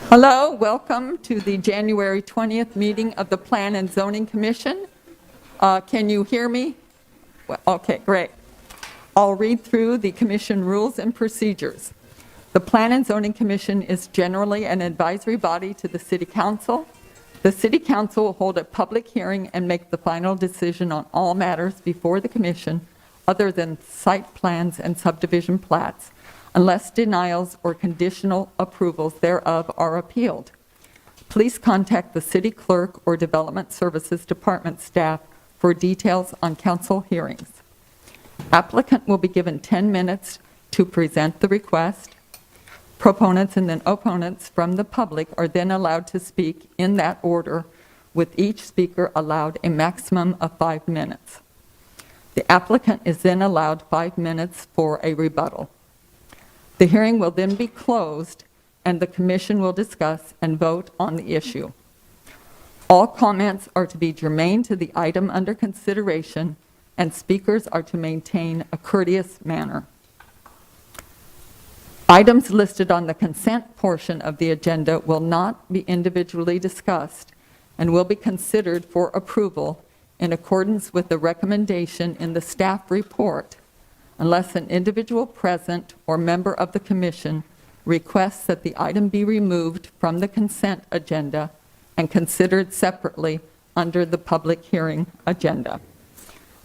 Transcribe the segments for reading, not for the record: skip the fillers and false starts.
Hello, welcome to the January 20th meeting of the Plan and Zoning Commission. Can you hear me? Well, okay, great. I'll read through the commission rules and procedures. The Plan and Zoning Commission is generally an advisory body to the City Council. The City Council will hold a public hearing and make the final decision on all matters before the commission other than site plans and subdivision plats, unless denials or conditional approvals thereof are appealed. Please contact the city clerk or Development Services Department staff for details on council hearings. Applicant will be given 10 minutes to present the request. Proponents and then opponents from the public are then allowed to speak in that order, with each speaker allowed a maximum of 5 minutes. The applicant is then allowed 5 minutes for a rebuttal. The hearing will then be closed, and the commission will discuss and vote on the issue. All comments are to be germane to the item under consideration, and speakers are to maintain a courteous manner. Items listed on the consent portion of the agenda will not be individually discussed and will be considered for approval in accordance with the recommendation in the staff report, unless an individual present or member of the commission requests that the item be removed from the consent agenda and considered separately under the public hearing agenda.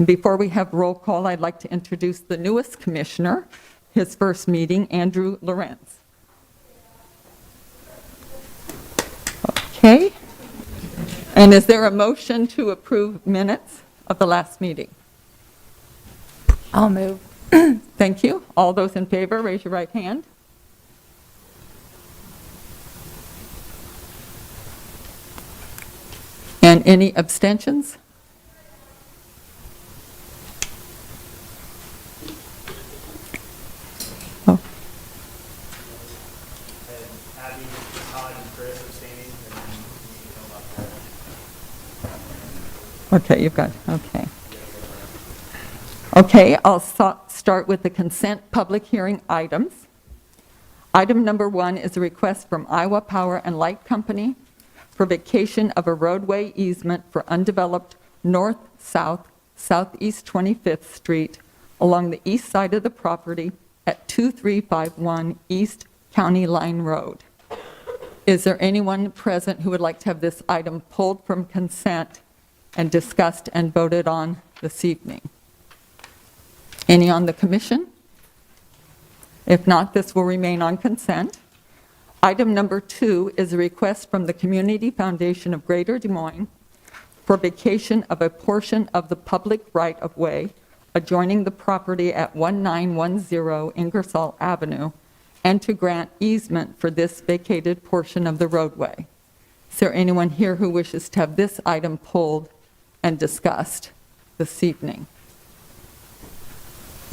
Before we have roll call, I'd like to introduce the newest commissioner, his first meeting, Andrew Lorenz. Okay. And is there a motion to approve minutes of the last meeting? I'll move. Thank you. All those in favor, raise your right hand. And any abstentions? Oh. Abby, Todd, and Chris abstaining, and then Okay, you've got, okay. Okay, I'll start with the consent public hearing items. Item number 1 is a request from Iowa Power and Light Company for vacation of a roadway easement for undeveloped north-south, southeast 25th Street along the east side of the property at 2351 East County Line Road. Is there anyone present who would like to have this item pulled from consent and discussed and voted on this evening? Any on the commission? If not, this will remain on consent. Item number 2 is a request from the Community Foundation of Greater Des Moines for vacation of a portion of the public right-of-way adjoining the property at 1910 Ingersoll Avenue and to grant easement for this vacated portion of the roadway. Is there anyone here who wishes to have this item pulled and discussed this evening?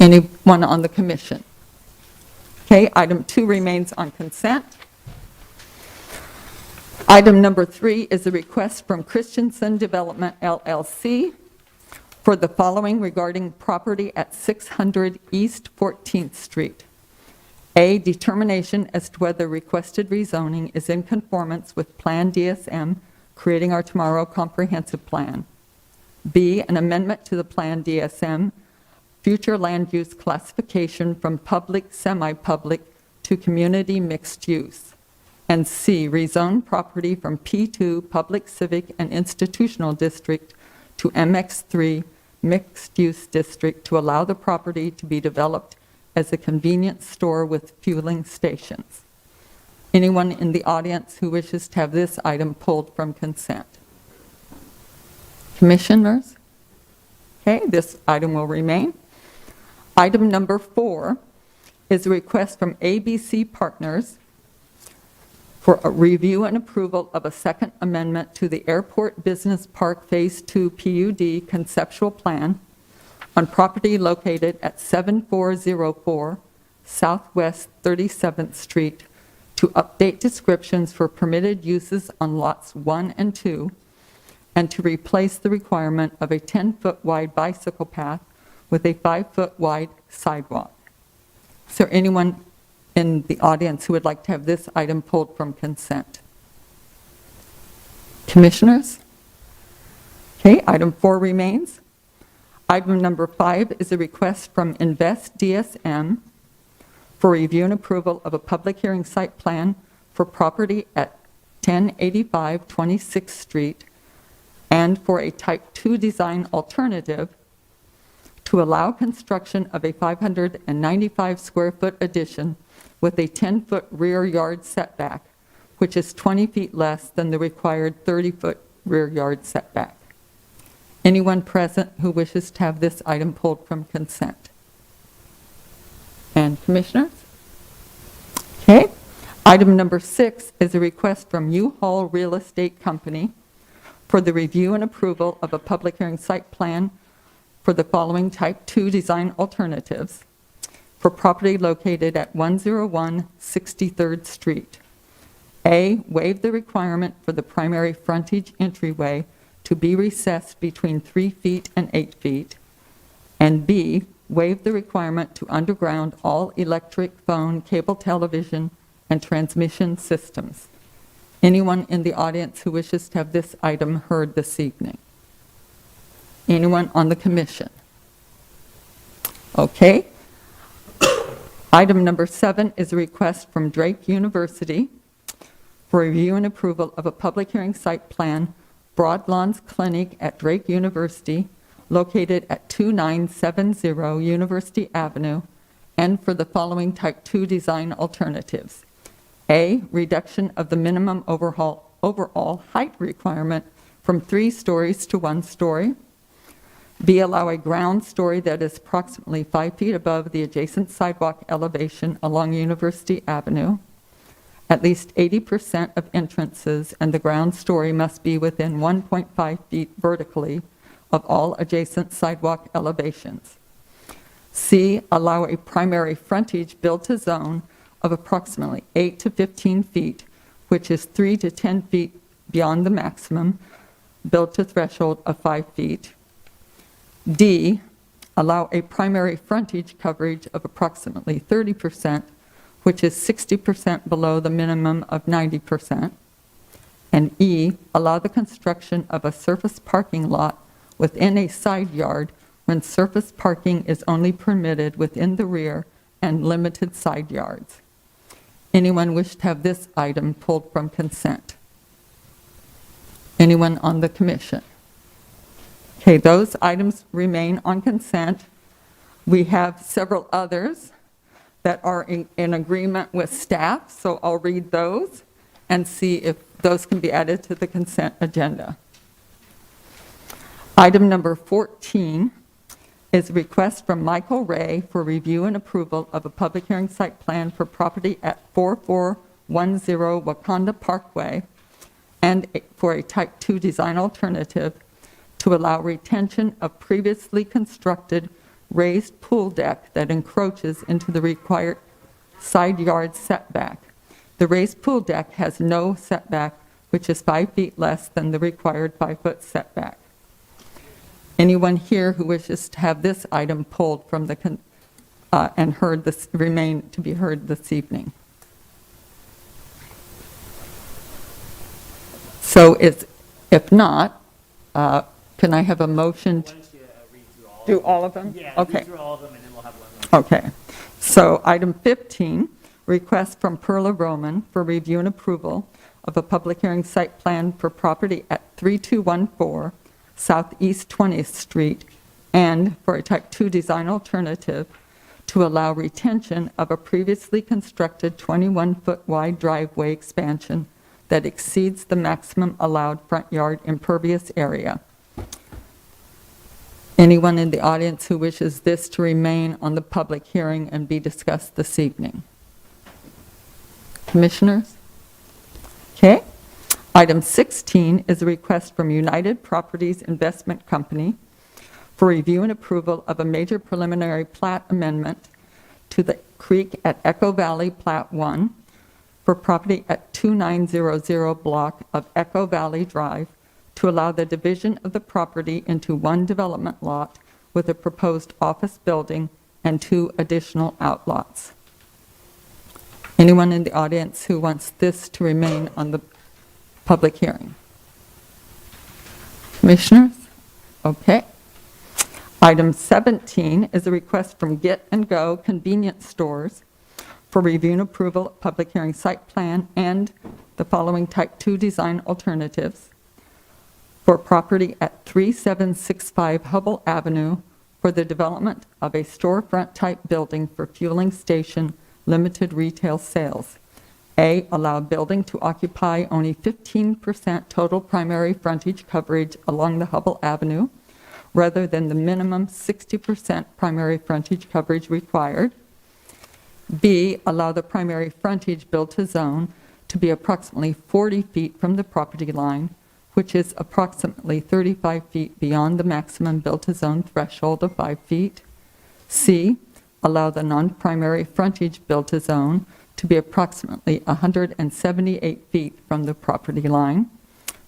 Anyone on the commission? Okay, item 2 remains on consent. Item number 3 is a request from Christensen Development LLC for the following regarding property at 600 East 14th Street. A, determination as to whether requested rezoning is in conformance with Plan DSM, Creating Our Tomorrow Comprehensive Plan. B, an amendment to the Plan DSM, future land use classification from public, semi-public to community mixed use. And C, rezone property from P2 Public Civic and Institutional District to MX3 Mixed Use District to allow the property to be developed as a convenience store with fueling stations. Anyone in the audience who wishes to have this item pulled from consent? Commissioners? Okay, this item will remain. Item number 4 is a request from ABC Partners for a review and approval of a second amendment to the Airport Business Park Phase 2 PUD conceptual plan on property located at 7404 Southwest 37th Street to update descriptions for permitted uses on lots 1 and 2 and to replace the requirement of a 10-foot wide bicycle path with a 5-foot wide sidewalk. Is there anyone in the audience who would like to have this item pulled from consent? Commissioners? Okay, item 4 remains. Item number 5 is a request from Invest DSM for review and approval of a public hearing site plan for property at 1085 26th Street and for a Type 2 design alternative to allow construction of a 595 square foot addition with a 10-foot rear yard setback, which is 20 feet less than the required 30-foot rear yard setback. Anyone present who wishes to have this item pulled from consent? And commissioners? Okay. Item number 6 is a request from U-Haul Real Estate Company for the review and approval of a public hearing site plan for the following Type 2 design alternatives for property located at 101 63rd Street. A, waive the requirement for the primary frontage entryway to be recessed between 3 feet and 8 feet. And B, waive the requirement to underground all electric, phone, cable television, and transmission systems. Anyone in the audience who wishes to have this item heard this evening? Anyone on the commission? Okay. Item number 7 is a request from Drake University for review and approval of a public hearing site plan, Broadlawns Clinic at Drake University, located at 2970 University Avenue, and for the following Type 2 design alternatives. A, reduction of the minimum overall height requirement from 3 stories to 1 story. B, allow a ground story that is approximately 5 feet above the adjacent sidewalk elevation along University Avenue. At least 80% of entrances and the ground story must be within 1.5 feet vertically of all adjacent sidewalk elevations. C, allow a primary frontage build-to-zone of approximately 8 to 15 feet, which is 3 to 10 feet beyond the maximum build-to threshold of 5 feet. D, allow a primary frontage coverage of approximately 30%, which is 60% below the minimum of 90%. And E, allow the construction of a surface parking lot within a side yard when surface parking is only permitted within the rear and limited side yards. Anyone wish to have this item pulled from consent? Anyone on the commission? Okay, those items remain on consent. We have several others that are in agreement with staff, so I'll read those and see if those can be added to the consent agenda. Item number 14 is a request from Michael Ray for review and approval of a public hearing site plan for property at 4410 Wakanda Parkway and for a Type 2 design alternative to allow retention of previously constructed raised pool deck that encroaches into the required side yard setback. The raised pool deck has no setback, which is 5 feet less than the required 5-foot setback. Anyone here who wishes to have this item pulled from the and heard this remain to be heard this evening? So if not, can I have a motion to Why don't you read through all of do them? all of them? Yeah, Okay. read through all of them, and then we'll have one more. Okay. So item 15, request from Perrla Roman for review and approval of a public hearing site plan for property at 3214 Southeast 20th Street and for a Type 2 design alternative to allow retention of a previously constructed 21-foot wide driveway expansion that exceeds the maximum allowed front yard impervious area. Anyone in the audience who wishes this to remain on the public hearing and be discussed this evening? Commissioners? Okay. Item 16 is a request from United Properties Investment Company for review and approval of a major preliminary plat amendment to the creek at Echo Valley Plat 1 for property at 2900 block of Echo Valley Drive to allow the division of the property into one development lot with a proposed office building and 2 additional outlots. Anyone in the audience who wants this to remain on the public hearing? Commissioners? Okay. Item 17 is a request from Get and Go Convenience Stores for review and approval of public hearing site plan and the following type 2 design alternatives for property at 3765 Hubble Avenue for the development of a storefront type building for fueling station limited retail sales. A, allow building to occupy only 15% total primary frontage coverage along the Hubble Avenue rather than the minimum 60% primary frontage coverage required. B, allow the primary frontage built-to-zone to be approximately 40 feet from the property line, which is approximately 35 feet beyond the maximum built-to-zone threshold of 5 feet. C, allow the non-primary frontage built-to-zone to be approximately 178 feet from the property line,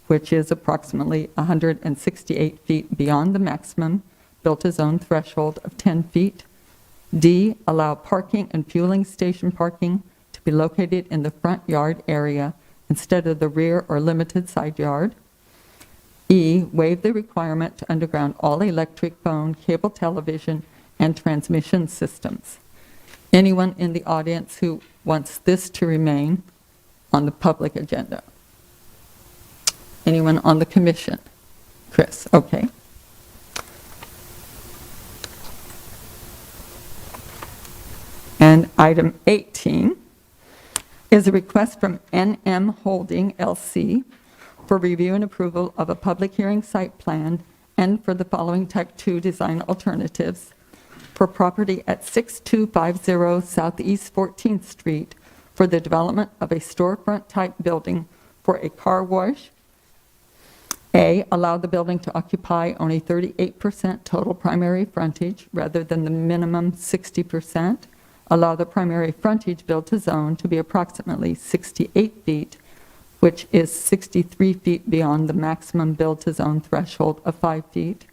which is approximately 168 feet beyond the maximum built-to-zone threshold of 10 feet. D, allow parking and fueling station parking to be located in the front yard area instead of the rear or limited side yard. E, waive the requirement to underground all electric, phone, cable television, and transmission systems. Anyone in the audience who wants this to remain on the public agenda? Anyone on the commission? Chris, okay. And item 18 is a request from NM Holding LC for review and approval of a public hearing site plan and for the following type 2 design alternatives for property at 6250 Southeast 14th Street for the development of a storefront type building for a car wash. A, allow the building to occupy only 38% total primary frontage rather than the minimum 60%. Allow the primary frontage built-to-zone to be approximately 68 feet, which is 63 feet beyond the maximum build-to-zone threshold of 5 feet.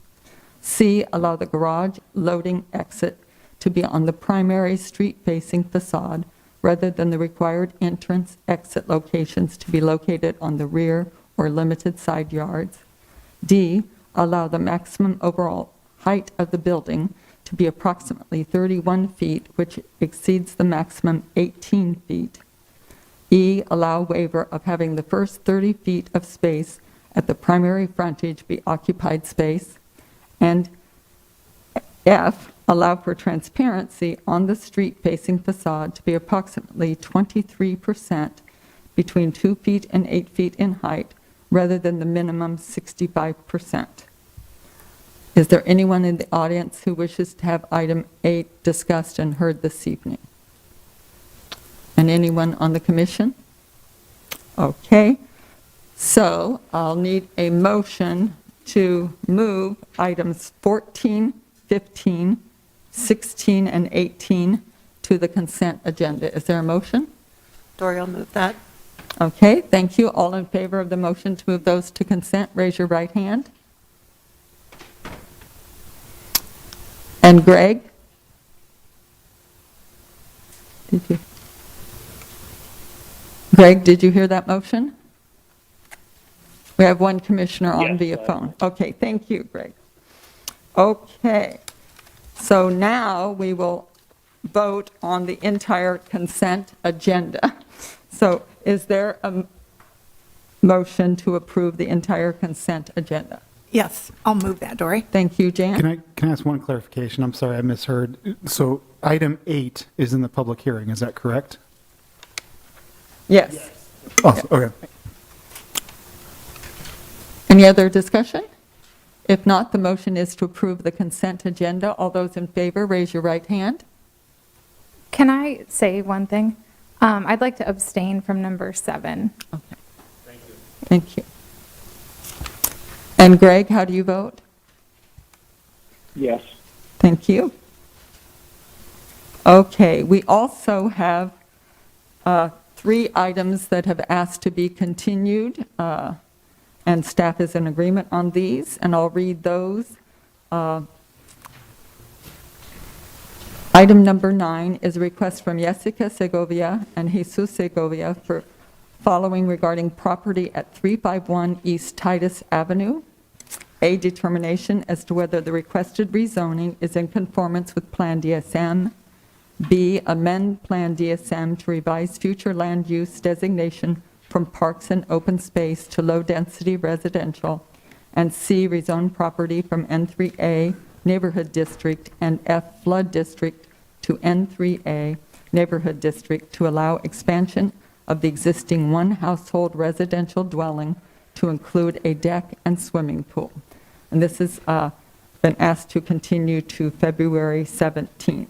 C, allow the garage loading exit to be on the primary street-facing facade rather than the required entrance-exit locations to be located on the rear or limited side yards. D, allow the maximum overall height of the building to be approximately 31 feet, which exceeds the maximum 18 feet. E, allow waiver of having the first 30 feet of space at the primary frontage be occupied space. And F, allow for transparency on the street-facing facade to be approximately 23% between 2 feet and 8 feet in height, rather than the minimum 65%. Is there anyone in the audience who wishes to have item 8 discussed and heard this evening? And anyone on the commission? Okay. So I'll need a motion to move items 14, 15, 16, and 18 to the consent agenda. Is there a motion? Dory will move that. Okay, thank you. All in favor of the motion to move those to consent, raise your right hand. And Greg? Greg, did you hear that motion? We have one commissioner on Yes, via phone. Okay, thank you, Greg. Okay, so now we will vote on the entire consent agenda. So is there a motion to approve the entire consent agenda? Yes, I'll move that, Dory. Thank you, Jan. Can I ask one clarification? I'm sorry, I misheard. So item 8 is in the public hearing, is that correct? Yes. Oh, okay. Any other discussion? If not, the motion is to approve the consent agenda. All those in favor, raise your right hand. Can I say one thing? I'd like to abstain from number 7. Okay. Thank you. And Greg, how do you vote? Yes. Thank you. Okay, we also have 3 items that have asked to be continued, and staff is in agreement on these, and I'll read those. Item number 9 is a request from Jessica Segovia and Jesus Segovia for following regarding property at 351 East Titus Avenue. A, determination as to whether the requested rezoning is in conformance with Plan DSM. B, amend Plan DSM to revise future land use designation from parks and open space to low-density residential. And C, rezone property from N3A Neighborhood District and F Flood District to N3A Neighborhood District to allow expansion of the existing one-household residential dwelling to include a deck and swimming pool. And this has been asked to continue to February 17th.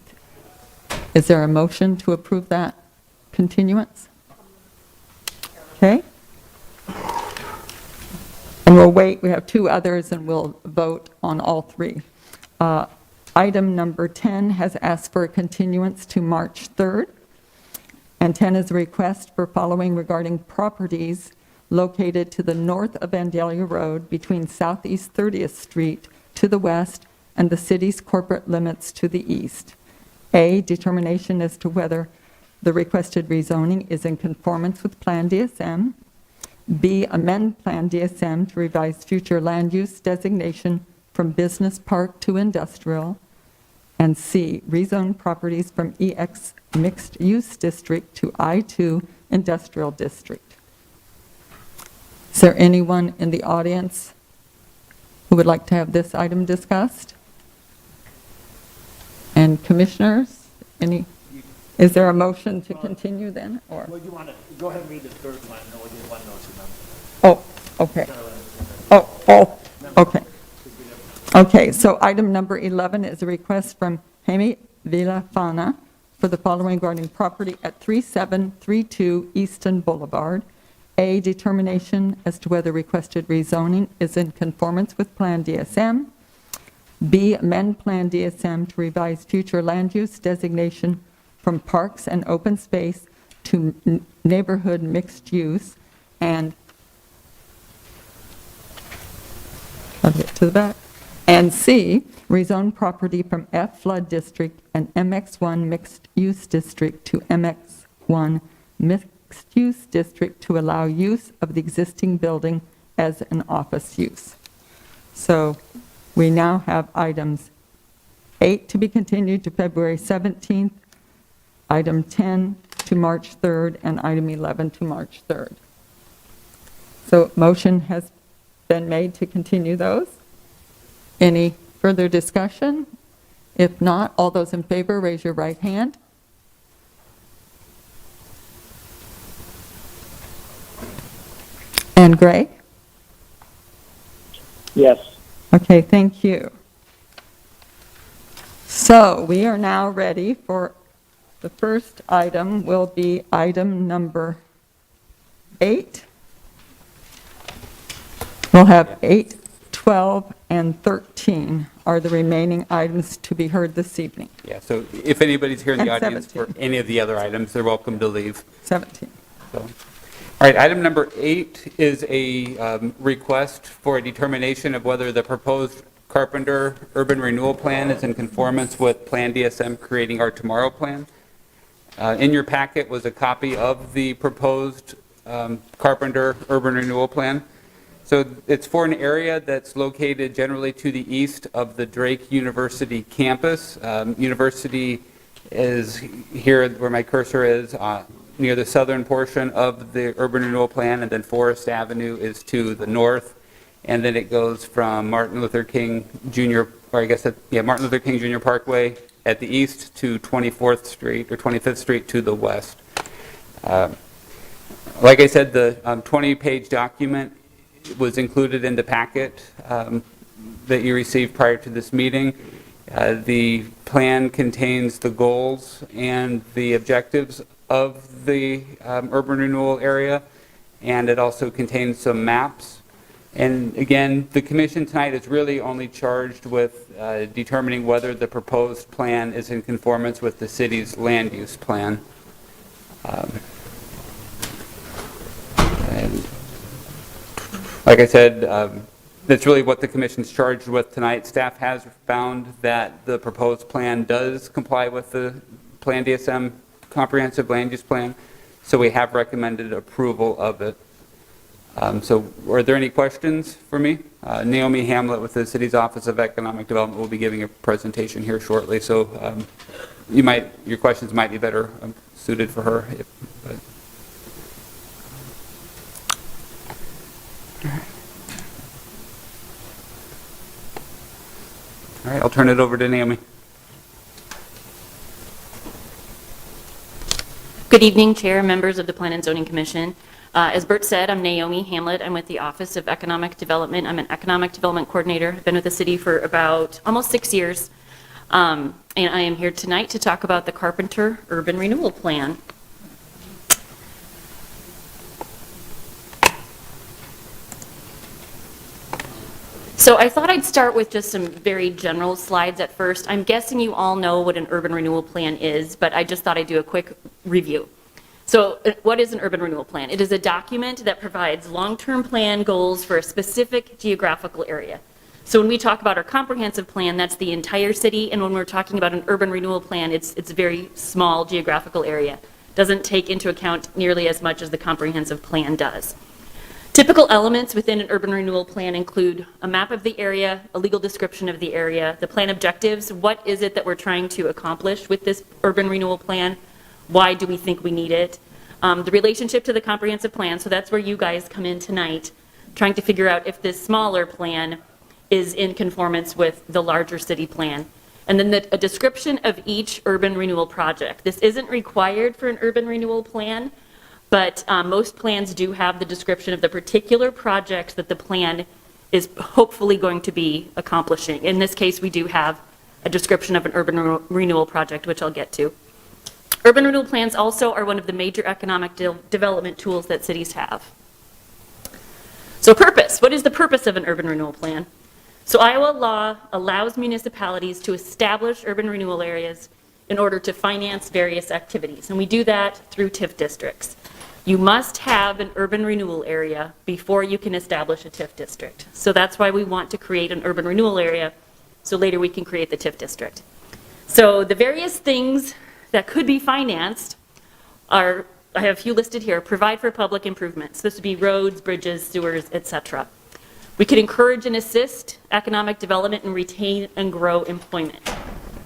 Is there a motion to approve that continuance? Okay. And we'll wait, we have 2 others, and we'll vote on all 3. Item number 10 has asked for a continuance to March 3rd. And 10 is a request for following regarding properties located to the north of Vandalia Road between Southeast 30th Street to the west and the city's corporate limits to the east. A, determination as to whether the requested rezoning is in conformance with Plan DSM. B, amend Plan DSM to revise future land use designation from business park to industrial. And C, rezone properties from EX Mixed Use District to I2 Industrial District. Is there anyone in the audience who would like to have this item discussed? And commissioners, is there a motion to continue then, or? Well, you want to, go ahead and read the third one, and we'll do one notice remember. Okay. Okay, so item number 11 is a request from Jaime Villafana for the following regarding property at 3732 Easton Boulevard. A, determination as to whether requested rezoning is in conformance with Plan DSM. B, amend Plan DSM to revise future land use designation from parks and open space to neighborhood mixed use. And I'll get to the back. And C, rezone property from F Flood District and MX1 Mixed Use District to MX1 Mixed Use District to allow use of the existing building as an office use. So we now have items 8 to be continued to February 17th, item 10 to March 3rd, and item 11 to March 3rd. So motion has been made to continue those. Any further discussion? If not, all those in favor, raise your right hand. And Greg? Yes. Okay, thank you. So we are now ready for the first item will be item number 8. We'll have 8, 12, and 13 are the remaining items to be heard this evening. Yeah, so if anybody's here in the And audience for 17. any of the other items, they're welcome to leave. 17. So, all right, item number 8 is a request for a determination of whether the proposed Carpenter Urban Renewal Plan is in conformance with Plan DSM Creating Our Tomorrow Plan. In your packet was a copy of the proposed Carpenter Urban Renewal Plan. So it's for an area that's located generally to the east of the Drake University campus. University is here where my cursor is, near the southern portion of the urban renewal plan, and then Forest Avenue is to the north, and then it goes from Martin Luther King Jr., or I guess, Martin Luther King Jr. Parkway at the east to 24th Street or 25th Street to the west. Like I said, the 20-page document was included in the packet that you received prior to this meeting. The plan contains the goals and the objectives of the urban renewal area, and it also contains some maps. And again, the commission tonight is really only charged with determining whether the proposed plan is in conformance with the city's land use plan. And like I said, That's really what the commission's charged with tonight. Staff has found that the proposed plan does comply with the Plan DSM Comprehensive Land Use Plan, so we have recommended approval of it. So are there any questions for me? Naomi Hamlet with the City's Office of Economic Development will be giving a presentation here shortly, so your questions might be better suited for her. All right, I'll turn it over to Naomi. Good evening, Chair and members of the Plan and Zoning Commission. As Bert said, I'm Naomi Hamlet. I'm with the Office of Economic Development. I'm an Economic Development Coordinator. I've been with the city for about almost 6 years. And I am here tonight to talk about the Carpenter Urban Renewal Plan. So I thought I'd start with just some very general slides at first. I'm guessing you all know what an urban renewal plan is, but I just thought I'd do a quick review. So what is an urban renewal plan? It is a document that provides long-term plan goals for a specific geographical area. So when we talk about our comprehensive plan, that's the entire city, and when we're talking about an urban renewal plan, it's a very small geographical area. Doesn't take into account nearly as much as the comprehensive plan does. Typical elements within an urban renewal plan include a map of the area, a legal description of the area, the plan objectives, what is it that we're trying to accomplish with this urban renewal plan, why do we think we need it, the relationship to the comprehensive plan, so that's where you guys come in tonight, trying to figure out if this smaller plan is in conformance with the larger city plan. And then a description of each urban renewal project. This isn't required for an urban renewal plan, but most plans do have the description of the particular project that the plan is hopefully going to be accomplishing. In this case, we do have a description of an urban renewal project, which I'll get to. Urban renewal plans also are one of the major economic development tools that cities have. So purpose, what is the purpose of an urban renewal plan? So Iowa law allows municipalities to establish urban renewal areas in order to finance various activities, and we do that through TIF districts. You must have an urban renewal area before you can establish a TIF district. So that's why we want to create an urban renewal area, so later we can create the TIF district. So the various things that could be financed are, I have a few listed here, provide for public improvements. This would be roads, bridges, sewers, etc. We could encourage and assist economic development and retain and grow employment.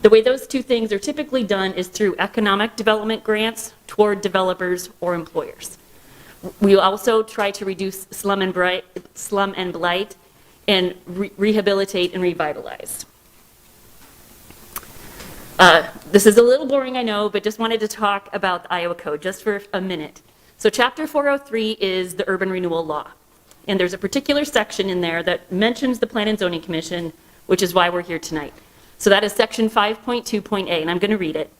The way those two things are typically done is through economic development grants toward developers or employers. We also try to reduce slum and blight and rehabilitate and revitalize. This is a little boring, I know, but just wanted to talk about the Iowa Code just for a minute. So Chapter 403 is the urban renewal law. And there's a particular section in there that mentions the Plan and Zoning Commission, which is why we're here tonight. So that is section 5.2.a, and I'm going to read it.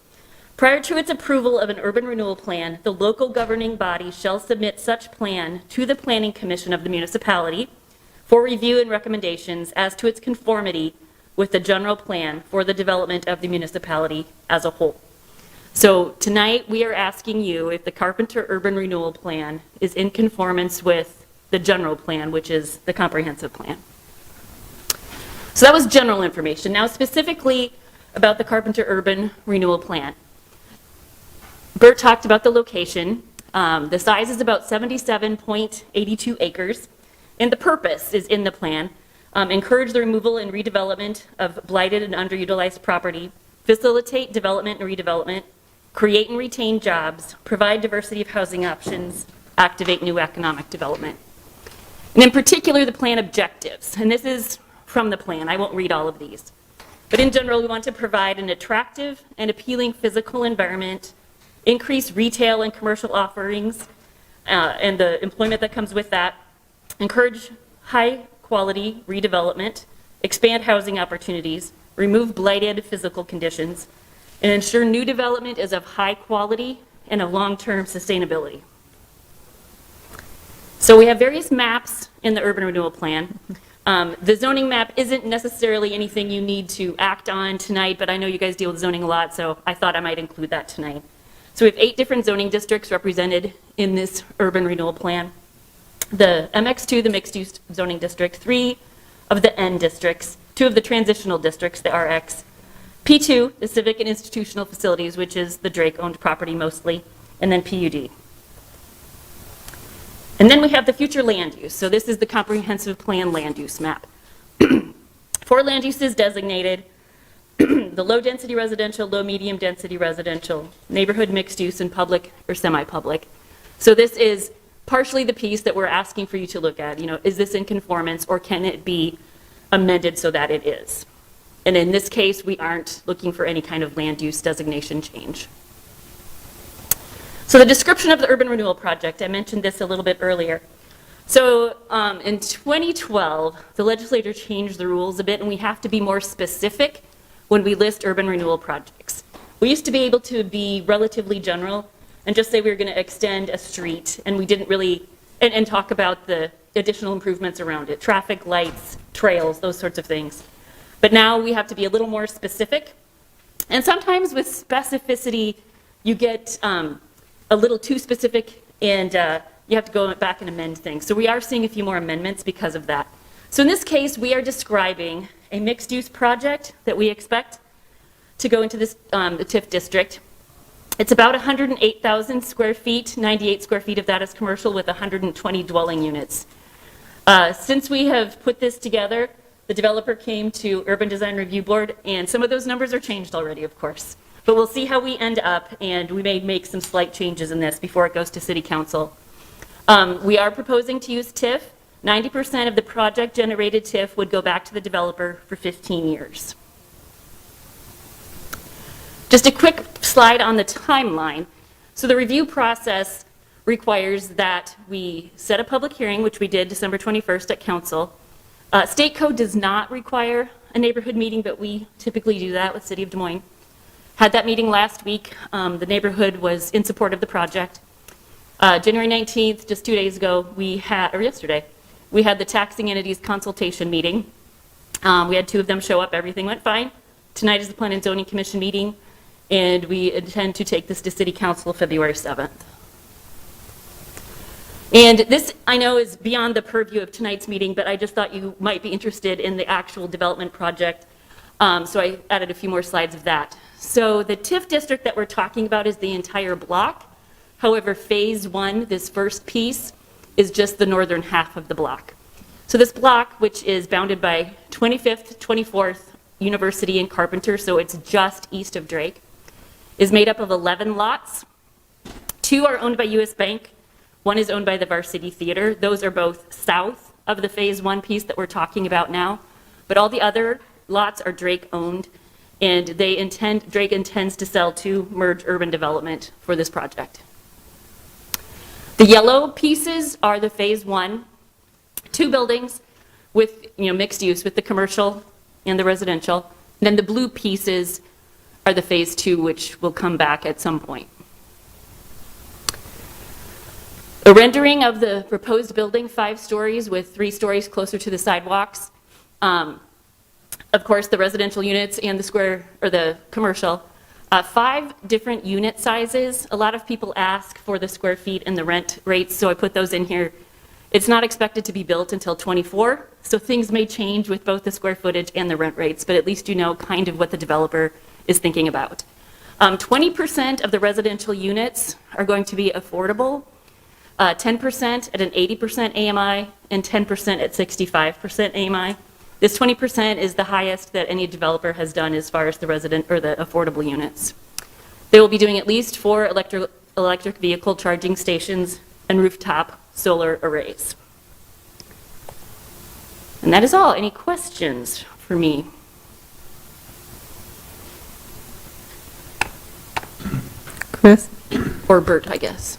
Prior to its approval of an urban renewal plan, the local governing body shall submit such plan to the Planning Commission of the municipality for review and recommendations as to its conformity with the general plan for the development of the municipality as a whole. So tonight we are asking you if the Carpenter Urban Renewal Plan is in conformance with the general plan, which is the comprehensive plan. So that was general information. Now specifically about the Carpenter Urban Renewal Plan. Bert talked about the location. The size is about 77.82 acres, and the purpose is in the plan. Encourage the removal and redevelopment of blighted and underutilized property, facilitate development and redevelopment, create and retain jobs, provide diversity of housing options, activate new economic development. And in particular, the plan objectives. And this is from the plan. I won't read all of these. But in general, we want to provide an attractive and appealing physical environment, increase retail and commercial offerings, and the employment that comes with that, encourage high quality redevelopment, expand housing opportunities, remove blighted physical conditions, and ensure new development is of high quality and of long-term sustainability. So we have various maps in the urban renewal plan. The zoning map isn't necessarily anything you need to act on tonight, but I know you guys deal with zoning a lot, so I thought I might include that tonight. So we have 8 different zoning districts represented in this urban renewal plan. The MX2, the mixed-use zoning district, 3, of the N districts, 2 of the transitional districts, the RX, P2, the civic and institutional facilities, which is the Drake-owned property mostly, and then PUD. And then we have the future land use. So this is the comprehensive plan land use map. 4 land uses designated, the low-density residential, low-medium-density residential, neighborhood mixed use, and public or semi-public. So this is partially the piece that we're asking for you to look at. You know, is this in conformance, or can it be amended so that it is? And in this case, we aren't looking for any kind of land use designation change. So the description of the urban renewal project, I mentioned this a little bit earlier. So in 2012, the legislature changed the rules a bit, and we have to be more specific when we list urban renewal projects. We used to be able to be relatively general and just say we were going to extend a street, and we didn't really, and talk about the additional improvements around it, traffic lights, trails, those sorts of things. But now we have to be a little more specific. And sometimes with specificity, you get a little too specific, and you have to go back and amend things. So we are seeing a few more amendments because of that. So in this case, we are describing a mixed-use project that we expect to go into this, the TIF district. It's about 108,000 square feet, 98 square feet of that is commercial, with 120 dwelling units. Since we have put this together, the developer came to Urban Design Review Board, and some of those numbers are changed already, of course. But we'll see how we end up, and we may make some slight changes in this before it goes to City Council. We are proposing to use TIF. 90% of the project-generated TIF would go back to the developer for 15 years. Just a quick slide on the timeline. So the review process requires that we set a public hearing, which we did December 21st at Council. State code does not require a neighborhood meeting, but we typically do that with City of Des Moines. Had that meeting last week. The neighborhood was in support of the project. January 19th, just 2 days ago, or yesterday, we had the taxing entities consultation meeting. We had 2 of them show up. Everything went fine. Tonight is the Plan and Zoning Commission meeting, and we intend to take this to City Council February 7th. And this, I know, is beyond the purview of tonight's meeting, but I just thought you might be interested in the actual development project. So I added a few more slides of that. So the TIF district that we're talking about is the entire block. However, phase 1, this first piece, is just the northern half of the block. So this block, which is bounded by 25th, 24th, University and Carpenter, so it's just east of Drake, is made up of 11 lots. 2 are owned by US Bank. 1 is owned by the Varsity Theater. Those are both south of the phase 1 piece that we're talking about now. But all the other lots are Drake owned, and Drake intends to sell to Merge Urban Development for this project. The yellow pieces are the phase 1, 2 buildings with mixed use with the commercial and the residential. And then the blue pieces are the phase 2, which will come back at some point. A rendering of the proposed building, 5 stories with 3 stories closer to the sidewalks. Of course, the residential units and the commercial. 5 different unit sizes. A lot of people ask for the square feet and the rent rates, so I put those in here. It's not expected to be built until 24, so things may change with both the square footage and the rent rates, but at least you know kind of what the developer is thinking about. 20% of the residential units are going to be affordable, 10% at an 80% AMI, and 10% at 65% AMI. This 20% is the highest that any developer has done as far as the the affordable units. They will be doing at least 4 electric vehicle charging stations and rooftop solar arrays. And that is all. Any questions for me? Chris? Or Bert, I guess.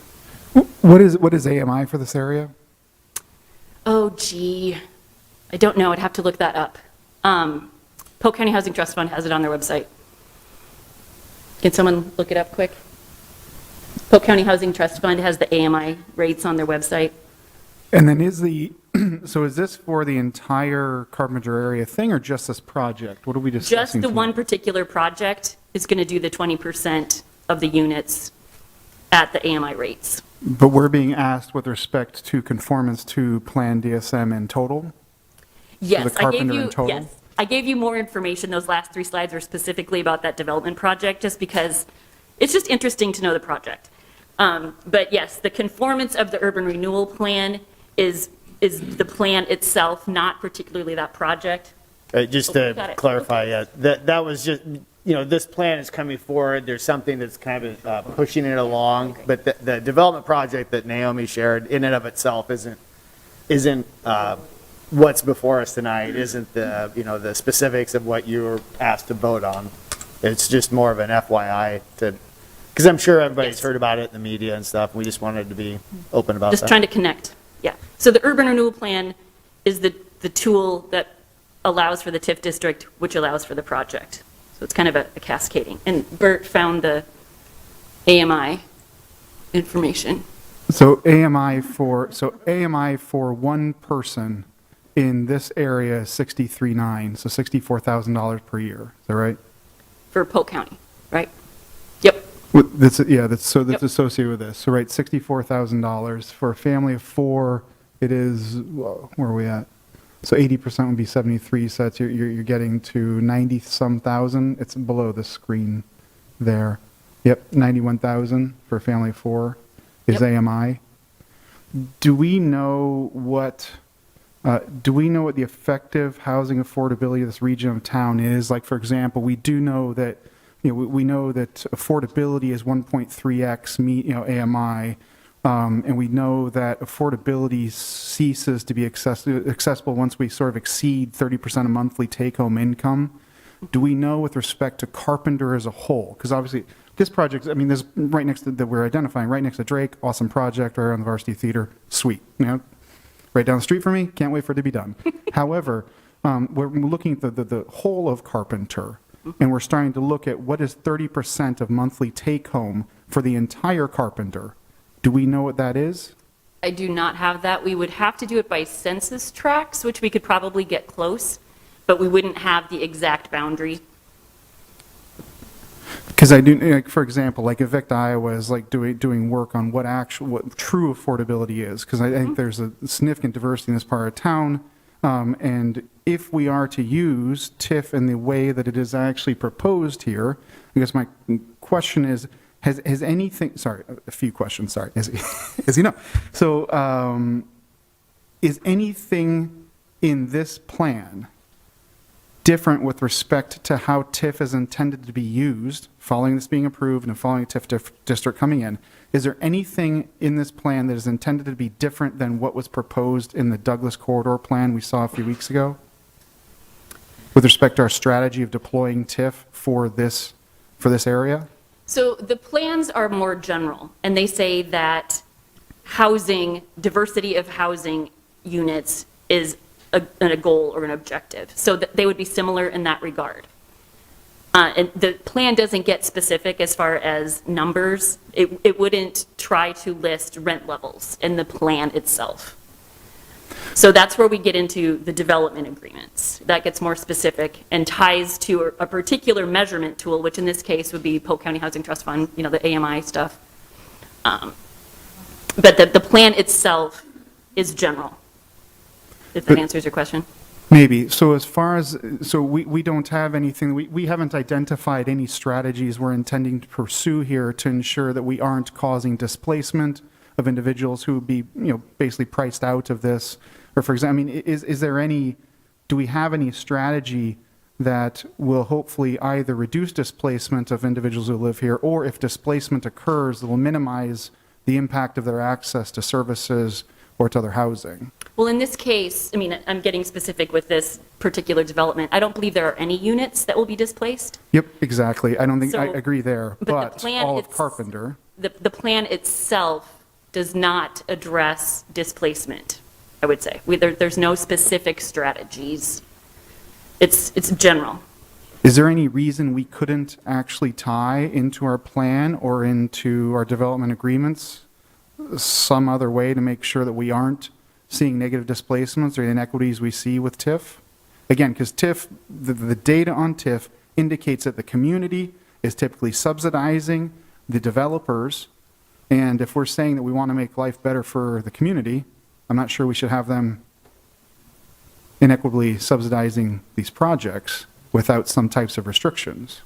What is AMI for this area? Oh, gee. I don't know. I'd have to look that up. Polk County Housing Trust Fund has it on their website. Can someone look it up quick? Polk County Housing Trust Fund has the AMI rates on their website. And then so is this for the entire Carpenter area thing, or just this project? What are we discussing? Just the tonight? one particular project is going to do the 20% of the units at the AMI rates. But we're being asked with respect to conformance to Plan DSM in total? Yes, the carpenter in total? yes. I gave you more information. Those last 3 slides are specifically about that development project, just because it's just interesting to know the project. But yes, the conformance of the urban renewal plan is the plan itself, not particularly that project. Just Oh, got to it. clarify, yeah, that was just, this plan is coming forward, there's something that's kind of pushing it along, but the development project that Naomi shared in and of itself isn't what's before us tonight, isn't the specifics of what you were asked to vote on. It's just more of an FYI because I'm sure everybody's Yes. heard about it in the media and stuff, we just wanted to be open about that. Just trying to connect, yeah. So the urban renewal plan is the tool that allows for the TIF district, which allows for the project. So it's kind of a cascading. And Bert found the AMI information. So AMI for one person in this area is 63.9, so $64,000 per year. Is that right? For Polk County, right? Yep. That's Yep. associated with this. So right, $64,000 for a family of 4. It is, where are we at? So 80% would be 73. So that's you're getting to 90-some thousand. It's below the screen there. Yep, 91,000 for a family of 4 is Yep. AMI. Do we know what the effective housing affordability of this region of town is? Like, for example, we do know that, we know that affordability is 1.3x AMI, and we know that affordability ceases to be accessible once we sort of exceed 30% of monthly take-home income. Do we know with respect to Carpenter as a whole? Because obviously, this project, there's right next to, that we're identifying, right next to Drake, awesome project, right around the Varsity Theater, sweet. Right down the street from me, can't wait for it to be done. However, we're looking at the whole of Carpenter, and we're starting to look at what is 30% of monthly take-home for the entire Carpenter. Do we know what that is? I do not have that. We would have to do it by census tracts, which we could probably get close, but we wouldn't have the exact boundary. Because I do, like, for example, like Evict Iowa is like doing work on what true affordability is, because I think there's a significant diversity in this part of town, and if we are to use TIF in the way that it is actually proposed here, I guess my question is, has anything, sorry, a few questions, sorry, as you know. So is anything in this plan different with respect to how TIF is intended to be used, following this being approved and following a TIF district coming in? Is there anything in this plan that is intended to be different than what was proposed in the Douglas Corridor plan we saw a few weeks ago? With respect to our strategy of deploying TIF for this area? So the plans are more general, and they say that housing, diversity of housing units is a goal or an objective. So they would be similar in that regard. And the plan doesn't get specific as far as numbers. It wouldn't try to list rent levels in the plan itself. So that's where we get into the development agreements. That gets more specific and ties to a particular measurement tool, which in this case would be Polk County Housing Trust Fund, the AMI stuff. But the plan itself is general, if that answers your question. Maybe. So as far as, we don't have anything, we haven't identified any strategies we're intending to pursue here to ensure that we aren't causing displacement of individuals who would be, basically priced out of this. Or for example, is there any, do we have any strategy that will hopefully either reduce displacement of individuals who live here, or if displacement occurs, that will minimize the impact of their access to services or to other housing? Well, in this case, I'm getting specific with this particular development. I don't believe there are any units that will be displaced. Yep, exactly. I don't think, I So- agree there, but the but plan all of it's- Carpenter. The plan itself does not address displacement, I would say. There's no specific strategies. It's general. Is there any reason we couldn't actually tie into our plan or into our development agreements some other way to make sure that we aren't seeing negative displacements or inequities we see with TIF? Again, because TIF, the data on TIF indicates that the community is typically subsidizing the developers, and if we're saying that we want to make life better for the community, I'm not sure we should have them inequitably subsidizing these projects without some types of restrictions.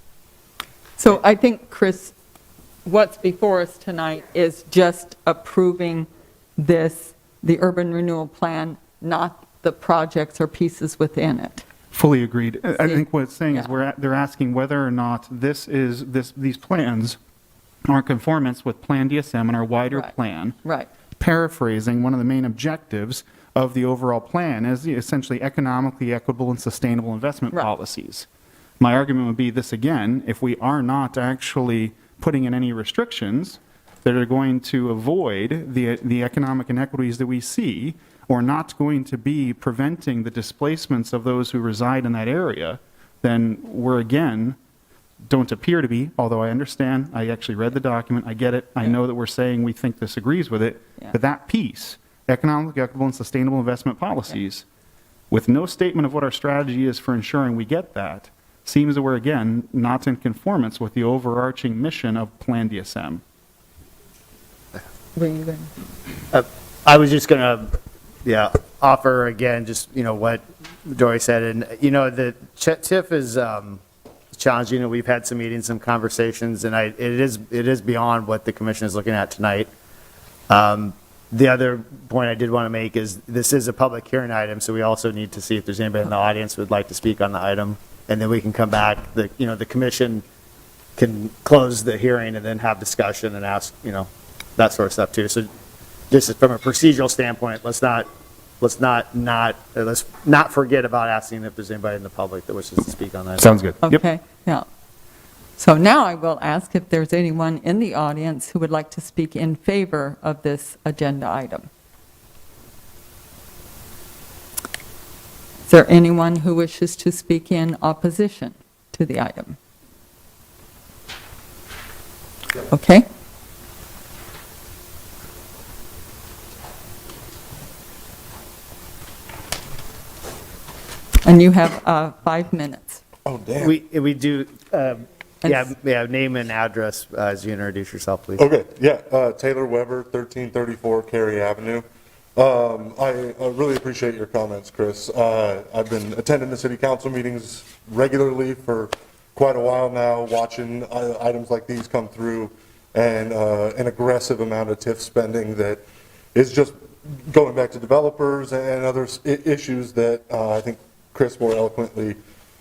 So I think, Chris, what's before us tonight is just approving this, the urban renewal plan, not the projects or pieces within it. Fully agreed. I think what it's saying is Yeah. they're asking whether or not these plans are in conformance with Plan DSM and our wider Right. plan. Right. Paraphrasing, one of the main objectives of the overall plan is essentially economically equitable and sustainable investment Right. policies. My argument would be this again: if we are not actually putting in any restrictions that are going to avoid the economic inequities that we see, or not going to be preventing the displacements of those who reside in that area, then we're again, don't appear to be, although I understand, I actually read the document, I get it, I know that we're saying we think this agrees with it, Yeah. but that piece, economic, equitable, and sustainable investment policies, with no statement of what our strategy is for ensuring we get that, seems that we're again not in conformance with the overarching mission of Plan DSM. Were you going I was just going to, offer again, just, what Dory said. And, the TIF is challenging, and we've had some meetings, some conversations, and it is beyond what the commission is looking at tonight. The other point I did want to make is this is a public hearing item, so we also need to see if there's anybody in the audience who would like to speak on the item, and then we can come back. The commission can close the hearing and then have discussion and ask, that sort of stuff too. So just from a procedural standpoint, let's not forget about asking if there's anybody in the public that wishes to speak on that. Sounds good. Yep. Okay, yeah. So now I will ask if there's anyone in the audience who would like to speak in favor of this agenda item. Is there anyone who wishes to speak in opposition to the item? Okay. And you have 5 minutes. Oh, damn. We do, name and address as you introduce yourself, please. Okay, Taylor Weber, 1334 Cary Avenue. I really appreciate your comments, Chris. I've been attending the city council meetings regularly for quite a while now, watching items like these come through, and an aggressive amount of TIF spending that is just going back to developers and other issues that I think Chris more eloquently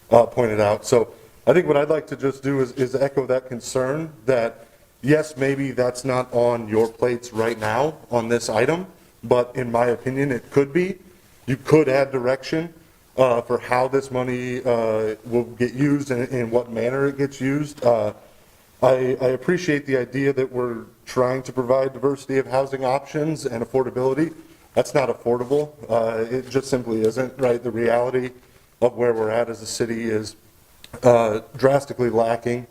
pointed out. So I think what I'd like to just do is echo that concern that, yes, maybe that's not on your plates right now on this item, but in my opinion, it could be. You could add direction for how this money will get used and in what manner it gets used. I appreciate the idea that we're trying to provide diversity of housing options and affordability. That's not affordable. It just simply isn't, right? The reality of where we're at as a city is drastically lacking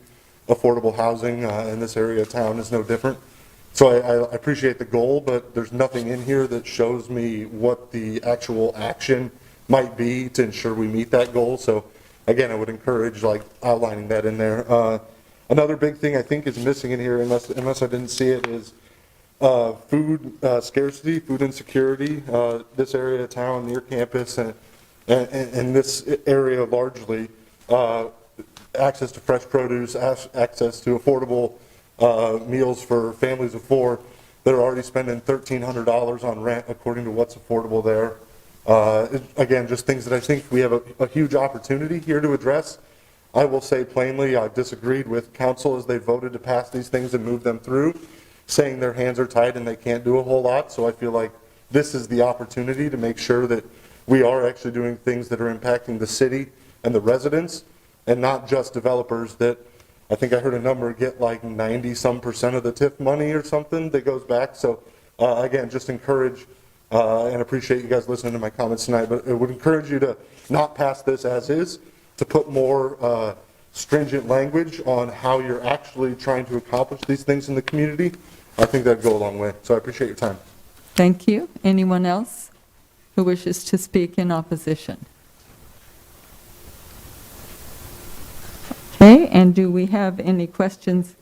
affordable housing, and this area of town is no different. So I appreciate the goal, but there's nothing in here that shows me what the actual action might be to ensure we meet that goal. So again, I would encourage outlining that in there. Another big thing I think is missing in here, unless I didn't see it, is food scarcity, food insecurity. This area of town near campus and this area largely, access to fresh produce, access to affordable meals for families of 4 that are already spending $1,300 on rent according to what's affordable there. Again, just things that I think we have a huge opportunity here to address. I will say plainly, I've disagreed with council as they voted to pass these things and move them through, saying their hands are tied and they can't do a whole lot. So I feel like this is the opportunity to make sure that we are actually doing things that are impacting the city and the residents, and not just developers that I think I heard a number get 90-some% of the TIF money or something that goes back. So again, just encourage and appreciate you guys listening to my comments tonight, but I would encourage you to not pass this as is, to put more stringent language on how you're actually trying to accomplish these things in the community. I think that'd go a long way. So I appreciate your time. Thank you. Anyone else who wishes to speak in opposition? Okay, and do we have any questions?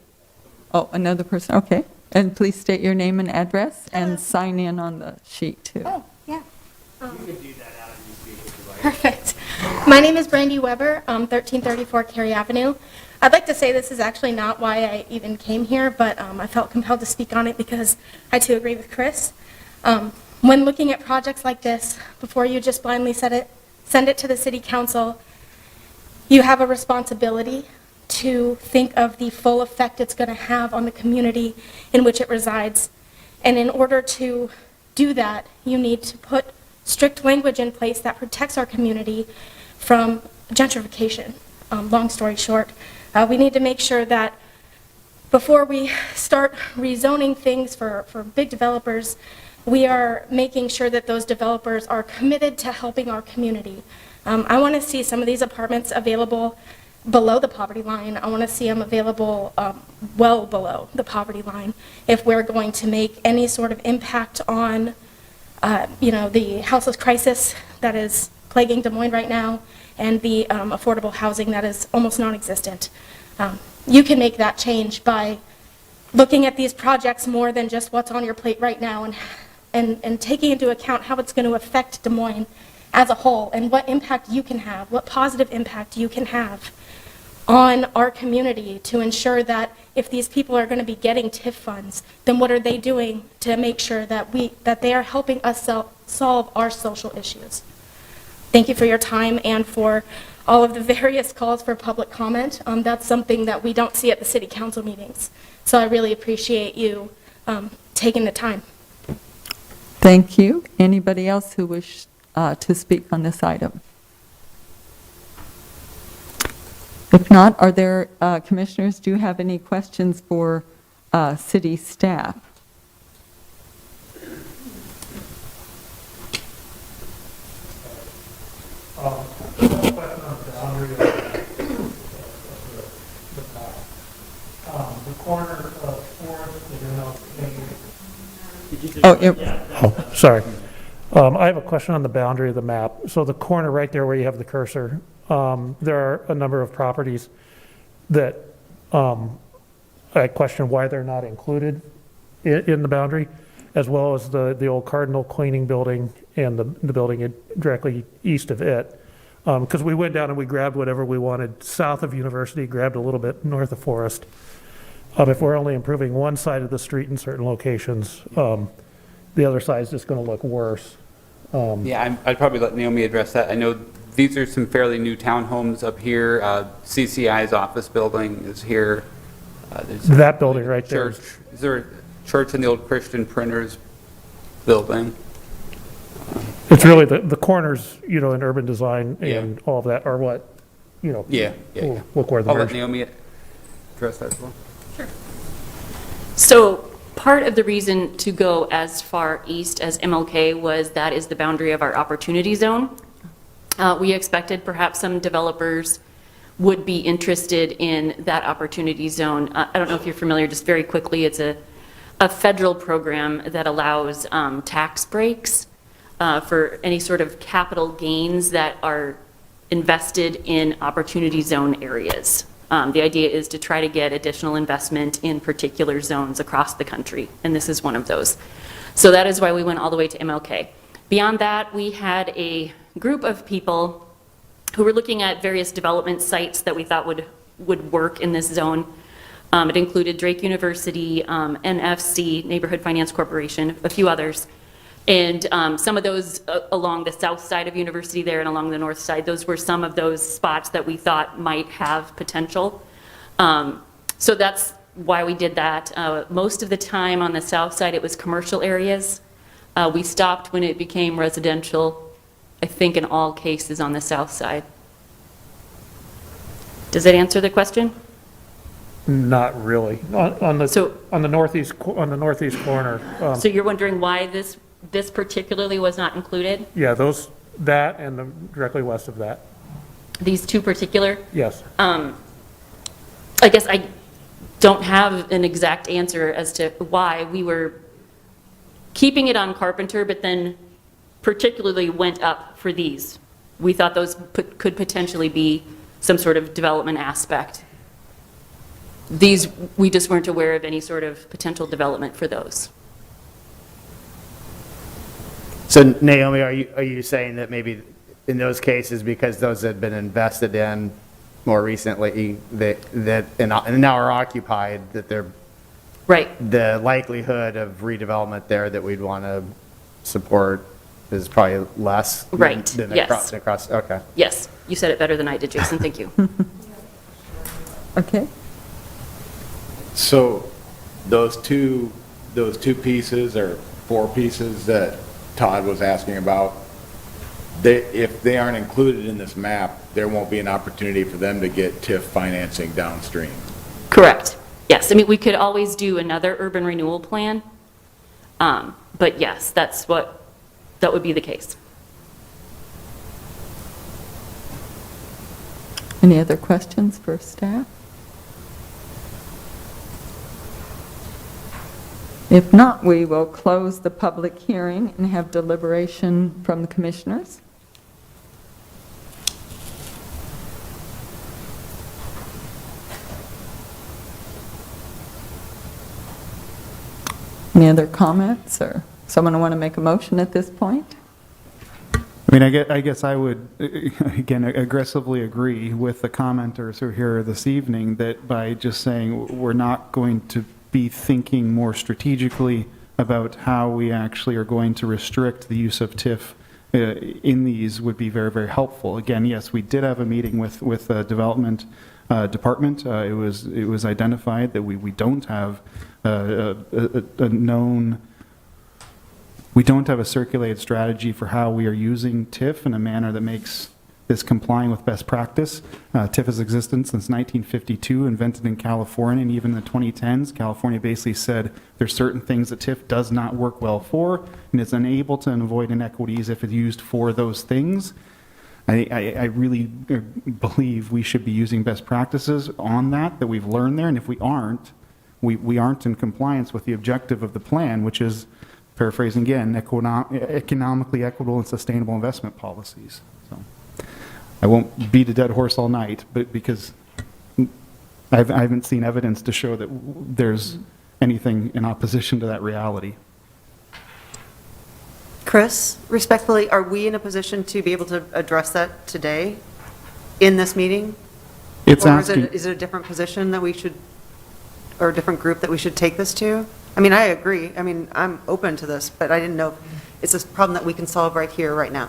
Oh, another person, okay. And please state your name and address and sign in on the sheet too. Oh, yeah. You can do that out of your speak if you like. Perfect. My name is Brandy Weber, 1334 Cary Avenue. I'd like to say this is actually not why I even came here, but I felt compelled to speak on it because I too agree with Chris. When looking at projects like this, before you just blindly send it to the city council, you have a responsibility to think of the full effect it's going to have on the community in which it resides. And in order to do that, you need to put strict language in place that protects our community from gentrification. Long story short, we need to make sure that before we start rezoning things for big developers, we are making sure that those developers are committed to helping our community. I want to see some of these apartments available below the poverty line. I want to see them available well below the poverty line if we're going to make any sort of impact on the houseless crisis that is plaguing Des Moines right now and the affordable housing that is almost non-existent. You can make that change by looking at these projects more than just what's on your plate right now and taking into account how it's going to affect Des Moines as a whole and what impact you can have, what positive impact you can have on our community to ensure that if these people are going to be getting TIF funds, then what are they doing to make sure that they are helping us solve our social issues. Thank you for your time and for all of the various calls for public comment. That's something that we don't see at the city council meetings. So I really appreciate you taking the time. Thank you. Anybody else who wish to speak on this item? If not, are there, commissioners, do you have any questions for city staff? The corner of Fourth, Oh, sorry. I have a question on the boundary of the map. So the corner right there where you have the cursor, there are a number of properties that I question why they're not included in the boundary, as well as the old Cardinal Cleaning Building and the building directly east of it. Because we went down and we grabbed whatever we wanted south of University, grabbed a little bit north of Forest. If we're only improving one side of the street in certain locations, the other side is just going to look worse. Yeah, I'd probably let Naomi address that. I know these are some fairly new townhomes up here. CCI's office building is here. There's That building right there. church. Is there a church in the old Christian Printers building? It's really the corners, in urban design and all of that are what, Yeah. look where the I'll let merge. Naomi address that as well. So part of the reason to go as far east as MLK was that is the boundary of our opportunity zone. We expected perhaps some developers would be interested in that opportunity zone. I don't know if you're familiar, just very quickly, it's a federal program that allows tax breaks for any sort of capital gains that are invested in opportunity zone areas. The idea is to try to get additional investment in particular zones across the country, and this is one of those. So that is why we went all the way to MLK. Beyond that, we had a group of people who were looking at various development sites that we thought would work in this zone. It included Drake University, NFC, Neighborhood Finance Corporation, a few others. And some of those along the south side of University there and along the north side, those were some of those spots that we thought might have potential. So that's why we did that. Most of the time on the south side, it was commercial areas. We stopped when it became residential, I think in all cases on the south side. Does that answer the question? Not really. On the northeast corner. So you're wondering why this particularly was not included? Yeah, that and directly west of that. These two particular? Yes. I guess I don't have an exact answer as to why we were keeping it on Carpenter, but then particularly went up for these. We thought those could potentially be some sort of development aspect. These, we just weren't aware of any sort of potential development for those. So Naomi, are you saying that maybe in those cases, because those had been invested in more recently, and now are occupied, that they're, Right. the likelihood of redevelopment there that we'd want to support is probably less. Right, than yes. across, okay. Yes, you said it better than I did, Jason. Thank you. Okay, So those two pieces or 4 pieces that Todd was asking about, if they aren't included in this map, there won't be an opportunity for them to get TIF financing downstream. Correct. Yes, I mean, we could always do another urban renewal plan, but yes, that would be the case. any other questions for staff? If not, we will close the public hearing and have deliberation from the commissioners. Any other comments, or someone want to make a motion at this point? I mean, I guess I would, again, aggressively agree with the commenters who are here this evening that by just saying we're not going to be thinking more strategically about how we actually are going to restrict the use of TIF in these would be very, very helpful. Again, yes, we did have a meeting with the development department. It was identified that we don't have a known. We don't have a circulated strategy for how we are using TIF in a manner that makes this complying with best practice. TIF has existed since 1952, invented in California, and even in the 2010s, California basically said there's certain things that TIF does not work well for, and it's unable to avoid inequities if it's used for those things. I really believe we should be using best practices on that we've learned there, and if we aren't, we aren't in compliance with the objective of the plan, which is, paraphrasing again, economically equitable and sustainable investment policies. So I won't beat a dead horse all night, but because I haven't seen evidence to show that there's anything in opposition to that reality. Chris, respectfully, are we in a position to be able to address that today in this meeting? It's Or asking. is it a different position that we should, or a different group that we should take this to? I mean, I agree. I mean, I'm open to this, but I didn't know it's a problem that we can solve right here, right now.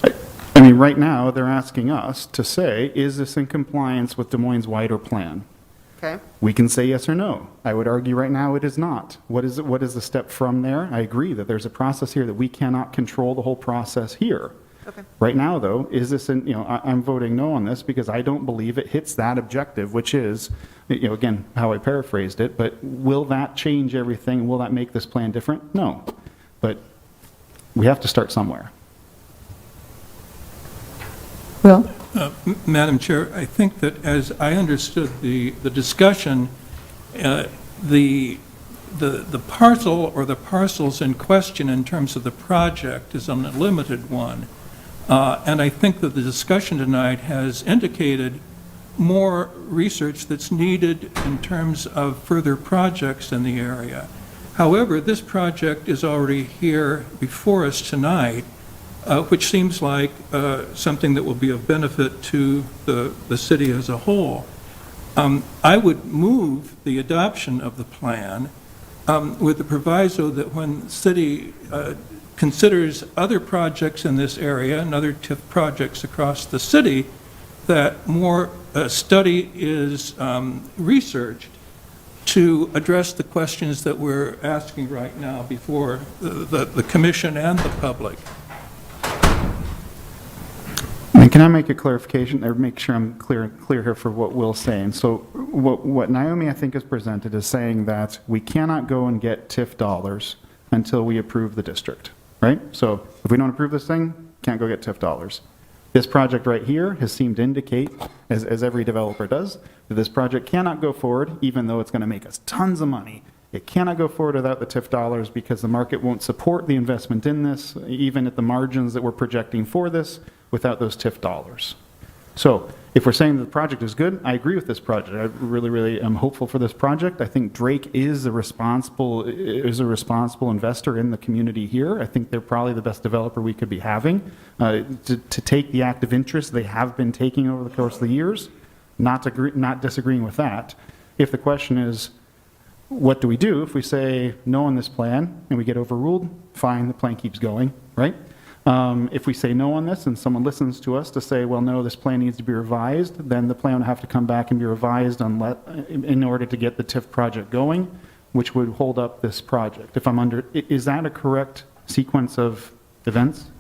I mean, right now, they're asking us to say, is this in compliance with Des Moines' wider plan? Okay? We can say yes or no. I would argue right now it is not. What is the step from there? I agree that there's a process here that we cannot control the whole process here. Okay. Right now, though, is this, I'm voting no on this because I don't believe it hits that objective, which is, again, how I paraphrased it, but will that change everything? Will that make this plan different? No. But we have to start somewhere. Will? Madam Chair, I think that as I understood the discussion, the parcel or the parcels in question in terms of the project is an unlimited one. And I think that the discussion tonight has indicated more research that's needed in terms of further projects in the area. However, this project is already here before us tonight, which seems like something that will be of benefit to the city as a whole. I would move the adoption of the plan with the proviso that when the city considers other projects in this area and other TIF projects across the city, that more study is researched to address the questions that we're asking right now before the commission and the public. And can I make a clarification, or make sure I'm clear here for what Will's saying? So what Naomi, I think, has presented is saying that we cannot go and get TIF dollars until we approve the district, right? So if we don't approve this thing, can't go get TIF dollars. This project right here has seemed to indicate, as every developer does, that this project cannot go forward, even though it's going to make us tons of money. It cannot go forward without the TIF dollars because the market won't support the investment in this, even at the margins that we're projecting for this, without those TIF dollars. So If we're saying that the project is good, I agree with this project. I really, really am hopeful for this project. I think Drake is a responsible investor in the community here. I think they're probably the best developer we could be having. To take the active interest they have been taking over the course of the years, not disagreeing with that. If the question is, what do we do? If we say no on this plan and we get overruled, fine, the plan keeps going, right? If we say no on this and someone listens to us to say, well, no, this plan needs to be revised, then the plan would have to come back and be revised in order to get the TIF project going, which would hold up this project. Is that a correct sequence of events?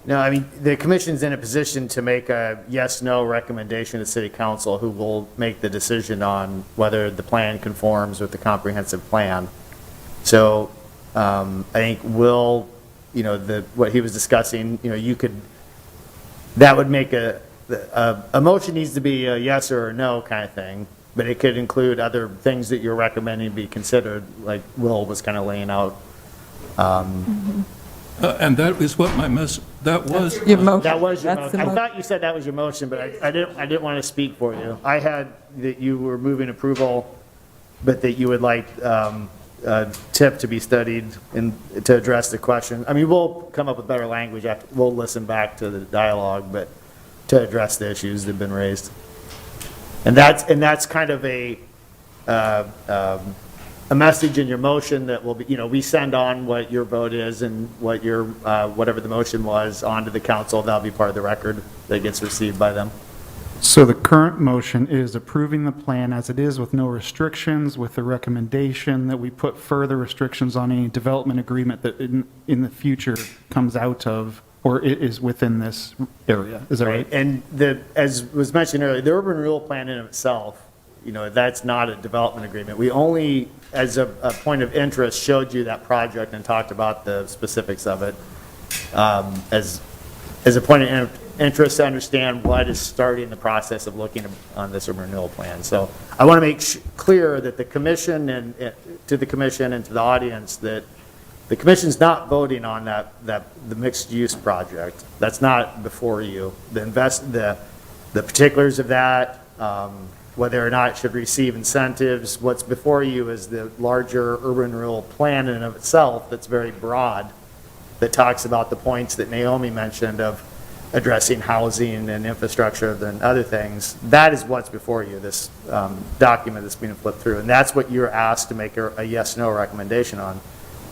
No, I mean, the commission's in a position to make a yes/no recommendation to city council, who will make the decision on whether the plan conforms with the comprehensive plan. So I think what he was discussing, that would make a motion needs to be a yes or a no kind of thing, but it could include other things that you're recommending be considered, like Will was kind of laying out. And that is what that was. Your motion. That was your That's motion. the I motion. thought you said that was your motion, but I didn't want to speak for you. I had that you were moving approval, but that you would like TIP to be studied and to address the question. I mean, we'll come up with better language after, we'll listen back to the dialogue, but to address the issues that have been raised. And that's kind of a message in your motion that will be, we send on what your vote is and what your, whatever the motion was onto the council. That'll be part of the record that gets received by them. So the current motion is approving the plan as it is with no restrictions, with the recommendation that we put further restrictions on any development agreement that in the future comes out of or is within this area. Is that right? And as was mentioned earlier, the urban renewal plan in itself, that's not a development agreement. We only, as a point of interest, showed you that project and talked about the specifics of it as a point of interest to understand what is starting the process of looking on this urban renewal plan. So I want to make clear that the commission and to the commission and to the audience that the commission's not voting on the mixed use project. That's not before you. The particulars of that, whether or not it should receive incentives, what's before you is the larger urban renewal plan in and of itself that's very broad, that talks about the points that Naomi mentioned of addressing housing and infrastructure and other things. That is what's before you, this document that's being flipped through. And that's what you're asked to make a yes/no recommendation on.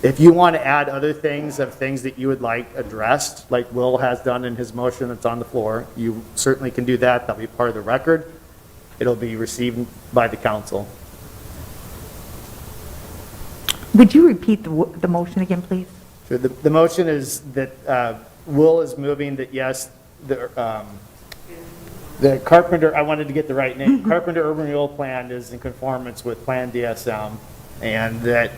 If you want to add other things of things that you would like addressed, like Will has done in his motion that's on the floor, you certainly can do that. That'll be part of the record. It'll be received by the council. Would you repeat the motion again, please? So the motion is that Will is moving that yes, the Carpenter, I wanted to get the right name, Carpenter Urban Renewal Plan is in conformance with Plan DSM, and that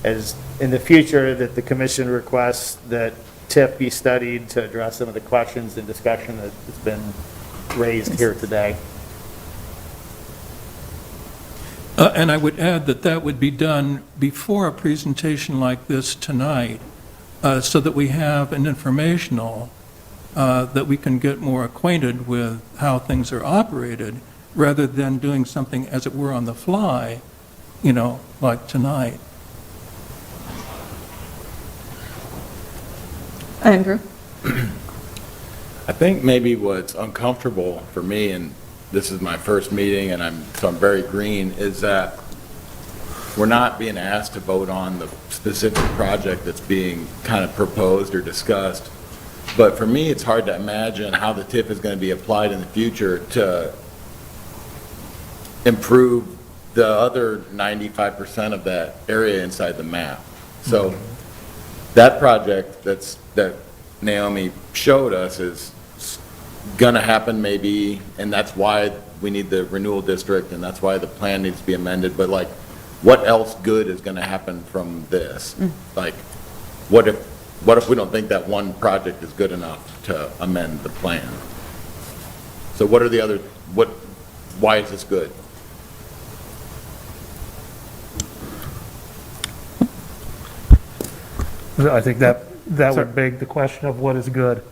as in the future that the commission requests that TIP be studied to address some of the questions and discussion that has been raised here today. And I would add that would be done before a presentation like this tonight, so that we have an informational, that we can get more acquainted with how things are operated, rather than doing something as it were on the fly, like tonight. Andrew? I think maybe what's uncomfortable for me, and this is my first meeting and I'm very green, is that we're not being asked to vote on the specific project that's being kind of proposed or discussed. But for me, it's hard to imagine how the TIF is going to be applied in the future to improve the other 95% of that area inside the map. So that project that Naomi showed us is going to happen maybe, and that's why we need the renewal district, and that's why the plan needs to be amended. But like, what else good is going to happen from this? Like, what if we don't think that one project is good enough to amend the plan? So what are the other, why is this good? I think that would beg the question of what is good.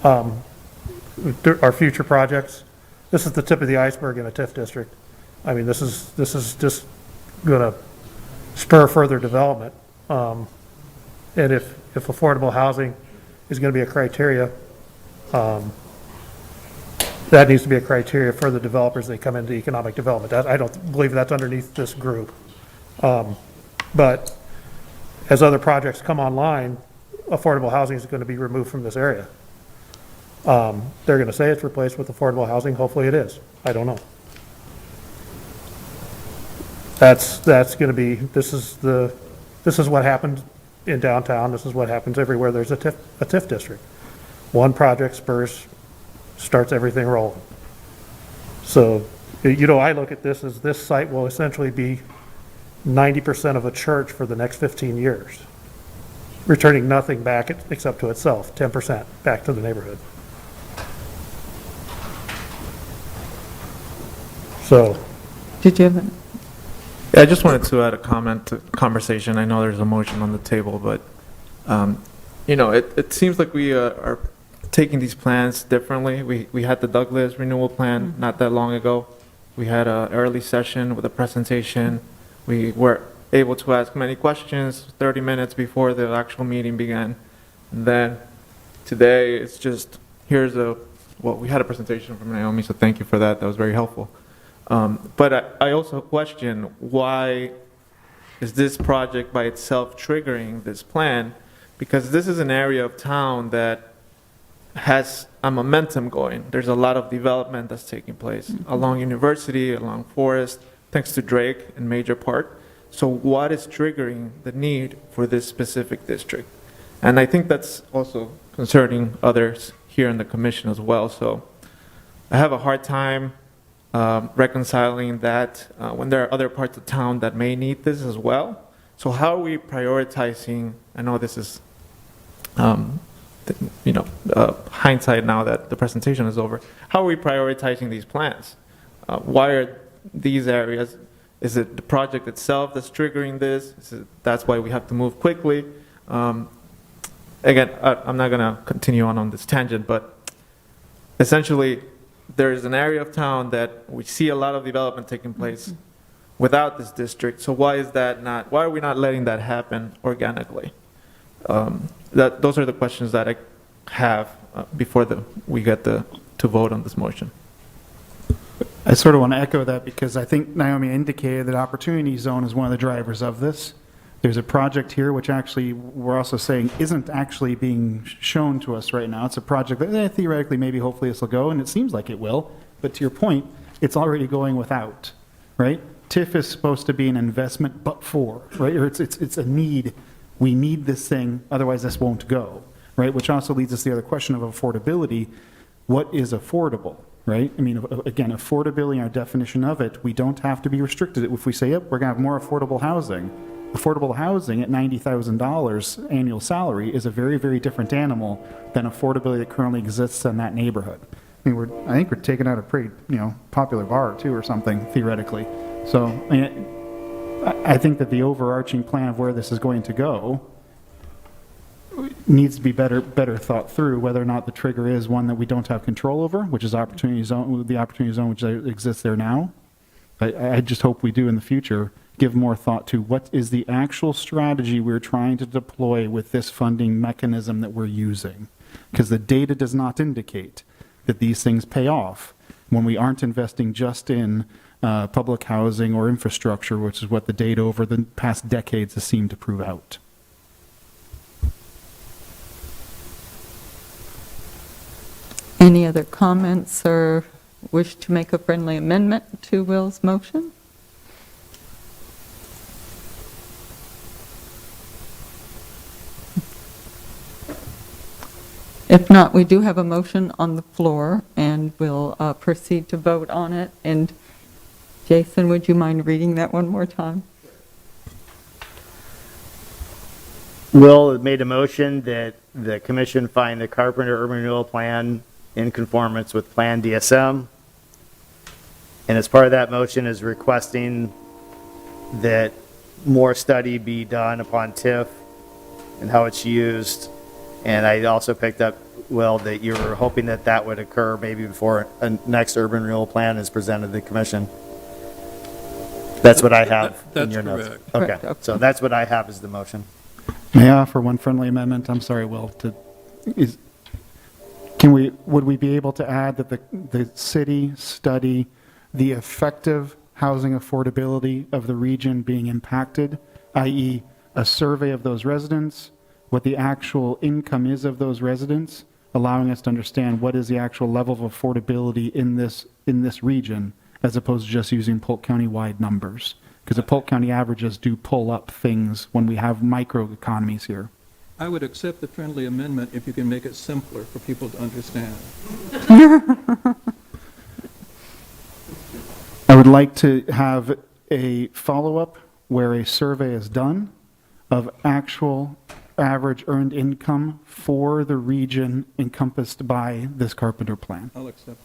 Our future projects, this is the tip of the iceberg in a TIF district. I mean, this is just going to spur further development. And if affordable housing is going to be a criteria, that needs to be a criteria for the developers that come into economic development. I don't believe that's underneath this group. But as other projects come online, affordable housing is going to be removed from this area. They're going to say it's replaced with affordable housing. Hopefully it is. I don't know. That's going to be, this is what happened in downtown. This is what happens everywhere there's a TIF district. One project starts everything rolling. So, I look at this as this site will essentially be 90% of a church for the next 15 years, returning nothing back except to itself, 10% back to the neighborhood. So. Did you have an? Yeah, I just wanted to add a comment to conversation. I know there's a motion on the table, but, it seems like we are taking these plans differently. We had the Douglas renewal plan not that long ago. We had an early session with a presentation. We were able to ask many questions 30 minutes before the actual meeting began. And then today it's just, we had a presentation from Naomi, so thank you for that. That was very helpful. But I also question, why is this project by itself triggering this plan? Because this is an area of town that has a momentum going. There's a lot of development that's taking place along University, along Forest, thanks to Drake in major part. So what is triggering the need for this specific district? And I think that's also concerning others here in the commission as well. So I have a hard time reconciling that when there are other parts of town that may need this as well. So how are we prioritizing? I know this is hindsight now that the presentation is over. How are we prioritizing these plans? Why are these areas? Is it the project itself that's triggering this? That's why we have to move quickly? Again, I'm not going to continue on this tangent, but essentially, there is an area of town that we see a lot of development taking place without this district. So why are we not letting that happen organically? Those are the questions that I have before we get to vote on this motion. I sort of want to echo that because I think Naomi indicated that opportunity zone is one of the drivers of this. There's a project here which actually we're also saying isn't actually being shown to us right now. It's a project that theoretically maybe hopefully this will go, and it seems like it will. But to your point, it's already going without, right? TIF is supposed to be an investment but for, right? Or it's a need. We need this thing, otherwise this won't go, right? Which also leads us to the other question of affordability. What is affordable, right? I mean, again, affordability, our definition of it, we don't have to be restricted. If we say, yep, we're going to have more affordable housing at $90,000 annual salary is a very, very different animal than affordability that currently exists in that neighborhood. I mean, I think we're taking out a pretty, popular bar too or something, theoretically. So, I think that the overarching plan of where this is going to go needs to be better thought through, whether or not the trigger is one that we don't have control over, which is the opportunity zone which exists there now. I just hope we do in the future give more thought to what is the actual strategy we're trying to deploy with this funding mechanism that we're using. Because the data does not indicate that these things pay off when we aren't investing just in public housing or infrastructure, which is what the data over the past decades has seemed to prove out. Any other comments or wish to make a friendly amendment to Will's motion? If not, we do have a motion on the floor, and we'll proceed to vote on it. And Jason, would you mind reading that one more time? Will made a motion that the commission find the Carpenter Urban Renewal Plan in conformance with Plan DSM. And as part of that motion is requesting that more study be done upon TIF and how it's used, And I also picked up, Will, that you were hoping that that would occur maybe before a next urban renewal plan is presented to the commission. That's what I have in That's your notes. correct. Okay, Correct. so that's what I have as the motion. May I offer one friendly amendment? I'm sorry, Will, would we be able to add that the city study the effective housing affordability of the region being impacted, i.e. a survey of those residents, what the actual income is of those residents, allowing us to understand what is the actual level of affordability in this region, as opposed to just using Polk County-wide numbers. Because the Polk County averages do pull up things when we have microeconomies here. I would accept the friendly amendment if you can make it simpler for people to understand. I would like to have a follow-up where a survey is done of actual average earned income for the region encompassed by this Carpenter plan. I'll accept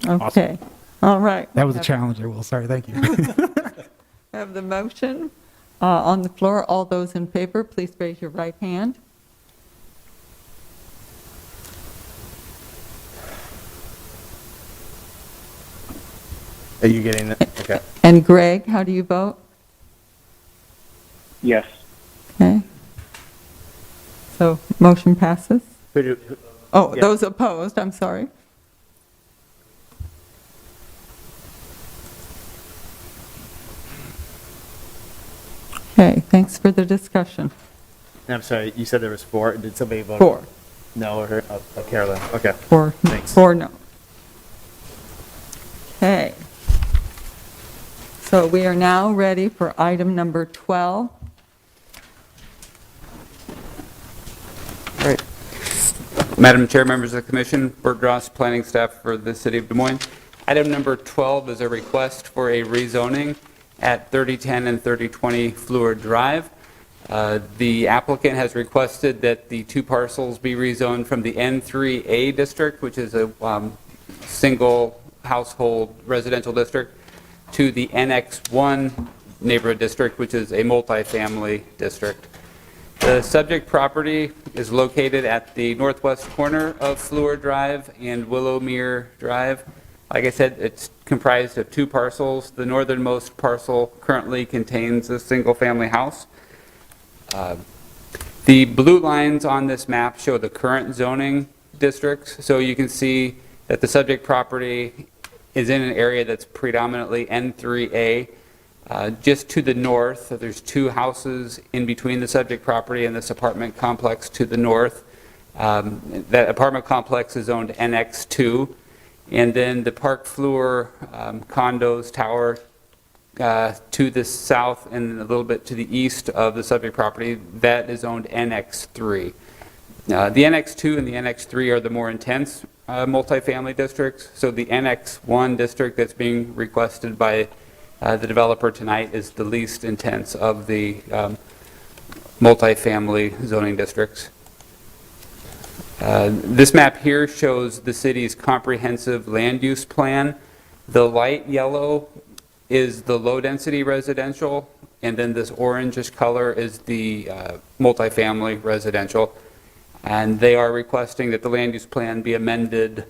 that. Okay, all right. That was a challenge, I will. Sorry, thank you. We have the motion on the floor. All those in favor, please raise your right hand. Are you getting it? Okay. And Greg, how do you vote? Yes. Okay. So motion passes. Oh, Yeah. those opposed, I'm sorry. Okay, thanks for the discussion. I'm sorry, you said there was 4. Did somebody vote? 4. No, or Carolyn. Okay. 4, Thanks. 4 no. Okay. So we are now ready for item number 12. Right. Madam Chair, members of the commission, Bert Ross, planning staff for the city of Des Moines. Item number 12 is a request for a rezoning at 3010 and 3020 Fleur Drive. The applicant has requested that the 2 parcels be rezoned from the N3A district, which is a single household residential district, to the NX1 neighborhood district, which is a multifamily district. The subject property is located at the northwest corner of Fleur Drive and Willowmere Drive. Like I said, it's comprised of 2 parcels. The northernmost parcel currently contains a single-family house. The blue lines on this map show the current zoning districts, so you can see that the subject property is in an area that's predominantly N3A. Just to the north, there's 2 houses in between the subject property and this apartment complex to the north. That apartment complex is zoned NX2. And then the Park Fleur condos tower to the south and a little bit to the east of the subject property, that is owned NX3. The NX2 and the NX3 are the more intense multifamily districts. So the NX1 district that's being requested by the developer tonight is the least intense of the multifamily zoning districts. This map here shows the city's comprehensive land use plan. The light yellow is the low-density residential, and then this orangish color is the multifamily residential. And they are requesting that the land use plan be amended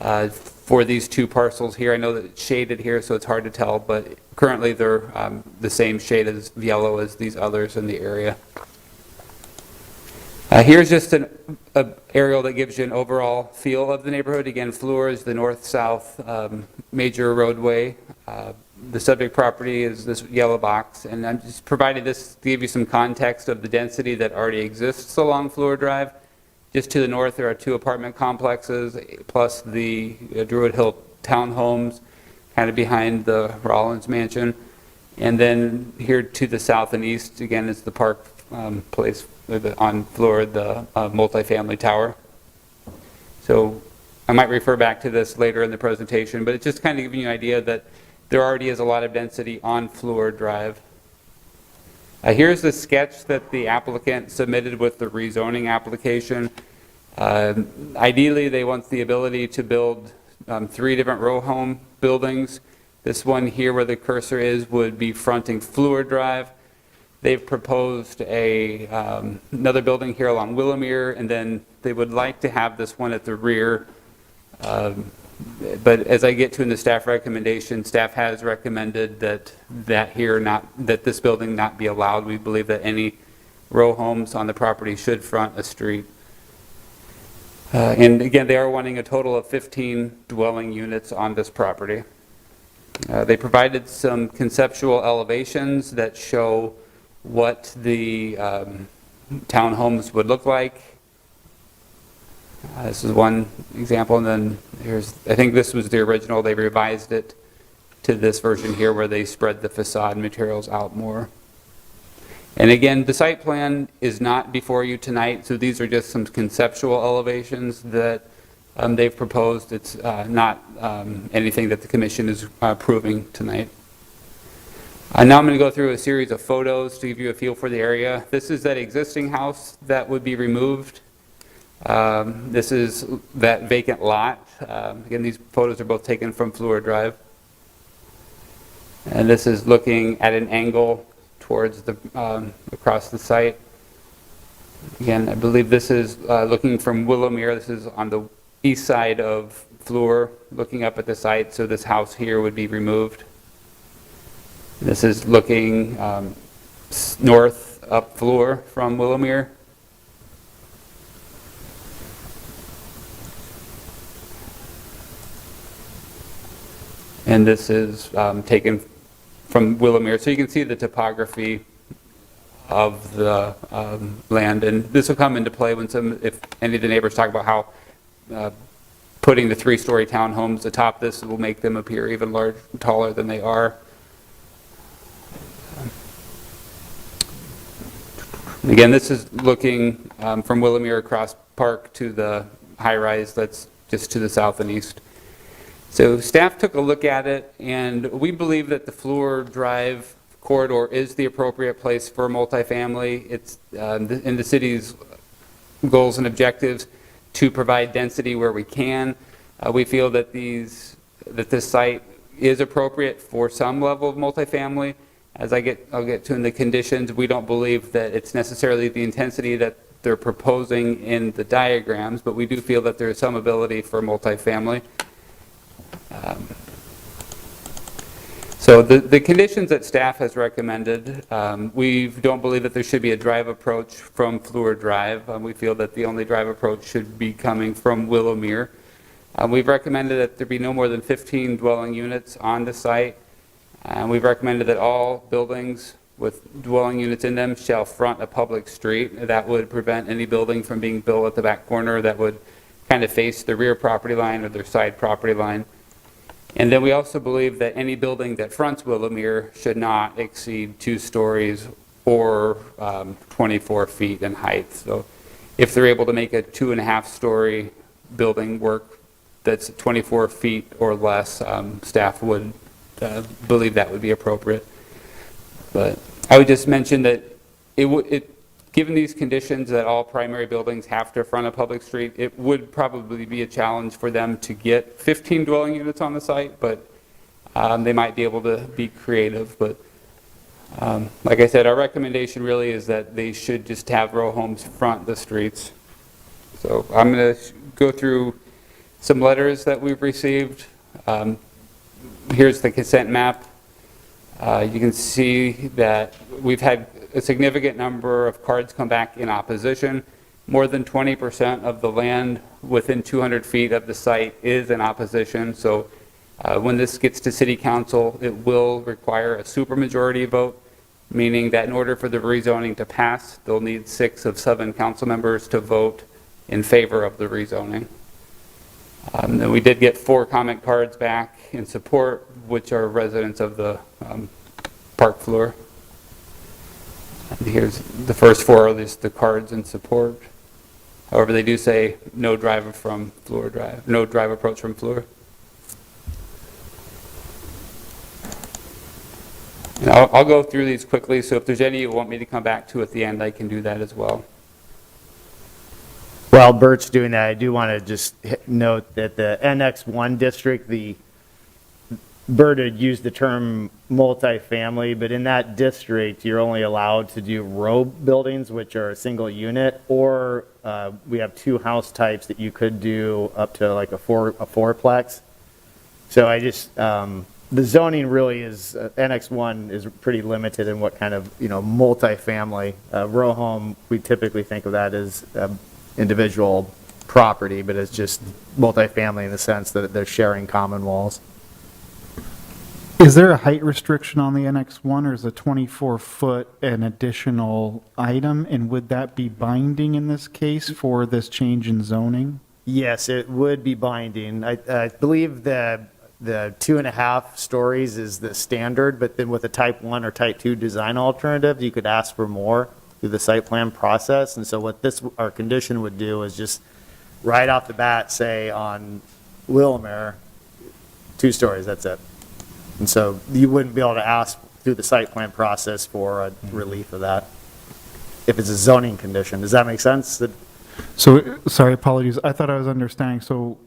for these 2 parcels here. I know that it's shaded here, so it's hard to tell, but currently they're the same shade as yellow as these others in the area. Here's just an aerial that gives you an overall feel of the neighborhood. Again, Fleur is the north-south major roadway. The subject property is this yellow box, and I'm just providing this to give you some context of the density that already exists along Fleur Drive. Just to the north, there are 2 apartment complexes, plus the Druid Hill townhomes, kind of behind the Rollins Mansion. And then here to the south and east, again, is the Park Place on Fleur, the multifamily tower. So I might refer back to this later in the presentation, but it's just kind of giving you an idea that there already is a lot of density on Fleur Drive. Here's the sketch that the applicant submitted with the rezoning application. Ideally, they want the ability to build 3 different row home buildings. This one here where the cursor is would be fronting Fleur Drive. They've proposed another building here along Willowmere, and then they would like to have this one at the rear. But as I get to in the staff recommendation, staff has recommended that this building not be allowed. We believe that any row homes on the property should front a street. And again, they are wanting a total of 15 dwelling units on this property. They provided some conceptual elevations that show what the townhomes would look like. This is one example, and then I think this was the original. They revised it to this version here where they spread the facade materials out more. And again, the site plan is not before you tonight, so these are just some conceptual elevations that they've proposed. It's not anything that the commission is approving tonight. Now I'm going to go through a series of photos to give you a feel for the area. This is that existing house that would be removed. This is that vacant lot. Again, these photos are both taken from Fleur Drive. And this is looking at an angle towards the across the site. Again, I believe this is looking from Willowmere. This is on the east side of Fleur, looking up at the site. So this house here would be removed. This is looking north up Fleur from Willowmere. And this is taken from Willowmere. So you can see the topography of the land. And this will come into play when if any of the neighbors talk about how putting the 3-story townhomes atop this will make them appear even taller than they are. Again, this is looking from Willowmere across Park to the high-rise that's just to the south and east. So staff took a look at it, and we believe that the Fleur Drive corridor is the appropriate place for multifamily. It's in the city's goals and objectives to provide density where we can. We feel that this site is appropriate for some level of multifamily. As I'll get to in the conditions, we don't believe that it's necessarily the intensity that they're proposing in the diagrams, but we do feel that there is some ability for multifamily. So the conditions that staff has recommended, we don't believe that there should be a drive approach from Fleur Drive. We feel that the only drive approach should be coming from Willowmere. We've recommended that there be no more than 15 dwelling units on the site. We've recommended that all buildings with dwelling units in them shall front a public street. That would prevent any building from being built at the back corner that would kind of face the rear property line or their side property line. And then we also believe that any building that fronts Willowmere should not exceed 2 stories or 24 feet in height. So if they're able to make a 2.5-story building work that's 24 feet or less, staff would believe that would be appropriate. But I would just mention that given these conditions that all primary buildings have to front a public street, it would probably be a challenge for them to get 15 dwelling units on the site, but they might be able to be creative. But like I said, our recommendation really is that they should just have row homes front the streets. So I'm going to go through some letters that we've received. Here's the consent map. You can see that we've had a significant number of cards come back in opposition. More than 20% of the land within 200 feet of the site is in opposition. So when this gets to City Council, it will require a supermajority vote, meaning that in order for the rezoning to pass, they'll need 6 of 7 council members to vote in favor of the rezoning. And we did get 4 comment cards back in support, which are residents of the Park Fleur. And here's the first 4 are just the cards in support. However, they do say no drive from Fleur Drive, no drive approach from Fleur. And I'll go through these quickly, so if there's any you want me to come back to at the end, I can do that as well. While Bert's doing that, I do want to just note that the NX1 district, Bert had used the term multifamily, but in that district, you're only allowed to do row buildings, which are a single unit, or we have two house types that you could do up to like a fourplex. So I just, the zoning really is, NX1 is pretty limited in what kind of, multifamily. Row home, we typically think of that as individual property, but it's just multifamily in the sense that they're sharing common walls. Is there a height restriction on the NX1, or is a 24-foot an additional item? And would that be binding in this case for this change in zoning? Yes, it would be binding. I believe the 2.5 stories is the standard, but then with a type 1 or type 2 design alternative, you could ask for more through the site plan process. And so what our condition would do is just right off the bat say on Wilmer, 2 stories, that's it. And so you wouldn't be able to ask through the site plan process for a relief of that if it's a zoning condition. Does that make sense? So, sorry, apologies. I thought I was understanding. So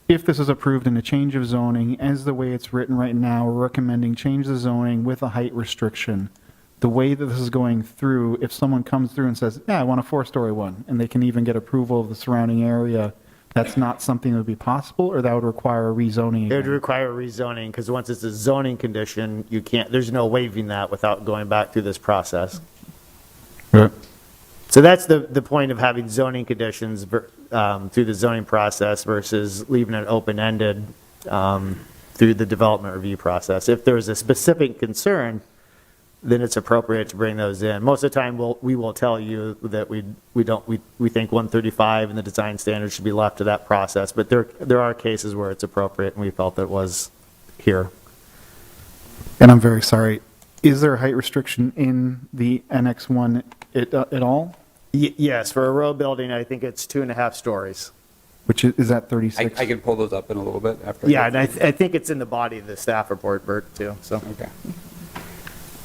if this is approved in a change of zoning, as the way it's written right now, we're recommending change the zoning with a height restriction. The way that this is going through, if someone comes through and says, yeah, I want a 4-story one, and they can even get approval of the surrounding area, that's not something that would be possible, or that would require a rezoning It would again? require rezoning because once it's a zoning condition, you can't, there's no waiving that without going back through this process. Right. So that's the point of having zoning conditions through the zoning process versus leaving it open-ended through the development review process. If there's a specific concern, then it's appropriate to bring those in. Most of the time, we will tell you that we think 135 and the design standards should be left to that process, but there are cases where it's appropriate, and we felt that was here. And I'm very sorry. Is there a height restriction in the NX1 at all? Yes, for a row building, I think it's 2.5 stories. Which is that 36? I can pull those up in a little bit after. Yeah, and I think it's in the body of the staff report, Bert, too, so. Okay.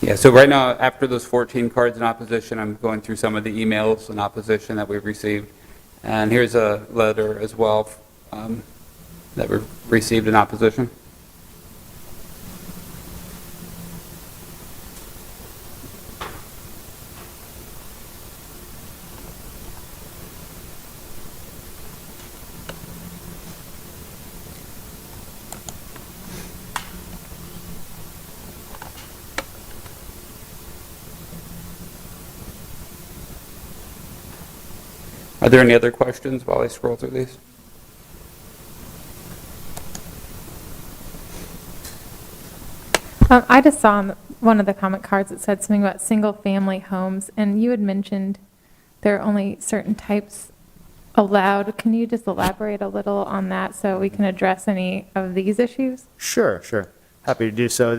Yeah, so right now, after those 14 cards in opposition, I'm going through some of the emails in opposition that we've received. And here's a letter as well that we've received in opposition. Are there any other questions while I scroll through these? I just saw on one of the comment cards it said something about single-family homes, and you had mentioned there are only certain types allowed. Can you just elaborate a little on that so we can address any of these issues? Sure. Happy to do so.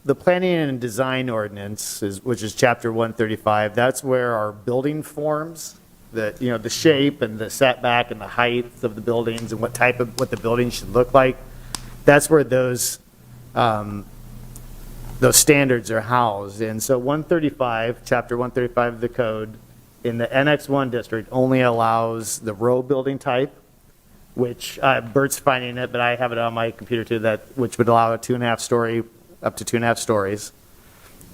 The planning and design ordinance, which is chapter 135, that's where our building forms, the shape and the setback and the height of the buildings and what the building should look like, that's where those standards are housed. And so 135, chapter 135 of the code, in the NX1 district only allows the row building type, which Bert's finding it, but I have it on my computer too, which would allow a 2.5 story up to 2.5 stories.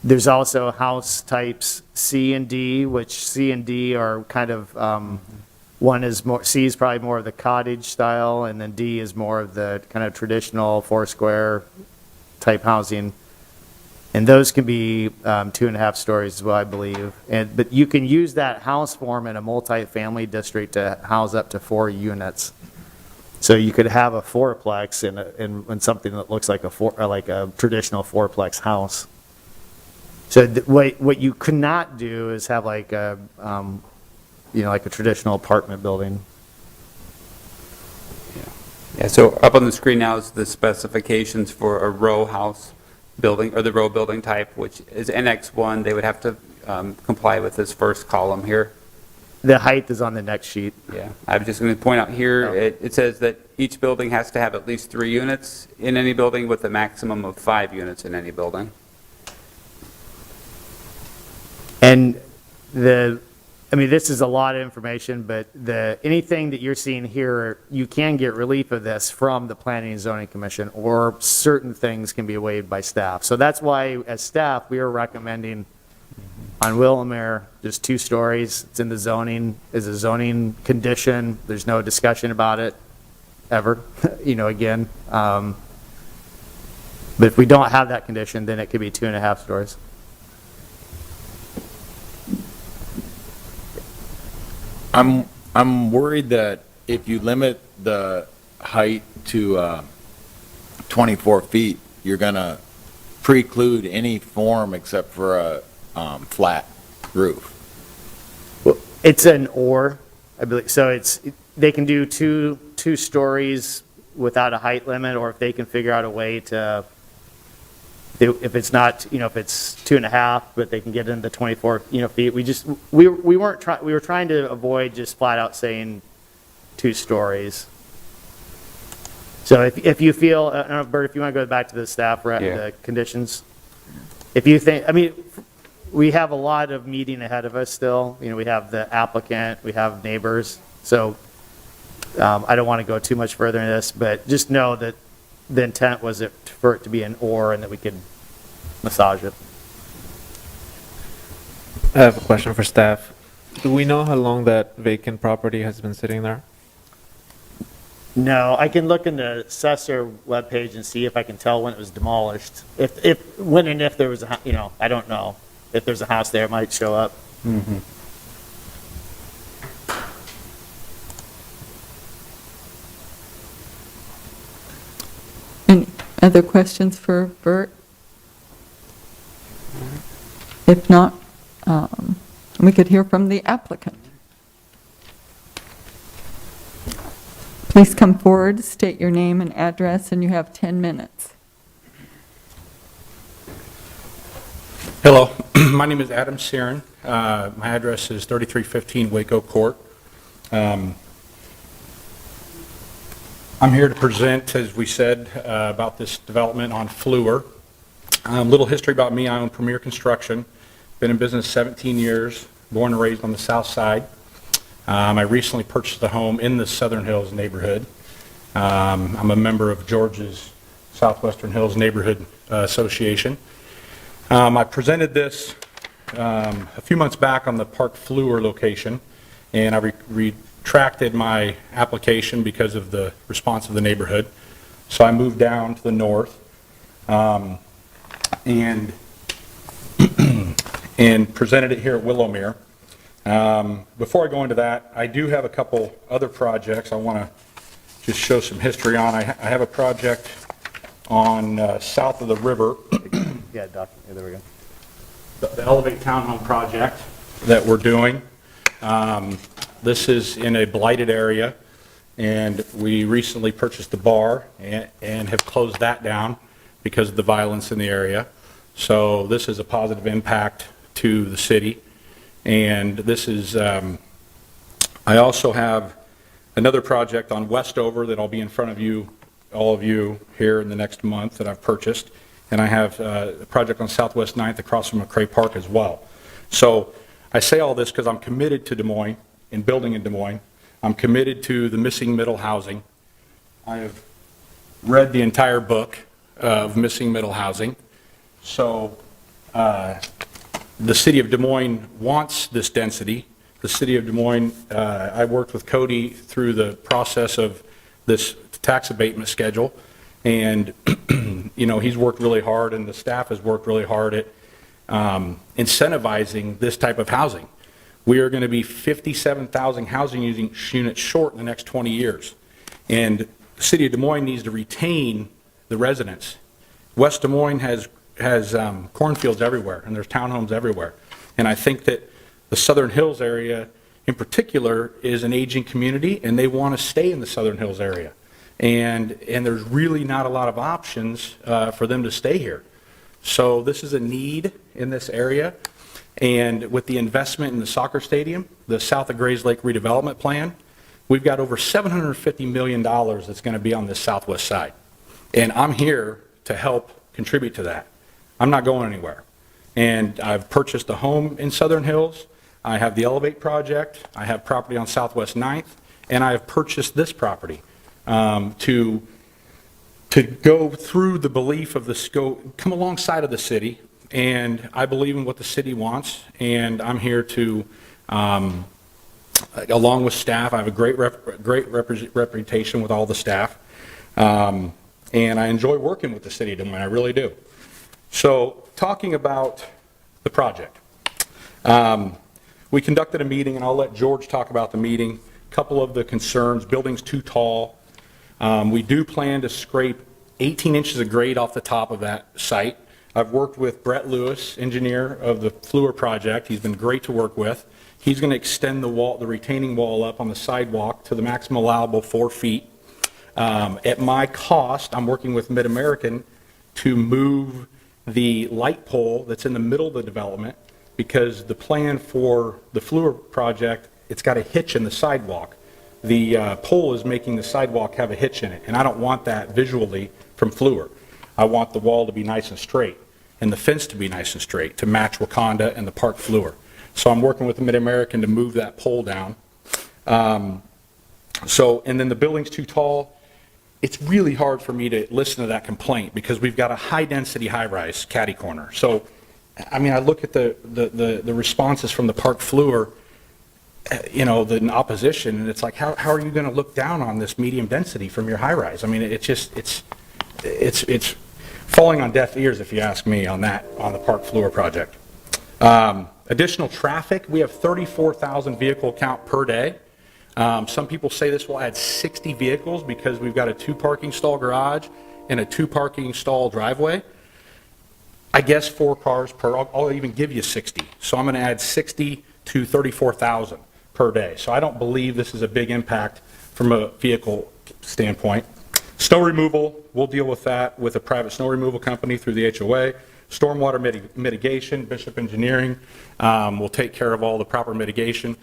There's also house types C and D, which C and D are kind of, one is more, C is probably more of the cottage style, and then D is more of the kind of traditional 4-square type housing. And those can be 2.5 stories as well, I believe. But you can use that house form in a multifamily district to house up to 4 units. So you could have a fourplex in something that looks like a traditional fourplex house. So what you could not do is have like a traditional apartment building. Yeah, so up on the screen now is the specifications for a row house building, or the row building type, which is NX1. They would have to comply with this first column here. The height is on the next sheet. Yeah, I'm just going to point out here, it says that each building has to have at least 3 units in any building with a maximum of 5 units in any building. And I mean, this is a lot of information, but anything that you're seeing here, you can get relief of this from the Planning and Zoning Commission, or certain things can be waived by staff. So that's why, as staff, we are recommending on Willamere, just 2 stories. It's in the zoning, is a zoning condition. There's no discussion about it ever, again. But if we don't have that condition, then it could be 2.5 stories. I'm worried that if you limit the height to 24 feet, you're going to preclude any form except for a flat roof. Well, it's an or, I believe. So they can do two stories without a height limit, or if they can figure out a way to, if it's not, if it's 2.5, but they can get into 24, feet. We were trying to avoid just flat out saying 2 stories. So if you feel, I don't know, Bert, if you want to go back to the staff, the conditions. If you think, I mean, we have a lot of meeting ahead of us still. We have the applicant, we have neighbors. So I don't want to go too much further in this, but just know that the intent was for it to be an or, and that we could massage it. I have a question for staff. Do we know how long that vacant property has been sitting there? No, I can look in the assessor webpage and see if I can tell when it was demolished. When and if there was a, I don't know. If there's a house there, it might show up. Mm-hmm. Any other questions for Bert? If not, we could hear from the applicant. Please come forward, state your name and address, and you have 10 minutes. Hello, my name is Adam Searin. My address is 3315 Waco Court. I'm here to present, as we said, about this development on Fleur. Little history about me: I own Premier Construction. Been in business 17 years, born and raised on the south side. I recently purchased a home in the Southern Hills neighborhood. I'm a member of George's Southwestern Hills Neighborhood Association. I presented this a few months back on the Park Fleur location, and I retracted my application because of the response of the neighborhood. So I moved down to the north and presented it here at Willowmere. Before I go into that, I do have a couple other projects I want to just show some history on. I have a project on south of the river. Yeah, Doc. Yeah, there we go. The Elevate Townhome project that we're doing. This is in a blighted area, and we recently purchased the bar and have closed that down because of the violence in the area. So this is a positive impact to the city. And this is, I also have another project on Westover that I'll be in front of you, all of you, here in the next month that I've purchased. And I have a project on Southwest 9th across from McCray Park as well. So I say all this because I'm committed to Des Moines and building in Des Moines. I'm committed to the missing middle housing. I have read the entire book of missing middle housing. So the city of Des Moines wants this density. The city of Des Moines, I worked with Cody through the process of this tax abatement schedule, and he's worked really hard, and the staff has worked really hard at incentivizing this type of housing. We are going to be 57,000 housing units short in the next 20 years, and the city of Des Moines needs to retain the residents. West Des Moines has cornfields everywhere, and there's townhomes everywhere. And I think that the Southern Hills area in particular is an aging community, and they want to stay in the Southern Hills area. And there's really not a lot of options for them to stay here. So this is a need in this area. And with the investment in the soccer stadium, the South of Grays Lake redevelopment plan, we've got over $750 million that's going to be on this southwest side. And I'm here to help contribute to that. I'm not going anywhere. And I've purchased a home in Southern Hills. I have the Elevate project, I have property on Southwest 9th, and I have purchased this property to go through the belief of the scope, come alongside of the city, and I believe in what the city wants, and I'm here to, along with staff, I have a great reputation with all the staff, and I enjoy working with the city of Des Moines, I really do. So, talking about the project. We conducted a meeting, and I'll let George talk about the meeting. A couple of the concerns, building's too tall. We do plan to scrape 18 inches of grade off the top of that site. I've worked with Brett Lewis, engineer of the Fleur project. He's been great to work with. He's going to extend the wall, the retaining wall up on the sidewalk to the maximum allowable 4 feet. At my cost, I'm working with Mid-American to move the light pole that's in the middle of the development, because the plan for the Fleur project, it's got a hitch in the sidewalk. The pole is making the sidewalk have a hitch in it, and I don't want that visually from Fleur. I want the wall to be nice and straight, and the fence to be nice and straight, to match Wakanda and the Park Fleur. So I'm working with the Mid-American to move that pole down. And then the building's too tall. It's really hard for me to listen to that complaint, because we've got a high-density high-rise catty corner. So, I mean, I look at the responses from the Park Fleur, the opposition, and it's like, how are you going to look down on this medium density from your high-rise? I mean, it's falling on deaf ears, if you ask me, on the Park Fleur project. Additional traffic, we have 34,000 vehicle count per day. Some people say this will add 60 vehicles because we've got a 2 parking stall garage and a 2 parking stall driveway. I guess 4 cars per, I'll even give you 60. So I'm going to add 60 to 34,000 per day. So I don't believe this is a big impact from a vehicle standpoint. Snow removal, we'll deal with that with a private snow removal company through the HOA. Stormwater mitigation, Bishop Engineering will take care of all the proper mitigation.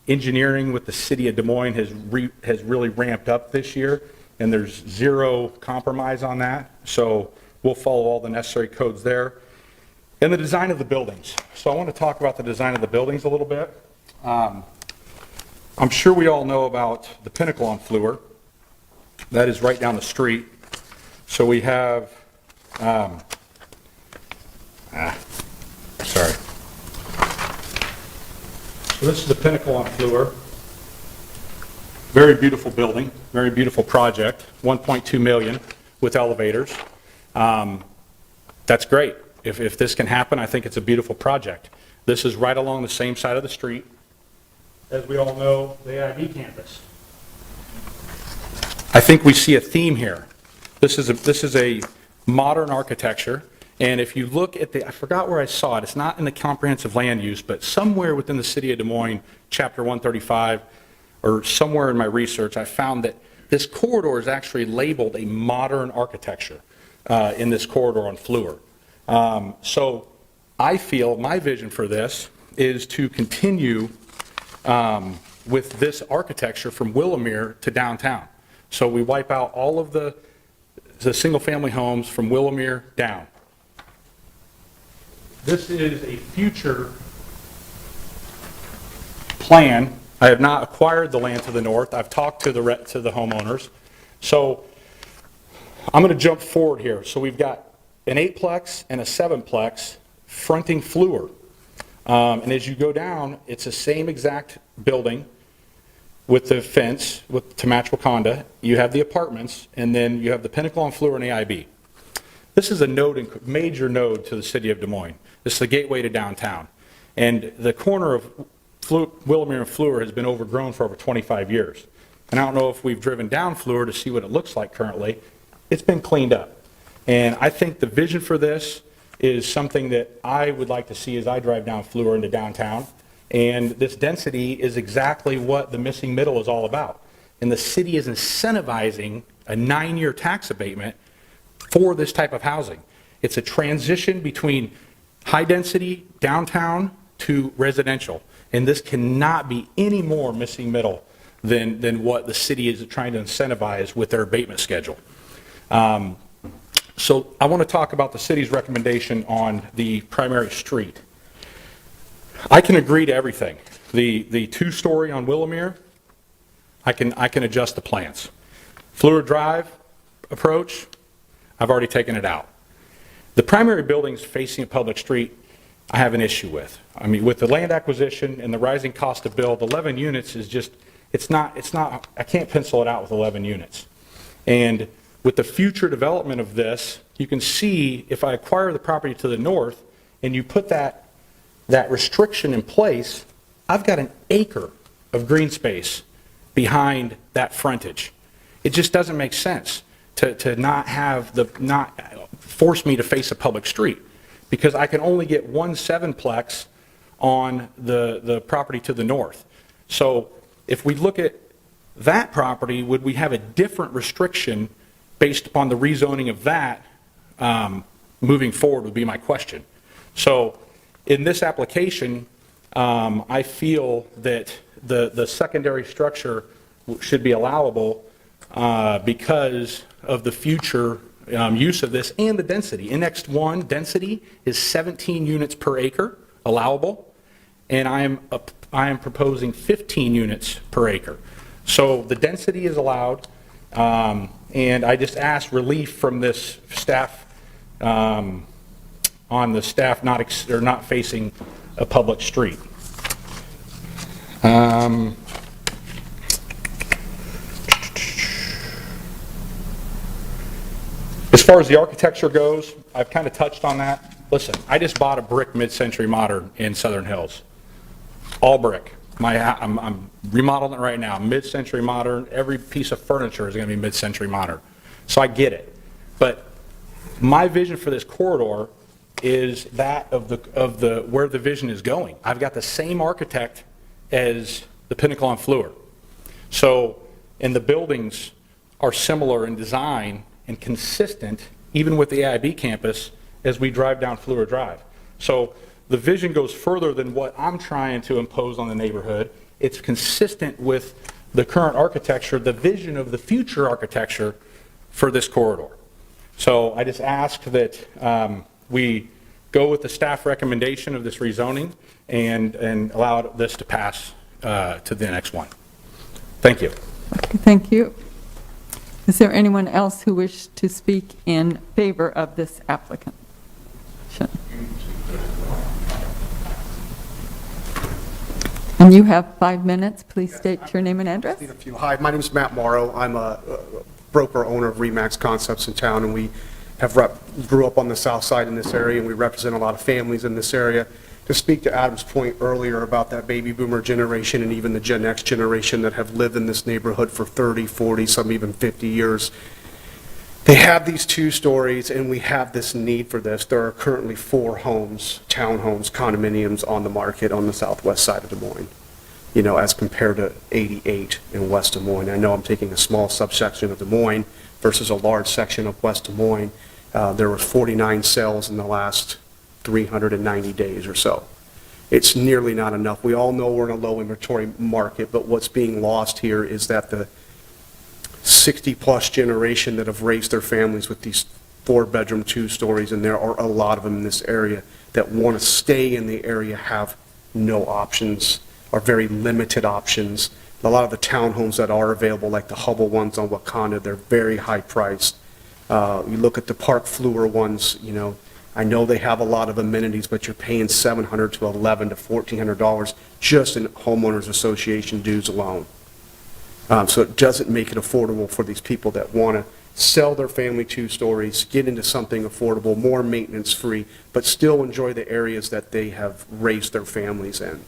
Engineering with the city of Des Moines has really ramped up this year, and there's zero compromise on that. So we'll follow all the necessary codes there. And the design of the buildings. So I want to talk about the design of the buildings a little bit. I'm sure we all know about the Pinnacle on Fleur. That is right down the street. So we have, sorry. So this is the Pinnacle on Fleur. Very beautiful building, very beautiful project, 1.2 million with elevators. That's great. If this can happen, I think it's a beautiful project. This is right along the same side of the street, as we all know, the AIB campus. I think we see a theme here. This is a modern architecture, and if you look at I forgot where I saw it, it's not in the comprehensive land use, but somewhere within the city of Des Moines, chapter 135, or somewhere in my research, I found that this corridor is actually labeled a modern architecture in this corridor on Fleur. So I feel my vision for this is to continue with this architecture from Willamere to downtown. So we wipe out all of the single-family homes from Willamere down. This is a future plan. I have not acquired the land to the north. I've talked to the homeowners. So I'm going to jump forward here. So we've got an 8-plex and a 7-plex fronting Fleur. And as you go down, it's the same exact building with the fence to match Wakanda. You have the apartments, and then you have the Pinnacle on Fleur and AIB. This is a major node to the city of Des Moines. This is the gateway to downtown. And the corner of Willamere and Fleur has been overgrown for over 25 years. And I don't know if we've driven down Fleur to see what it looks like currently. It's been cleaned up. And I think the vision for this is something that I would like to see as I drive down Fleur into downtown. And this density is exactly what the missing middle is all about. And the city is incentivizing a 9-year tax abatement for this type of housing. It's a transition between high density downtown to residential. And this cannot be any more missing middle than what the city is trying to incentivize with their abatement schedule. So I want to talk about the city's recommendation on the primary street. I can agree to everything. The two-story on Willowmere, I can adjust the plans. Fleur Drive approach, I've already taken it out. The primary buildings facing a public street, I have an issue with. I mean, with the land acquisition and the rising cost to build, 11 units is just, it's not, I can't pencil it out with 11 units. And with the future development of this, you can see if I acquire the property to the north and you put that restriction in place, I've got an acre of green space behind that frontage. It just doesn't make sense to not force me to face a public street, because I can only get one 7-plex on the property to the north. So if we look at that property, would we have a different restriction based upon the rezoning of that moving forward would be my question. So in this application, I feel that the secondary structure should be allowable because of the future use of this and the density. Annex 1 density is 17 units per acre allowable, and I am proposing 15 units per acre. So the density is allowed, and I just asked relief from this staff on the staff not facing a public street. As far as the architecture goes, I've kind of touched on that. Listen, I just bought a brick mid-century modern in Southern Hills. All brick. I'm remodeling it right now. Mid-century modern. Every piece of furniture is going to be mid-century modern. So I get it. But my vision for this corridor is that of the where the vision is going. I've got the same architect as the Pinnacle on Fleur. So, and the buildings are similar in design and consistent, even with the AIB campus, as we drive down Fleur Drive. So the vision goes further than what I'm trying to impose on the neighborhood. It's consistent with the current architecture, the vision of the future architecture for this corridor. So I just ask that we go with the staff recommendation of this rezoning and allow this to pass to the next one. Thank you. Okay, thank you. Is there anyone else who wishes to speak in favor of this applicant? And you have 5 minutes. Please state your name and address. Hi, my name is Matt Morrow. I'm a broker owner of Remax Concepts in town, and we grew up on the south side in this area, and we represent a lot of families in this area. To speak to Adam's point earlier about that baby boomer generation and even the Gen X generation that have lived in this neighborhood for 30, 40, some even 50 years, they have these 2 stories, and we have this need for this. There are currently 4 homes, townhomes, condominiums on the market on the southwest side of Des Moines, you know, as compared to 88 in West Des Moines. I know I'm taking a small subsection of Des Moines versus a large section of West Des Moines. There were 49 sales in the last 390 days or so. It's nearly not enough. We all know we're in a low inventory market, but what's being lost here is that the 60-plus generation that have raised their families with these 4-bedroom, 2 stories, and there are a lot of them in this area that want to stay in the area, have no options or very limited options. A lot of the townhomes that are available, like the Hubble ones on Wakanda, they're very high priced. You look at the Park Fleur ones, you know, I know they have a lot of amenities, but you're paying $700 to $1,100 to $1,400 just in homeowners association dues alone. So it doesn't make it affordable for these people that want to sell their family 2 stories, get into something affordable, more maintenance free, but still enjoy the areas that they have raised their families in.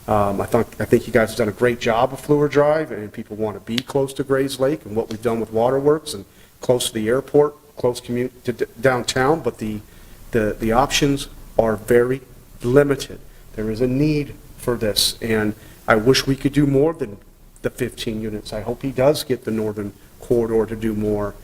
I think you guys have done a great job of Fleur Drive, and people want to be close to Grays Lake and what we've done with Waterworks and close to the airport, close commute to downtown, but the options are very limited. There is a need for this, and I wish we could do more than the 15 units. I hope he does get the northern corridor to do more.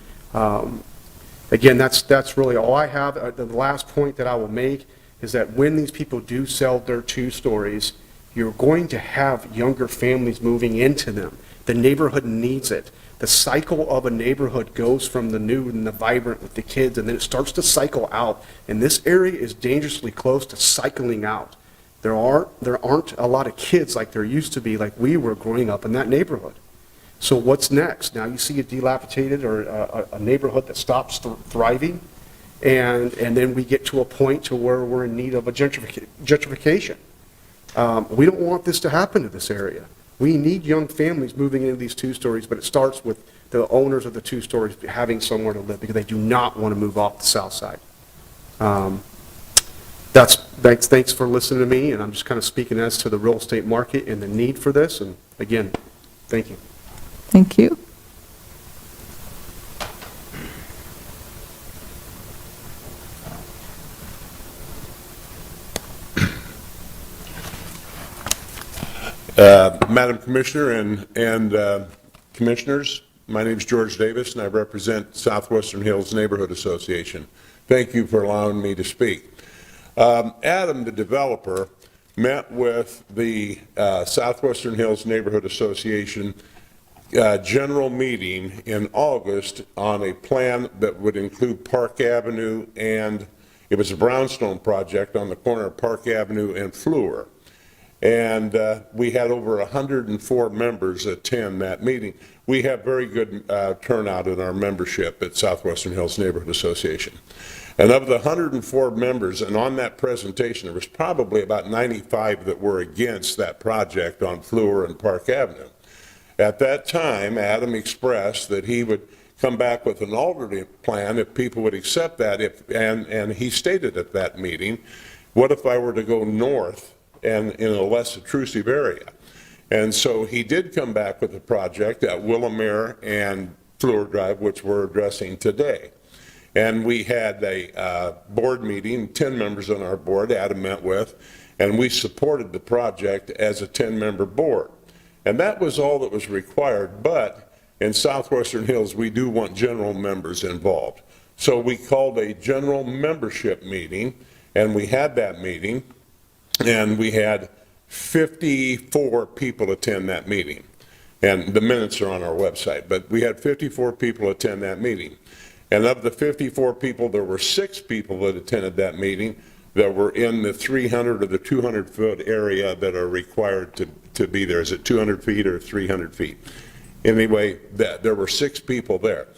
Again, that's really all I have. The last point that I will make is that when these people do sell their 2 stories, you're going to have younger families moving into them. The neighborhood needs it. The cycle of a neighborhood goes from the new and the vibrant with the kids, and then it starts to cycle out. And this area is dangerously close to cycling out. There aren't a lot of kids like there used to be, like we were growing up in that neighborhood. So what's next? Now you see a dilapidated or a neighborhood that stops thriving, and then we get to a point to where we're in need of a gentrification. We don't want this to happen to this area. We need young families moving into these two-stories, but it starts with the owners of the two stories having somewhere to live because they do not want to move off the south side. Thanks for listening to me, and I'm just kind of speaking as to the real estate market and the need for this. And again, thank you. Thank you. Madam Commissioner and Commissioners, my name is George Davis, and I represent Southwestern Hills Neighborhood Association. Thank you for allowing me to speak. Adam, the developer, met with the Southwestern Hills Neighborhood Association general meeting in August on a plan that would include Park Avenue, and it was a brownstone project on the corner of Park Avenue and Fleur. And we had over 104 members attend that meeting. We have very good turnout in our membership at Southwestern Hills Neighborhood Association. And of the 104 members, and on that presentation, there was probably about 95 that were against that project on Fleur and Park Avenue. At that time, Adam expressed that he would come back with an alternate plan if people would accept that. And he stated at that meeting, what if I were to go north and in a less intrusive area? And so he did come back with a project at Willamere and Fleur Drive, which we're addressing today. And we had a board meeting, 10 members on our board Adam met with, and we supported the project as a 10-member board. And that was all that was required, but in Southwestern Hills, we do want general members involved. So we called a general membership meeting, and we had that meeting, and we had 54 people attend that meeting. And the minutes are on our website, but we had 54 people attend that meeting. And of the 54 people, there were 6 people that attended that meeting that were in the 300 or the 200-foot area that are required to be there. Is it 200 feet or 300 feet? Anyway, there were 6 people there.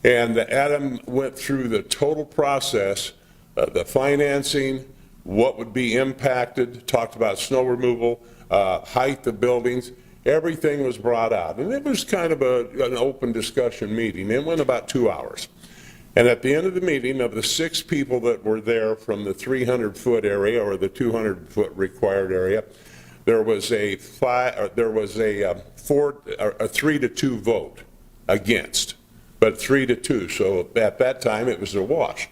And Adam went through the total process, the financing, what would be impacted, talked about snow removal, height of buildings. Everything was brought out. And it was kind of an open discussion meeting. It went about 2 hours. And at the end of the meeting, of the 6 people that were there from the 300-foot area or the 200-foot required area, there was a 3-2 vote against, but 3-2. So at that time, it was a wash.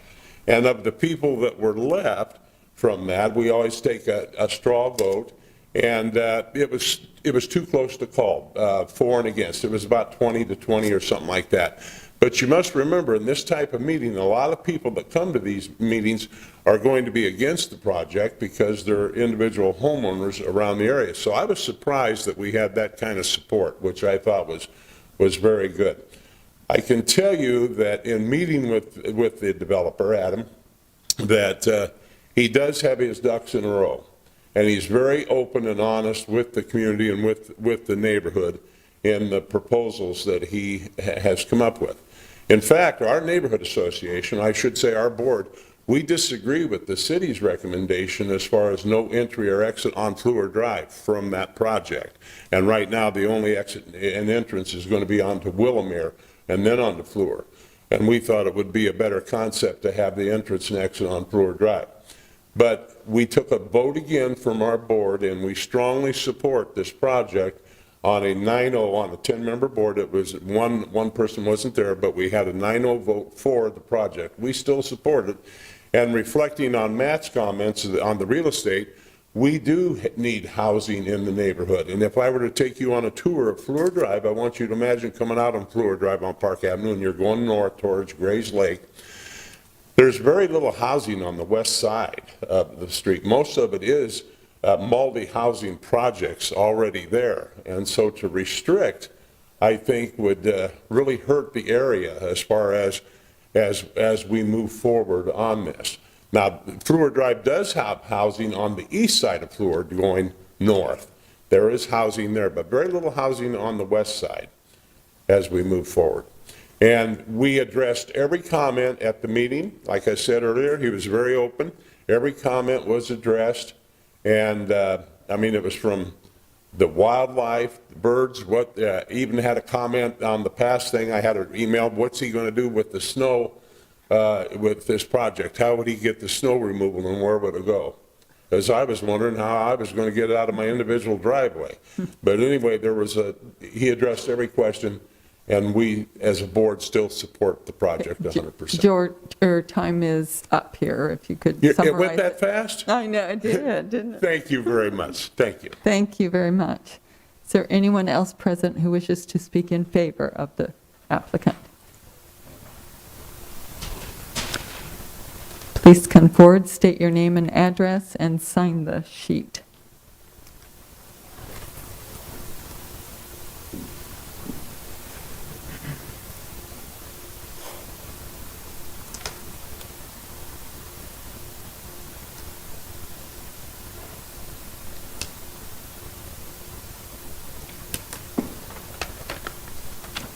And of the people that were left from that, we always take a straw vote, and it was too close to call, for and against. It was about 20-20 or something like that. But you must remember, in this type of meeting, a lot of people that come to these meetings are going to be against the project because they're individual homeowners around the area. So I was surprised that we had that kind of support, which I thought was very good. I can tell you that in meeting with the developer, Adam, that he does have his ducks in a row. And he's very open and honest with the community and with the neighborhood in the proposals that he has come up with. In fact, our neighborhood association, I should say our board, we disagree with the city's recommendation as far as no entry or exit on Fleur Drive from that project. And right now, the only exit and entrance is going to be onto Willamere and then onto Fleur. And we thought it would be a better concept to have the entrance and exit on Fleur Drive. But we took a vote again from our board, and we strongly support this project on a 9-0 on a 10-member board. It was one person wasn't there, but we had a 9-0 vote for the project. We still support it. And reflecting on Matt's comments on the real estate, we do need housing in the neighborhood. And if I were to take you on a tour of Fleur Drive, I want you to imagine coming out on Fleur Drive on Park Avenue, and you're going north towards Grays Lake. There's very little housing on the west side of the street. Most of it is multi-housing projects already there. And so to restrict, I think, would really hurt the area as far as we move forward on this. Now, Fleur Drive does have housing on the east side of Fleur going north. There is housing there, but very little housing on the west side as we move forward. And we addressed every comment at the meeting. Like I said earlier, he was very open. Every comment was addressed. And, I mean, it was from the wildlife, the birds, even had a comment on the past thing. I had an email, what's he going to do with the snow with this project? How would he get the snow removal and where would it go? Because I was wondering how I was going to get it out of my individual driveway. But anyway, he addressed every question, and we, as a board, still support the project 100%. George, your time is up here, if you could summarize. It went that fast? I know, it did, didn't it? Thank you very much. Thank you. Thank you very much. Is there anyone else present who wishes to speak in favor of the applicant? Please come forward, state your name and address, and sign the sheet.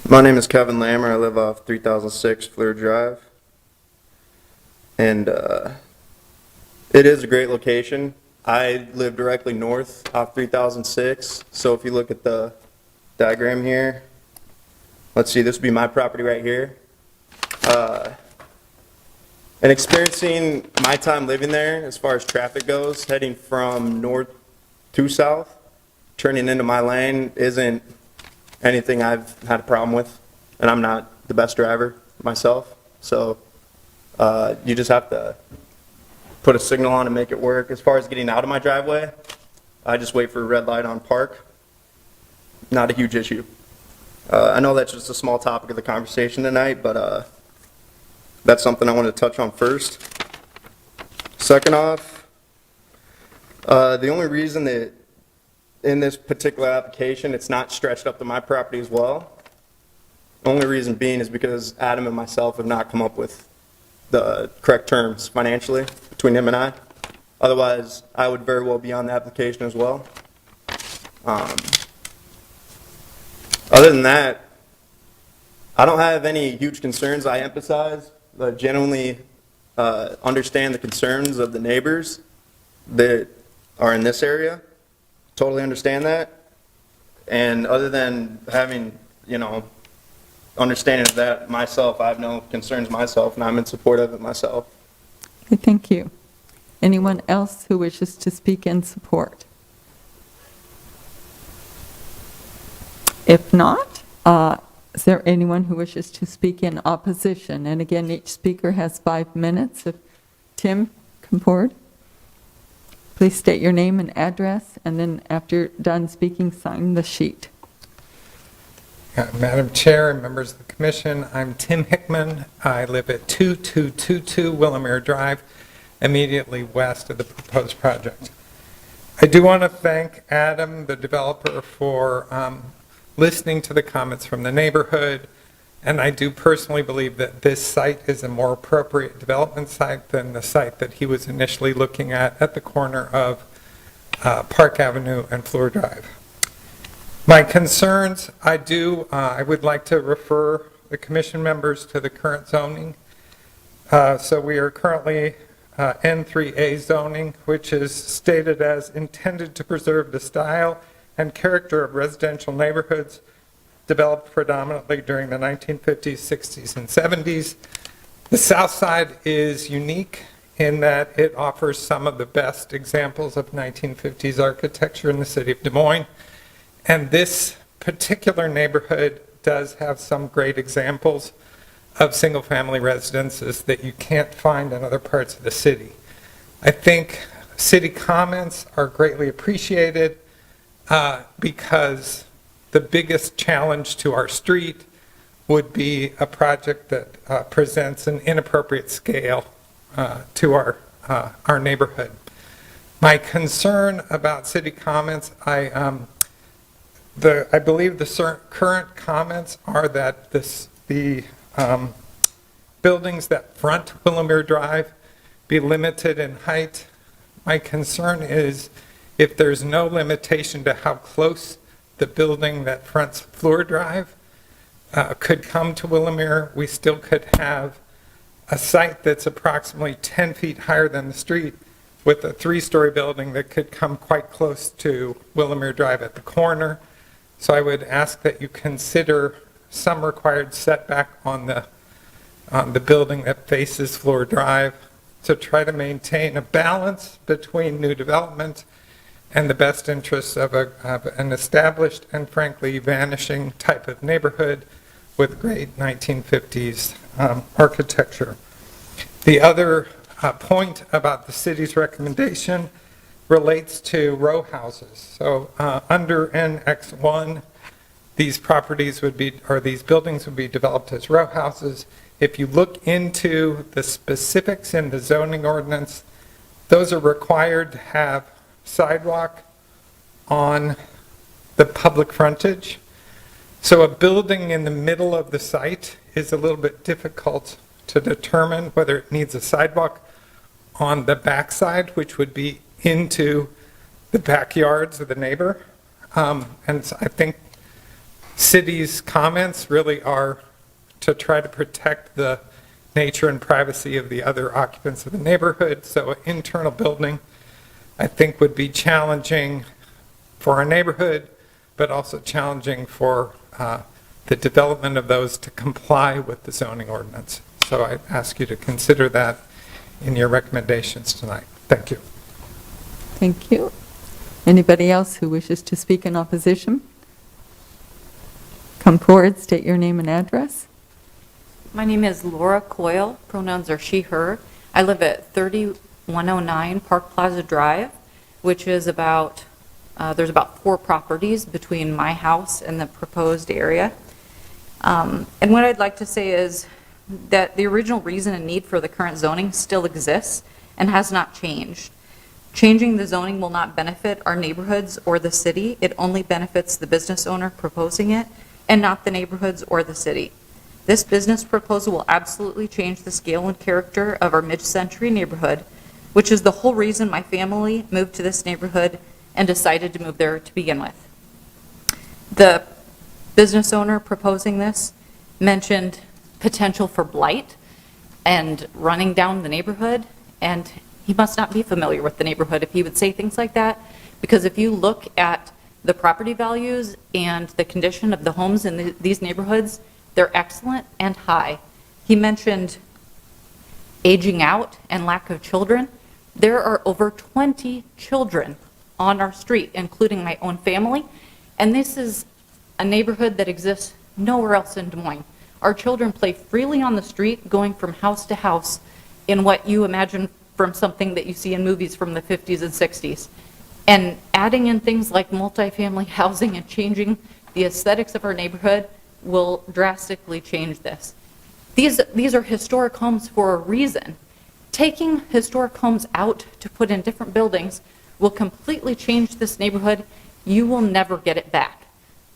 My name is Kevin Lammer. I live off 3006 Fleur Drive. And it is a great location. I live directly north off 3006. So if you look at the diagram here, let's see, this would be my property right here. And experiencing my time living there as far as traffic goes, heading from north to south, turning into my lane isn't anything I've had a problem with. And I'm not the best driver myself. So you just have to put a signal on and make it work. As far as getting out of my driveway, I just wait for a red light on park. Not a huge issue. I know that's just a small topic of the conversation tonight, but that's something I wanted to touch on first. Second off, the only reason that in this particular application it's not stretched up to my property as well, only reason being is because Adam and myself have not come up with the correct terms financially between him and I. Otherwise, I would very well be on the application as well. Other than that, I don't have any huge concerns. I emphasize, genuinely understand the concerns of the neighbors that are in this area. Totally understand that. And other than having, understanding of that myself, I have no concerns myself, and I'm in support of it myself. Okay, thank you. Anyone else who wishes to speak in support? If not, is there anyone who wishes to speak in opposition? And again, each speaker has 5 minutes. If Tim, come forward. Please state your name and address, and then after you're done speaking, sign the sheet. Madam Chair and members of the Commission, I'm Tim Hickman. I live at 2222 Willamere Drive, immediately west of the proposed project. I do want to thank Adam, the developer, for listening to the comments from the neighborhood, and I do personally believe that this site is a more appropriate development site than the site that he was initially looking at the corner of Park Avenue and Fleur Drive. My concerns, I would like to refer the commission members to the current zoning. So we are currently N3A zoning, which is stated as intended to preserve the style and character of residential neighborhoods developed predominantly during the 1950s, 60s, and 70s. The south side is unique in that it offers some of the best examples of 1950s architecture in the city of Des Moines. And this particular neighborhood does have some great examples of single-family residences that you can't find in other parts of the city. I think city comments are greatly appreciated because the biggest challenge to our street would be a project that presents an inappropriate scale to our neighborhood. My concern about city comments, I believe the current comments are that the buildings that front Willamere Drive be limited in height. My concern is if there's no limitation to how close the building that fronts Fleur Drive could come to Willamere, we still could have a site that's approximately 10 feet higher than the street with a 3-story building that could come quite close to Willamere Drive at the corner. So I would ask that you consider some required setback on the building that faces Fleur Drive to try to maintain a balance between new development and the best interests of an established and frankly vanishing type of neighborhood with great 1950s architecture. The other point about the city's recommendation relates to row houses. So under NX1, these properties would be, or these buildings would be developed as row houses. If you look into the specifics in the zoning ordinance, those are required to have sidewalk on the public frontage. So a building in the middle of the site is a little bit difficult to determine whether it needs a sidewalk on the backside, which would be into the backyards of the neighbor. And so I think city's comments really are to try to protect the nature and privacy of the other occupants of the neighborhood. So an internal building, I think, would be challenging for our neighborhood, but also challenging for the development of those to comply with the zoning ordinance. So I ask you to consider that in your recommendations tonight. Thank you. Thank you. Anybody else who wishes to speak in opposition? Come forward, state your name and address. My name is Laura Coyle. Pronouns are she, her. I live at 3109 Park Plaza Drive, which is about, there's about 4 properties between my house and the proposed area. And what I'd like to say is that the original reason and need for the current zoning still exists and has not changed. Changing the zoning will not benefit our neighborhoods or the city. It only benefits the business owner proposing it and not the neighborhoods or the city. This business proposal will absolutely change the scale and character of our mid-century neighborhood, which is the whole reason my family moved to this neighborhood and decided to move there to begin with. The business owner proposing this mentioned potential for blight and running down the neighborhood, and he must not be familiar with the neighborhood if he would say things like that, because if you look at the property values and the condition of the homes in these neighborhoods, they're excellent and high. He mentioned aging out and lack of children. There are over 20 children on our street, including my own family, and this is a neighborhood that exists nowhere else in Des Moines. Our children play freely on the street, going from house to house in what you imagine from something that you see in movies from the 50s and 60s. And adding in things like multifamily housing and changing the aesthetics of our neighborhood will drastically change this. These are historic homes for a reason. Taking historic homes out to put in different buildings will completely change this neighborhood. You will never get it back.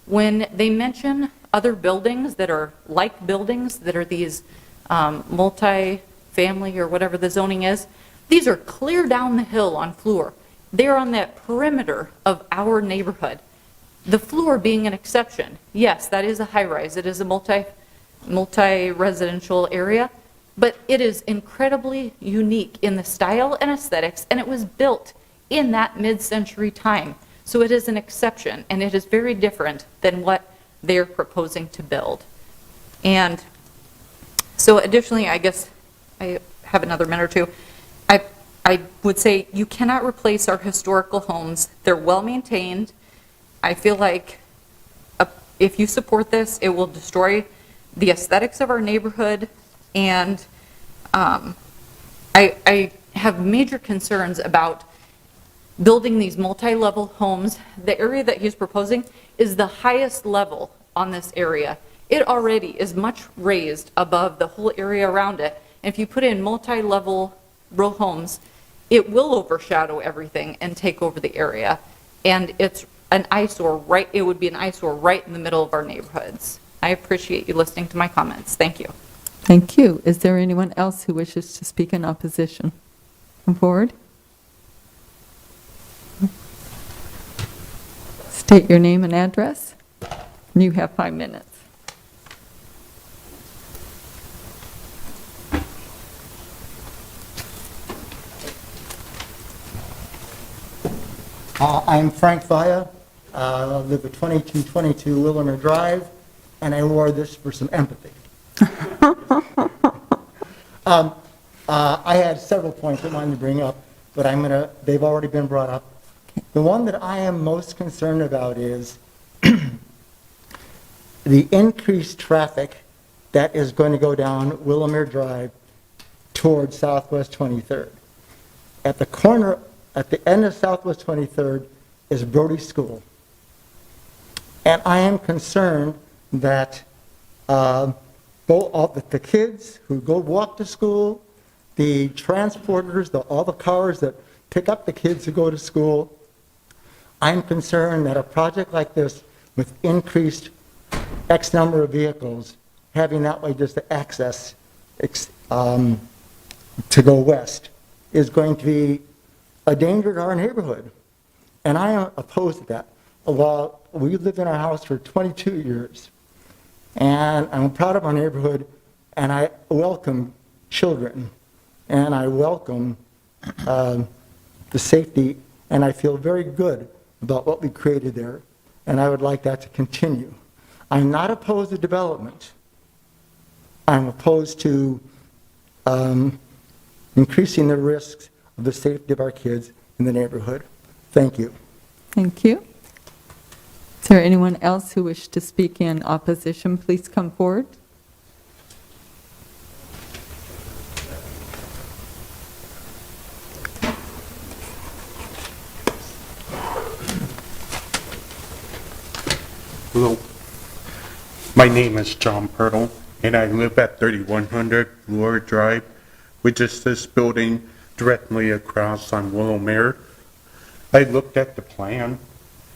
When they mention other buildings that are like buildings that are these multi-family or whatever the zoning is, these are clear down the hill on Fleur. They're on that perimeter of our neighborhood. The Fleur being an exception. Yes, that is a high-rise. It is a multi-residential area, but it is incredibly unique in the style and aesthetics, and it was built in that mid-century time. So it is an exception, and it is very different than what they're proposing to build. And so additionally, I guess I have another minute or two. I would say you cannot replace our historical homes. They're well-maintained. I feel like if you support this, it will destroy the aesthetics of our neighborhood, and I have major concerns about building these multi-level homes. The area that he's proposing is the highest level on this area. It already is much raised above the whole area around it. And if you put in multi-level row homes, it will overshadow everything and take over the area. And it's an eyesore, right? It would be an eyesore right in the middle of our neighborhoods. I appreciate you listening to my comments. Thank you. Thank you. Is there anyone else who wishes to speak in opposition? come forward. State your name and address. And you have 5 minutes. I'm Frank Vaya. I live at 2222 Willamette Drive, and I wore this for some empathy. I had several points I wanted to bring up, but they've already been brought up. The one that I am most concerned about is the increased traffic that is going to go down Willamette Drive towards Southwest 23rd. At the corner, at the end of Southwest 23rd is Brody School. And I am concerned that the kids who go walk to school, the transporters, all the cars that pick up the kids who go to school, I'm concerned that a project like this with increased X number of vehicles, having that way just to access to go west, is going to be a danger to our neighborhood. And I am opposed to that. Well, we lived in our house for 22 years, and I'm proud of our neighborhood, and I welcome children, and I welcome the safety, and I feel very good about what we created there, and I would like that to continue. I'm not opposed to development. I'm opposed to increasing the risks of the safety of our kids in the neighborhood. Thank you. Thank you. Is there anyone else who wishes to speak in opposition? Please come forward. Hello. My name is John Perrla, and I live at 3100 Fleur Drive, which is this building directly across on Willow-Mare. I looked at the plan,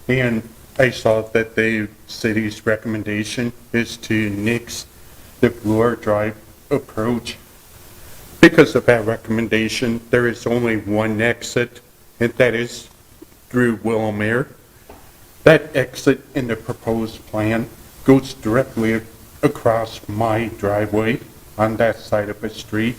and I saw that the city's recommendation is to nix the Fleur Drive approach. Because of that recommendation, there is only one exit, and that is through Willow-Mare. That exit in the proposed plan goes directly across my driveway on that side of the street.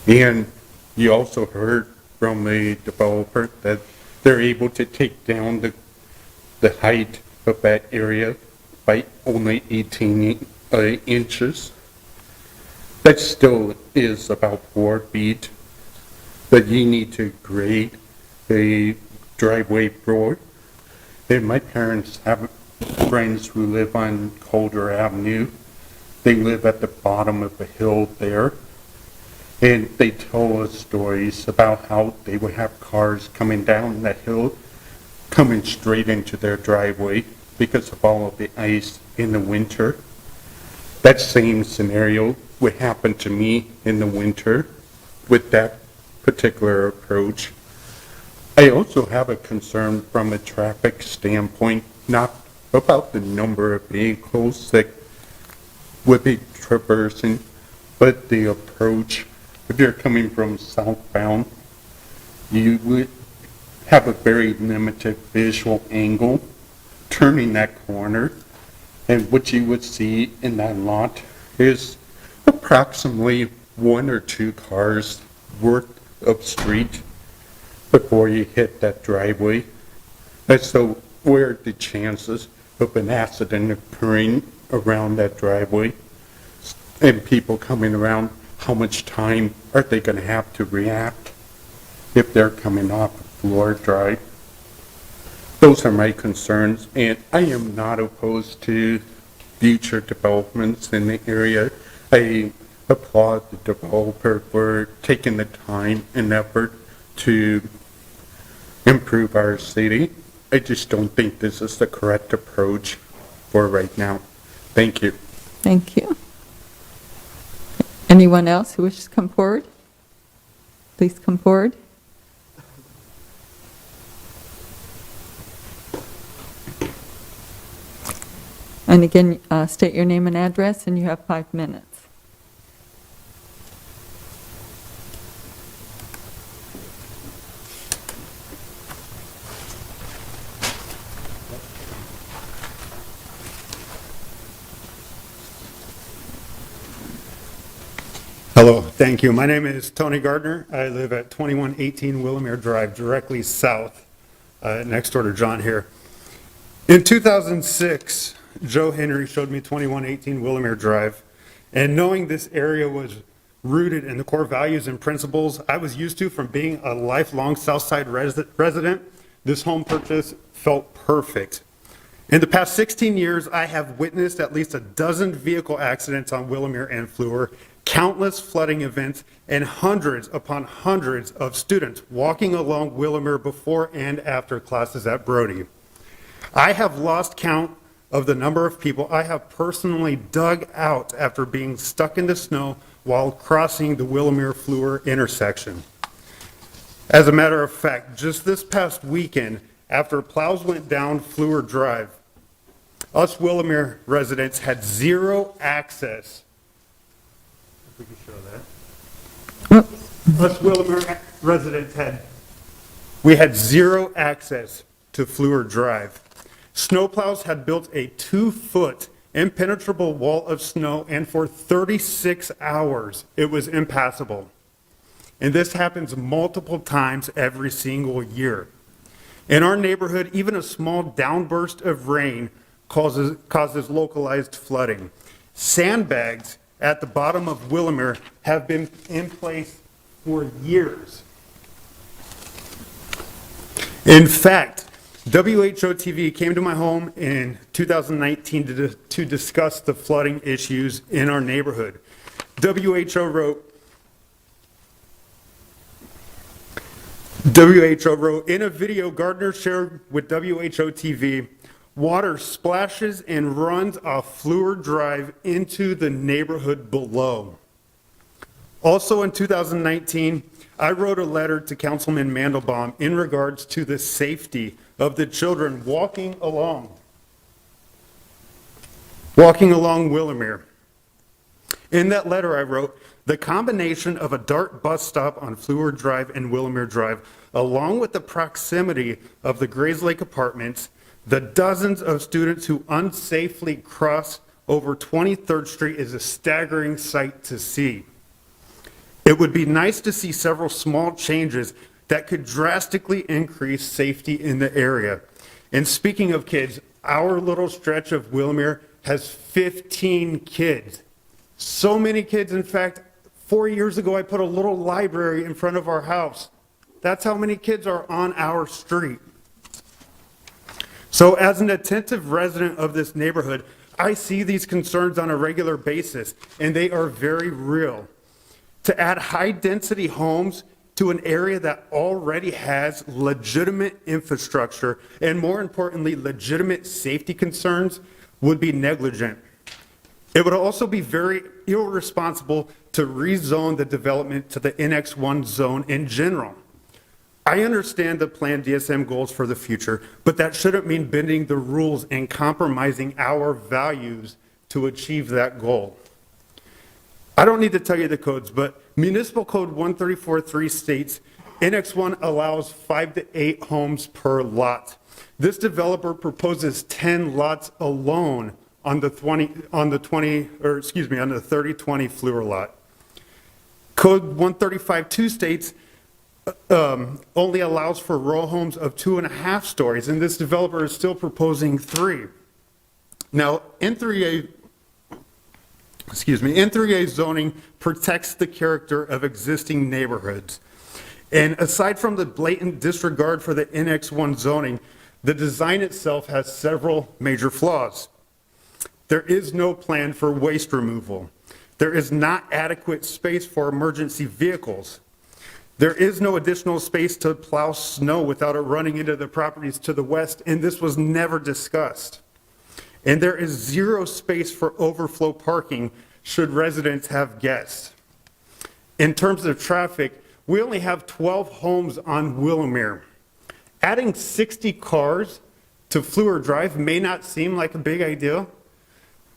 And you also heard from the developer that they're able to take down the height of that area by only 18 inches. That still is about 4 feet, but you need to grade the driveway floor. And my parents have friends who live on Calder Avenue. They live at the bottom of the hill there. And they tell us stories about how they would have cars coming down that hill, coming straight into their driveway because of all of the ice in the winter. That same scenario would happen to me in the winter with that particular approach. I also have a concern from a traffic standpoint, not about the number of vehicles that would be traversing, but the approach. If you're coming from southbound, you would have a very limited visual angle turning that corner, and what you would see in that lot is approximately 1 or 2 cars worth of street before you hit that driveway. And so where are the chances of an accident occurring around that driveway and people coming around? How much time are they going to have to react if they're coming off of Fleur Drive? Those are my concerns, and I am not opposed to future developments in the area. I applaud the developer for taking the time and effort to improve our city. I just don't think this is the correct approach for right now. Thank you. Thank you. Anyone else who wishes to come forward? Please come forward. And again, state your name and address, and you have 5 minutes. Hello, thank you. My name is Tony Gardner. I live at 2118 Willamere Drive, directly south, next door to John here. In 2006, Joe Henry showed me 2118 Willamere Drive, and knowing this area was rooted in the core values and principles I was used to from being a lifelong Southside resident, this home purchase felt perfect. In the past 16 years, I have witnessed at least a dozen vehicle accidents on Willamere and Fleur, countless flooding events, and hundreds upon hundreds of students walking along Willamere before and after classes at Brody. I have lost count of the number of people I have personally dug out after being stuck in the snow while crossing the Willamere-Fleur intersection. As a matter of fact, just this past weekend, after plows went down Fleur Drive, us Willamere residents had zero access. If we can show that. Us Willamere residents had zero access to Fleur Drive. Snowplows had built a 2-foot impenetrable wall of snow, and for 36 hours it was impassable. And this happens multiple times every single year. In our neighborhood, even a small downburst of rain causes localized flooding. Sandbags at the bottom of Willamere have been in place for years. In fact, WHO TV came to my home in 2019 to discuss the flooding issues in our neighborhood. WHO wrote, in a video Gardner shared with WHO TV, water splashes and runs off Fleur Drive into the neighborhood below. Also in 2019, I wrote a letter to Councilman Mandelbaum in regards to the safety of the children walking along Willamere. In that letter I wrote, the combination of a dark bus stop on Fleur Drive and Willamere Drive, along with the proximity of the Grays Lake Apartments, the dozens of students who unsafely cross over 23rd Street is a staggering sight to see. It would be nice to see several small changes that could drastically increase safety in the area. And speaking of kids, our little stretch of Willamere has 15 kids. So many kids, in fact, 4 years ago I put a little library in front of our house. That's how many kids are on our street. So as an attentive resident of this neighborhood, I see these concerns on a regular basis, and they are very real. To add high-density homes to an area that already has legitimate infrastructure and, more importantly, legitimate safety concerns would be negligent. It would also be very irresponsible to rezone the development to the NX1 zone in general. I understand the planned DSM goals for the future, but that shouldn't mean bending the rules and compromising our values to achieve that goal. I don't need to tell you the codes, but Municipal Code 134.3 states NX1 allows 5 to 8 homes per lot. This developer proposes 10 lots alone on the 3020 Fleur lot. Code 135.2 states only allows for row homes of 2.5 stories, and this developer is still proposing 3. Now, N3A zoning protects the character of existing neighborhoods. And aside from the blatant disregard for the NX1 zoning, the design itself has several major flaws. There is no plan for waste removal. There is not adequate space for emergency vehicles. There is no additional space to plow snow without it running into the properties to the west, and this was never discussed. And there is zero space for overflow parking should residents have guests. In terms of traffic, we only have 12 homes on Willamere. Adding 60 cars to Fleur Drive may not seem like a big idea,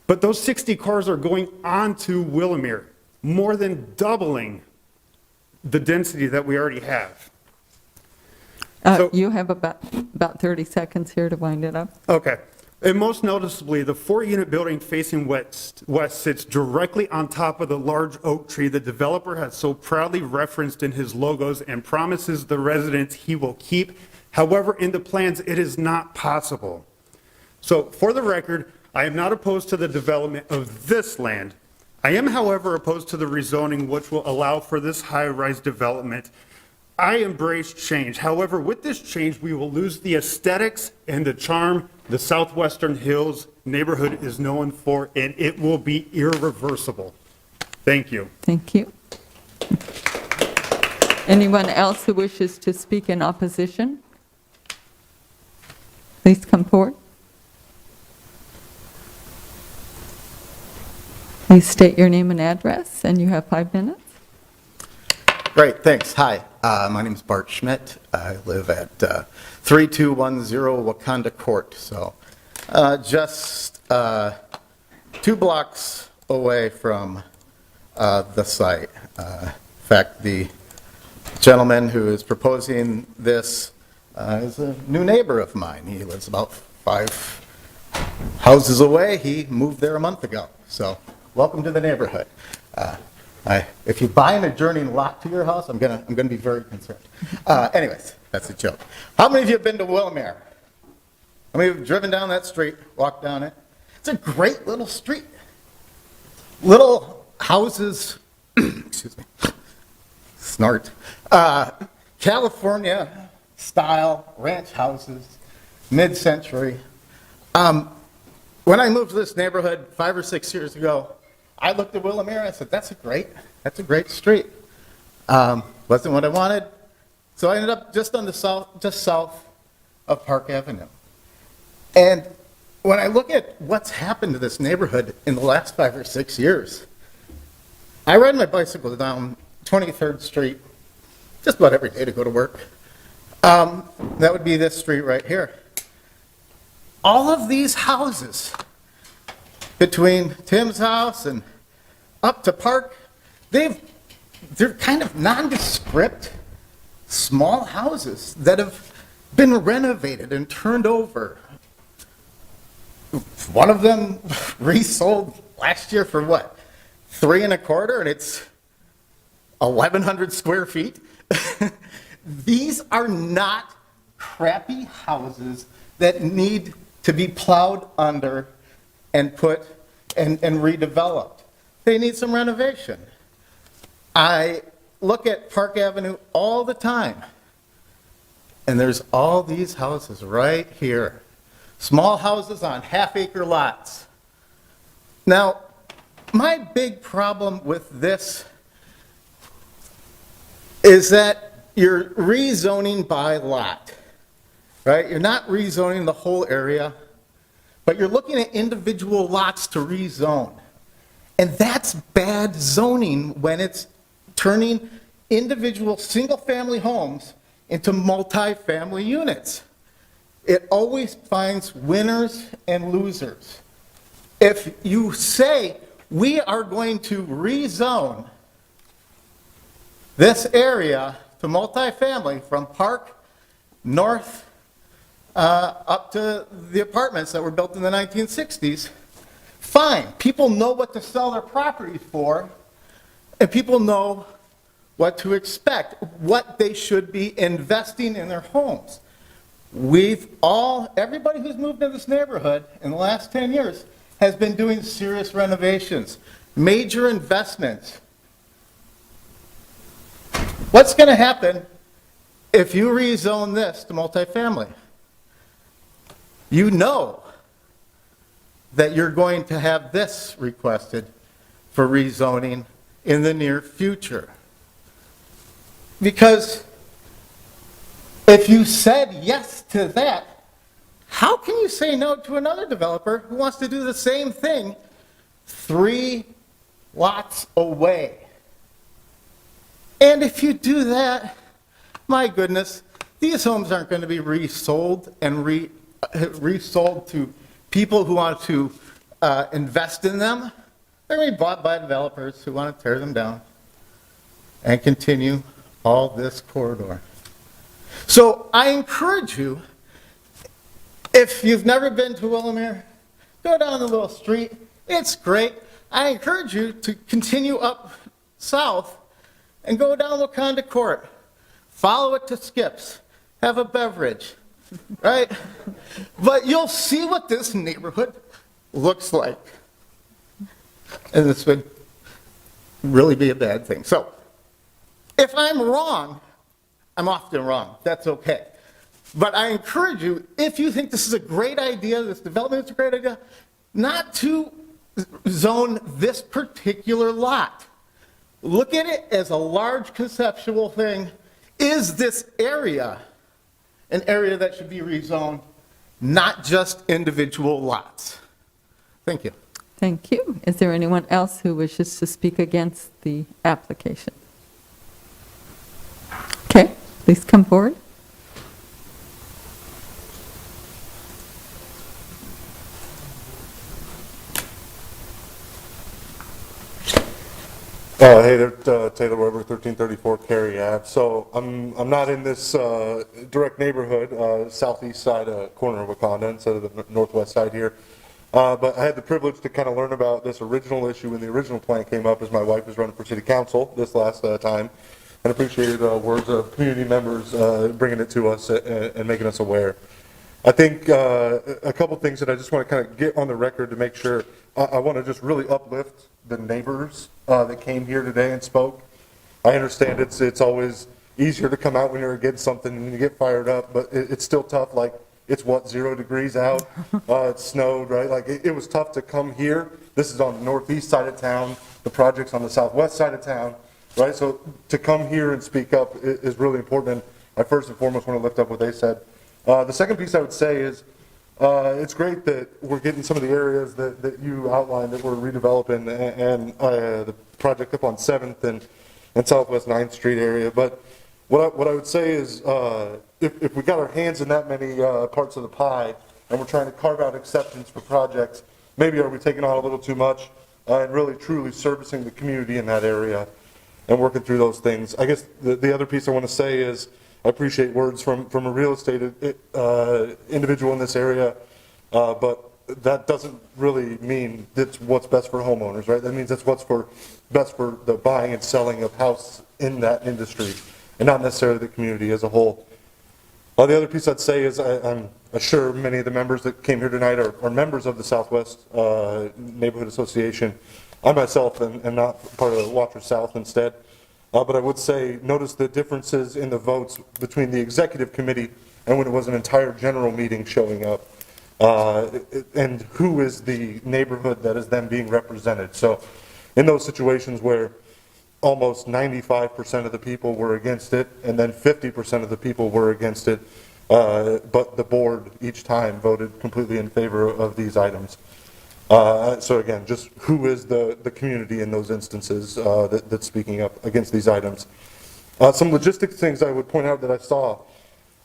but those 60 cars are going onto Willamere, more than doubling the density that we already have. You have about 30 seconds here to wind it up. Okay. And most noticeably, the 4-unit building facing west sits directly on top of the large oak tree the developer has so proudly referenced in his logos and promises the residents he will keep. However, in the plans, it is not possible. So for the record, I am not opposed to the development of this land. I am, however, opposed to the rezoning, which will allow for this high-rise development. I embrace change. However, with this change, we will lose the aesthetics and the charm the Southwestern Hills neighborhood is known for, and it will be irreversible. Thank you. Thank you. Anyone else who wishes to speak in opposition? Please come forward. Please state your name and address, and you have 5 minutes. Great, thanks. Hi, my name is Bart Schmidt. I live at 3210 Wakanda Court, so just 2 blocks away from the site. In fact, the gentleman who is proposing this is a new neighbor of mine. He lives about 5 houses away. He moved there a month ago, so welcome to the neighborhood. If you buy an adjoining lot to your house, I'm gonna be very concerned. Anyways, that's a joke. How many of you have been to Willamere? How many have driven down that street, walked down it? It's a great little street. Little houses, excuse me, snort, California style ranch houses, mid-century. When I moved to this neighborhood 5 or 6 years ago, I looked at Willamere and I said, that's a great street. Wasn't what I wanted, so I ended up just south of Park Avenue. And when I look at what's happened to this neighborhood in the last 5 or 6 years, I ride my bicycle down 23rd Street just about every day to go to work. That would be this street right here. All of these houses between Tim's house and up to Park, they're kind of nondescript, small houses that have been renovated and turned over. One of them resold last year for what, $3.25, and it's 1,100 square feet. These are not crappy houses that need to be plowed under and put and redeveloped. They need some renovation. I look at Park Avenue all the time, and there's all these houses right here. Small houses on half-acre lots. Now, my big problem with this is that you're rezoning by lot, right? You're not rezoning the whole area, but you're looking at individual lots to rezone. And that's bad zoning when it's turning individual single-family homes into multi-family units. It always finds winners and losers. If you say, we are going to rezone this area to multifamily from Park north up to the apartments that were built in the 1960s, fine. People know what to sell their property for, and people know what to expect, what they should be investing in their homes. Everybody who's moved into this neighborhood in the last 10 years has been doing serious renovations, major investments. What's going to happen if you rezone this to multifamily? You know that you're going to have this requested for rezoning in the near future. Because if you said yes to that, how can you say no to another developer who wants to do the same thing 3 lots away? And if you do that, my goodness, these homes aren't going to be resold and resold to people who want to invest in them. They're going to be bought by developers who want to tear them down and continue all this corridor. So I encourage you, If you've never been to Willamere, go down the little street. It's great. I encourage you to continue up south and go down Wakanda Court. Follow it to Skips. Have a beverage, right? But you'll see what this neighborhood looks like. And this would really be a bad thing. So, if I'm wrong, I'm often wrong. That's okay. But I encourage you, if you think this is a great idea, this development is a great idea, not to zone this particular lot. Look at it as a large conceptual thing. Is this area an area that should be rezoned, not just individual lots? Thank you. Thank you. Is there anyone else who wishes to speak against the application? Okay, please come forward. Hey there, Taylor Weber, 1334 Cary Ave. So I'm not in this direct neighborhood, southeast side corner of Wakanda instead of the northwest side here. But I had the privilege to kind of learn about this original issue when the original plan came up as my wife was running for city council this last time, and appreciated words of community members bringing it to us and making us aware. I think a couple things that I just want to kind of get on the record to make sure. I want to just really uplift the neighbors that came here today and spoke. I understand it's always easier to come out when you're against something and you get fired up, but it's still tough. Like, it's 0 degrees out, it snowed, right? Like, it was tough to come here. This is on the northeast side of town, the project's on the southwest side of town, right? So to come here and speak up is really important, and I first and foremost want to lift up what they said. The second piece I would say is, it's great that we're getting some of the areas that you outlined that we're redeveloping and the project up on 7th and Southwest 9th Street area. But what I would say is if we got our hands in that many parts of the pie and we're trying to carve out exceptions for projects, maybe are we taking on a little too much and really truly servicing the community in that area and working through those things. I guess the other piece I want to say is I appreciate words from a real estate individual in this area, but that doesn't really mean that's what's best for homeowners, right? That means that's what's best for the buying and selling of house in that industry, and not necessarily the community as a whole. The other piece I'd say is I'm sure many of the members that came here tonight are members of the Southwest Neighborhood Association. I myself am not part of the Watchers South instead. But I would say, notice the differences in the votes between the executive committee and when it was an entire general meeting showing up, and who is the neighborhood that is then being represented. So in those situations where almost 95% of the people were against it, and then 50% of the people were against it, but the board each time voted completely in favor of these items. So again, just who is the community in those instances that's speaking up against these items. Some logistics things I would point out that I saw.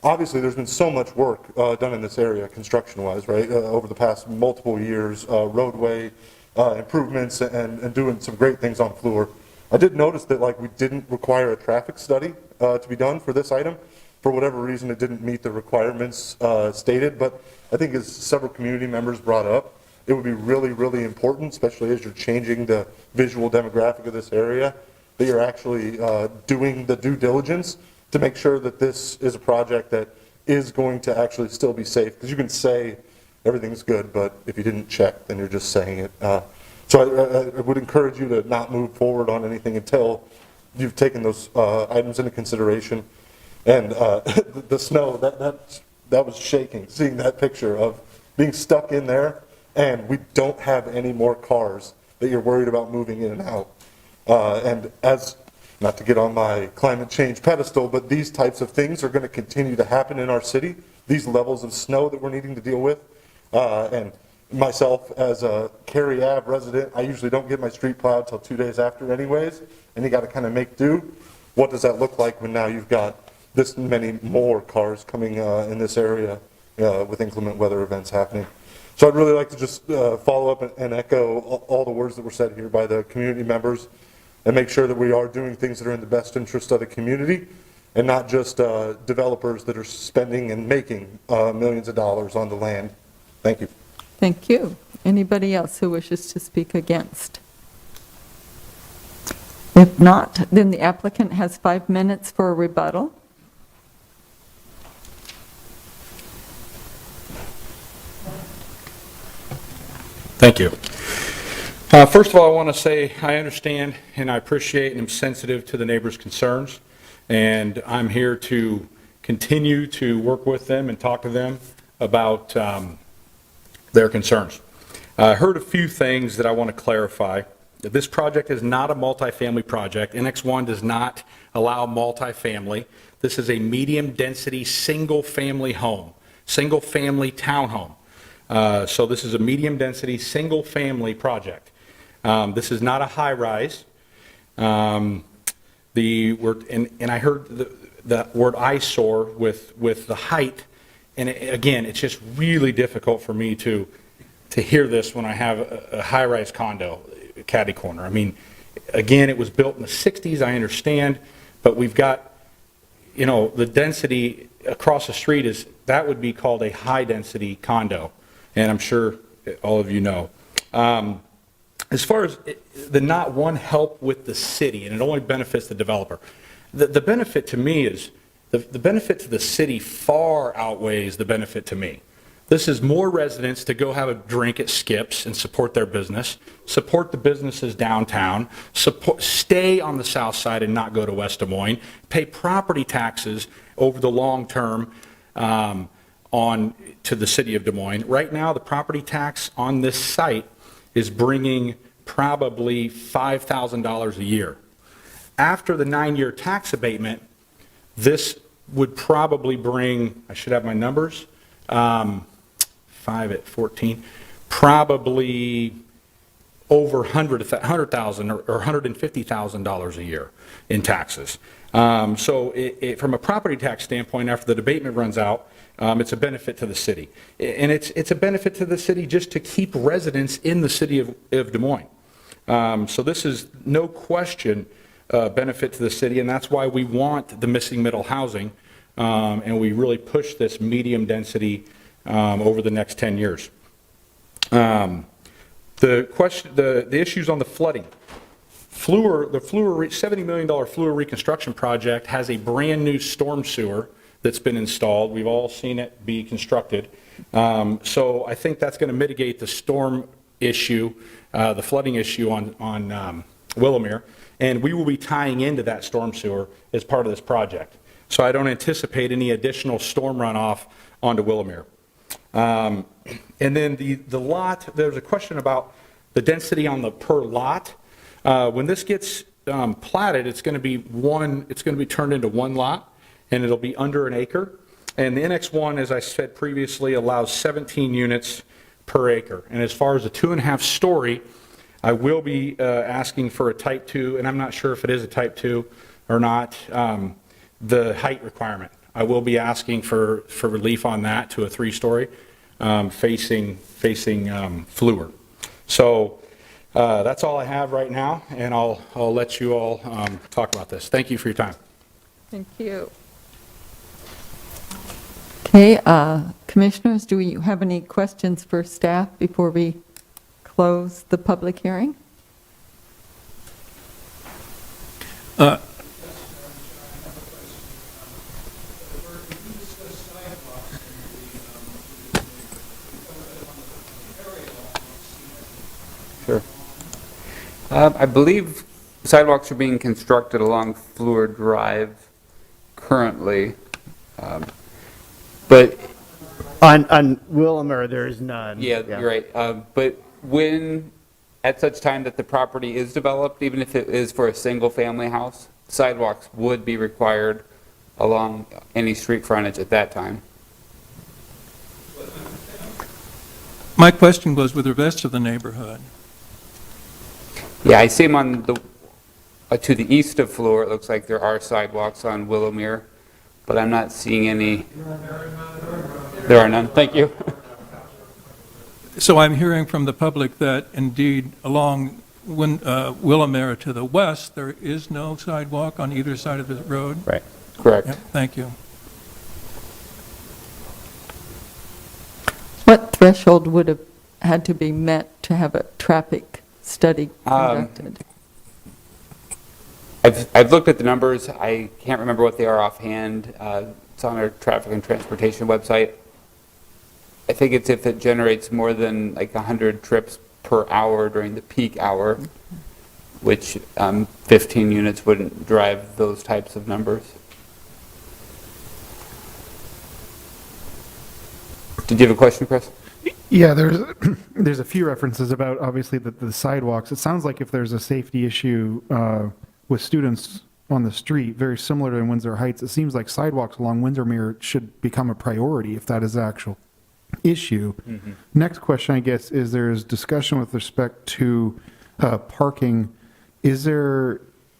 Obviously, there's been so much work done in this area, construction-wise, right, over the past multiple years, roadway improvements and doing some great things on Fleur. I did notice that we didn't require a traffic study to be done for this item. For whatever reason, it didn't meet the requirements stated, but I think as several community members brought up, it would be really, really important, especially as you're changing the visual demographic of this area, that you're actually doing the due diligence to make sure that this is a project that is going to actually still be safe. Because you can say everything's good, but if you didn't check, then you're just saying it. So I would encourage you to not move forward on anything until you've taken those items into consideration. And the snow, that was shaking, seeing that picture of being stuck in there. And we don't have any more cars that you're worried about moving in and out. And as, not to get on my climate change pedestal, but these types of things are going to continue to happen in our city, these levels of snow that we're needing to deal with. And myself, as a Cary Ave resident, I usually don't get my street plowed till 2 days after anyways, and you got to kind of make do. What does that look like when now you've got this many more cars coming in this area with inclement weather events happening? So I'd really like to just follow up and echo all the words that were said here by the community members and make sure that we are doing things that are in the best interest of the community and not just developers that are spending and making millions of dollars on the land. Thank you. Thank you. Anybody else who wishes to speak against? If not, then the applicant has 5 minutes for a rebuttal. Thank you. First of all, I want to say I understand and I appreciate and am sensitive to the neighbors' concerns, and I'm here to continue to work with them and talk to them about their concerns. I heard a few things that I want to clarify. This project is not a multifamily project. NX1 does not allow multifamily. This is a medium-density, single-family home, single-family townhome. So this is a medium-density, single-family project. This is not a high-rise. And I heard the word eyesore with the height, and again, it's just really difficult for me to hear this when I have a high-rise condo, catty corner. I mean, again, it was built in the 60s, I understand, but we've got, you know, the density across the street that would be called a high-density condo, and I'm sure all of you know. As far as the not one help with the city, and it only benefits the developer, the benefit to me is, the benefit to the city far outweighs the benefit to me. This is more residents to go have a drink at Skip's and support their business, support the businesses downtown, stay on the south side and not go to West Des Moines, pay property taxes over the long term on to the city of Des Moines. Right now, the property tax on this site is bringing probably $5,000 a year. After the 9-year tax abatement, this would probably bring, I should have my numbers, 5 at 14, probably over $100,000 or $150,000 a year in taxes. So from a property tax standpoint, after the abatement runs out, it's a benefit to the city. And it's a benefit to the city just to keep residents in the city of Des Moines. So this is no question benefit to the city, and that's why we want the missing middle housing, and we really push this medium density over the next 10 years. The issues on the flooding. Fleur, the $70 million Fleur reconstruction project has a brand new storm sewer that's been installed. We've all seen it be constructed. So I think that's going to mitigate the storm issue, the flooding issue on Willowmere, and we will be tying into that storm sewer as part of this project. So I don't anticipate any additional storm runoff onto Willowmere. And then the lot, there's a question about the density on the per lot. When this gets platted, it's going to be turned into one lot, and it'll be under an acre. And the NX1, as I said previously, allows 17 units per acre. And as far as the 2.5 story, I will be asking for a type 2, and I'm not sure if it is a type 2 or not, the height requirement. I will be asking for relief on that to a 3-story facing Fleur. So that's all I have right now, and I'll let you all talk about this. Thank you for your time. Thank you. Okay, commissioners, do you have any questions for staff before we close the public hearing? Sure. I believe sidewalks are being constructed along Fleur Drive currently, but on Willowmere, there is none. yeah, you're right. But when, at such time that the property is developed, even if it is for a single-family house, sidewalks would be required along any street frontage at that time. My question was with the rest of the neighborhood. Yeah, I see them on the, to the east of Fleur. It looks like there are sidewalks on Willowmere, but I'm not seeing any. There are none. Thank you. So I'm hearing from the public that indeed along Willowmere to the west, there is no sidewalk on either side of the road? Right. Correct. Yep, thank you. What threshold would have had to be met to have a traffic study conducted? I've looked at the numbers. I can't remember what they are offhand. It's on our traffic and transportation website. I think it's if it generates more than like 100 trips per hour during the peak hour, which 15 units wouldn't drive those types of numbers. Did you have a question, Chris? Yeah, there's a few references about, obviously, the sidewalks. It sounds like if there's a safety issue with students on the street, very similar to in Windsor Heights, it seems like sidewalks along Windermere should become a priority if that is the actual issue. Mm-hmm. Next question, I guess, is there's discussion with respect to parking.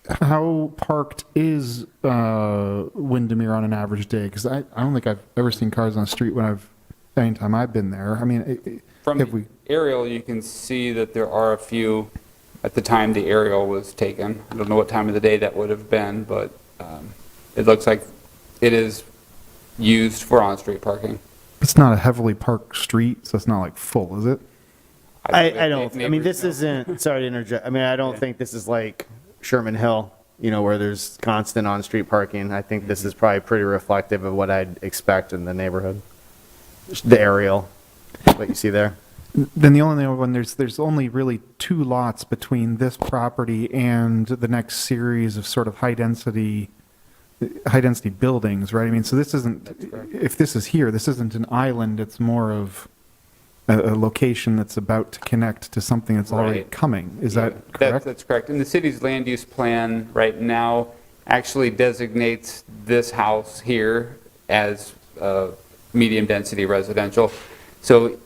How parked is Windermere on an average day? Because I don't think I've ever seen cars on the street anytime I've been there. I mean, From the aerial, you can see that there are a few at the time the aerial was taken. I don't know what time of the day that would have been, but it looks like it is used for on-street parking. It's not a heavily parked street, so it's not like full, is it? I don't, I mean, this isn't, sorry to interject, I mean, I don't think this is like Sherman Hill, where there's constant on-street parking. I think this is probably pretty reflective of what I'd expect in the neighborhood. The aerial, what you see there. Then the only other one, there's only really 2 lots between this property and the next series of sort of high density buildings, right? I mean, so this isn't, if this is here, this isn't an island, it's more of a location that's about to connect to something that's already coming. Is that correct? That's correct. And the city's land use plan right now actually designates this house here as medium density residential. So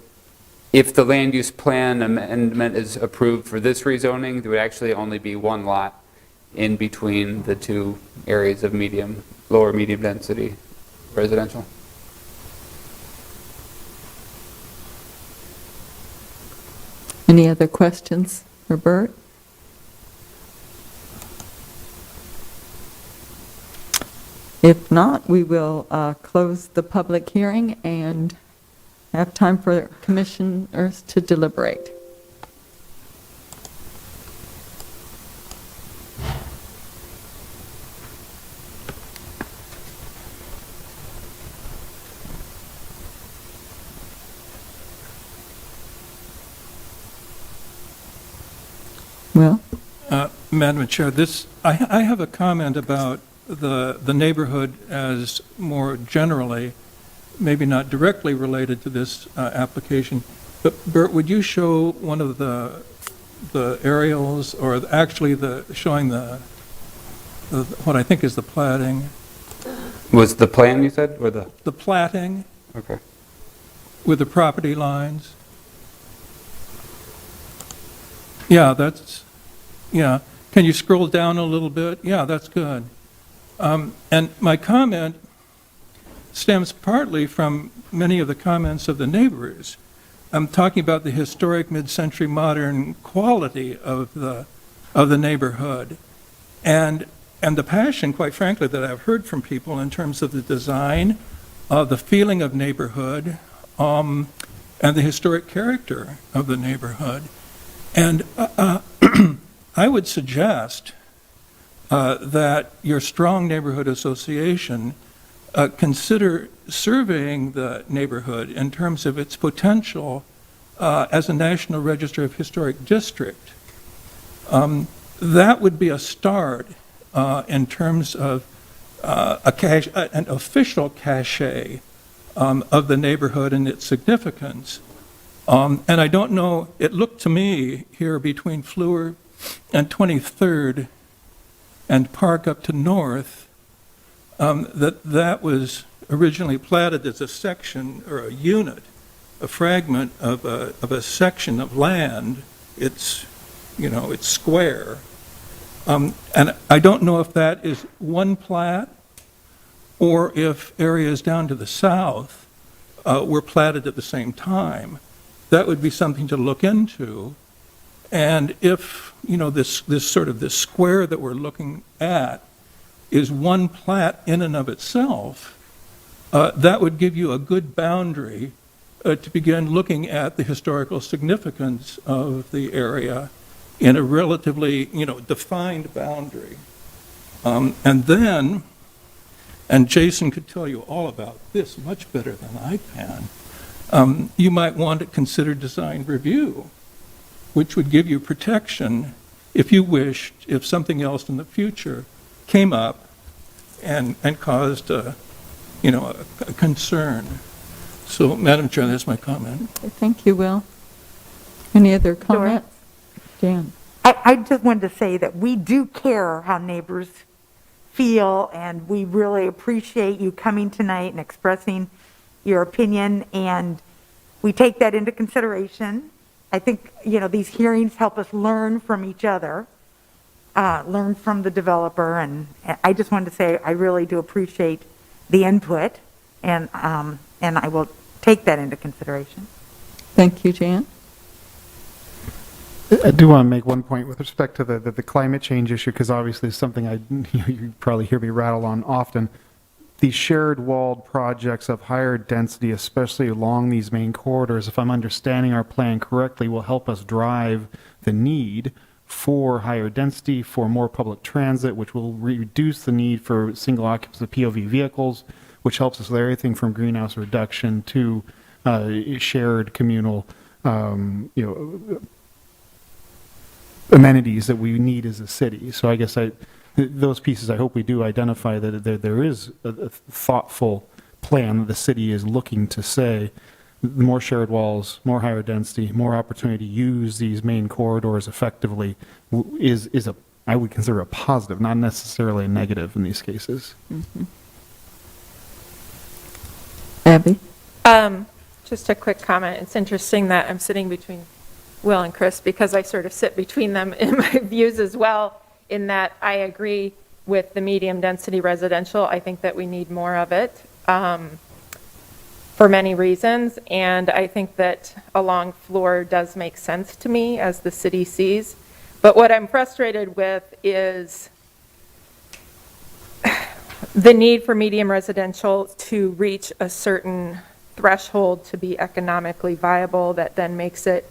if the land use plan amendment is approved for this rezoning, there would actually only be 1 lot in between the 2 areas of lower medium density residential. Any other questions for Bert? If not, we will close the public hearing and have time for commissioners to deliberate. Well, Madam Chair, I have a comment about the neighborhood as more generally, maybe not directly related to this application. But Bert, would you show one of the aerials, or actually showing what I think is the platting? Was the plan you said, or the? The platting. Okay. With the property lines. Yeah, Can you scroll down a little bit? Yeah, that's good. And my comment stems partly from many of the comments of the neighbors. I'm talking about the historic mid-century modern quality of the neighborhood, and the passion, quite frankly, that I've heard from people in terms of the design, the feeling of neighborhood, and the historic character of the neighborhood. And I would suggest that your strong neighborhood association consider surveying the neighborhood in terms of its potential as a National Register of Historic District. That would be a start in terms of an official cachet of the neighborhood and its significance. And I don't know, it looked to me here between Fleur and 23rd and Park up to North, that was originally platted as a section or a unit, a fragment of a section of land. It's, it's square. And I don't know if that is one plat or if areas down to the south were platted at the same time. That would be something to look into. And if, this square that we're looking at is one plat in and of itself, that would give you a good boundary to begin looking at the historical significance of the area in a relatively, defined boundary. And then, and Jason could tell you all about this much better than I can, you might want to consider design review, which would give you protection if you wished, if something else in the future came up and caused a concern. So, Madam Chair, that's my comment. Thank you, Will. Any other comments? Jan? I just wanted to say that we do care how neighbors feel, and we really appreciate you coming tonight and expressing your opinion, and we take that into consideration. I think, these hearings help us learn from each other, learn from the developer, and I just wanted to say I really do appreciate the input, and I will take that into consideration. Thank you, Jan. I do want to make one point with respect to the climate change issue, because obviously it's something you probably hear me rattle on often. These shared walled projects of higher density, especially along these main corridors, if I'm understanding our plan correctly, will help us drive the need for higher density, for more public transit, which will reduce the need for single occupancy POV vehicles, which helps us with everything from greenhouse reduction to shared communal, amenities that we need as a city. So I guess those pieces, I hope we do identify that there is a thoughtful plan that the city is looking to say more shared walls, more higher density, more opportunity to use these main corridors effectively is I would consider a positive, not necessarily a negative in these cases. Mm-hmm. Abby? Just a quick comment. It's interesting that I'm sitting between Will and Chris, because I sort of sit between them in my views as well, in that I agree with the medium density residential. I think that we need more of it for many reasons, and I think that along Fleur does make sense to me as the city sees. But what I'm frustrated with is the need for medium residential to reach a certain threshold to be economically viable that then makes it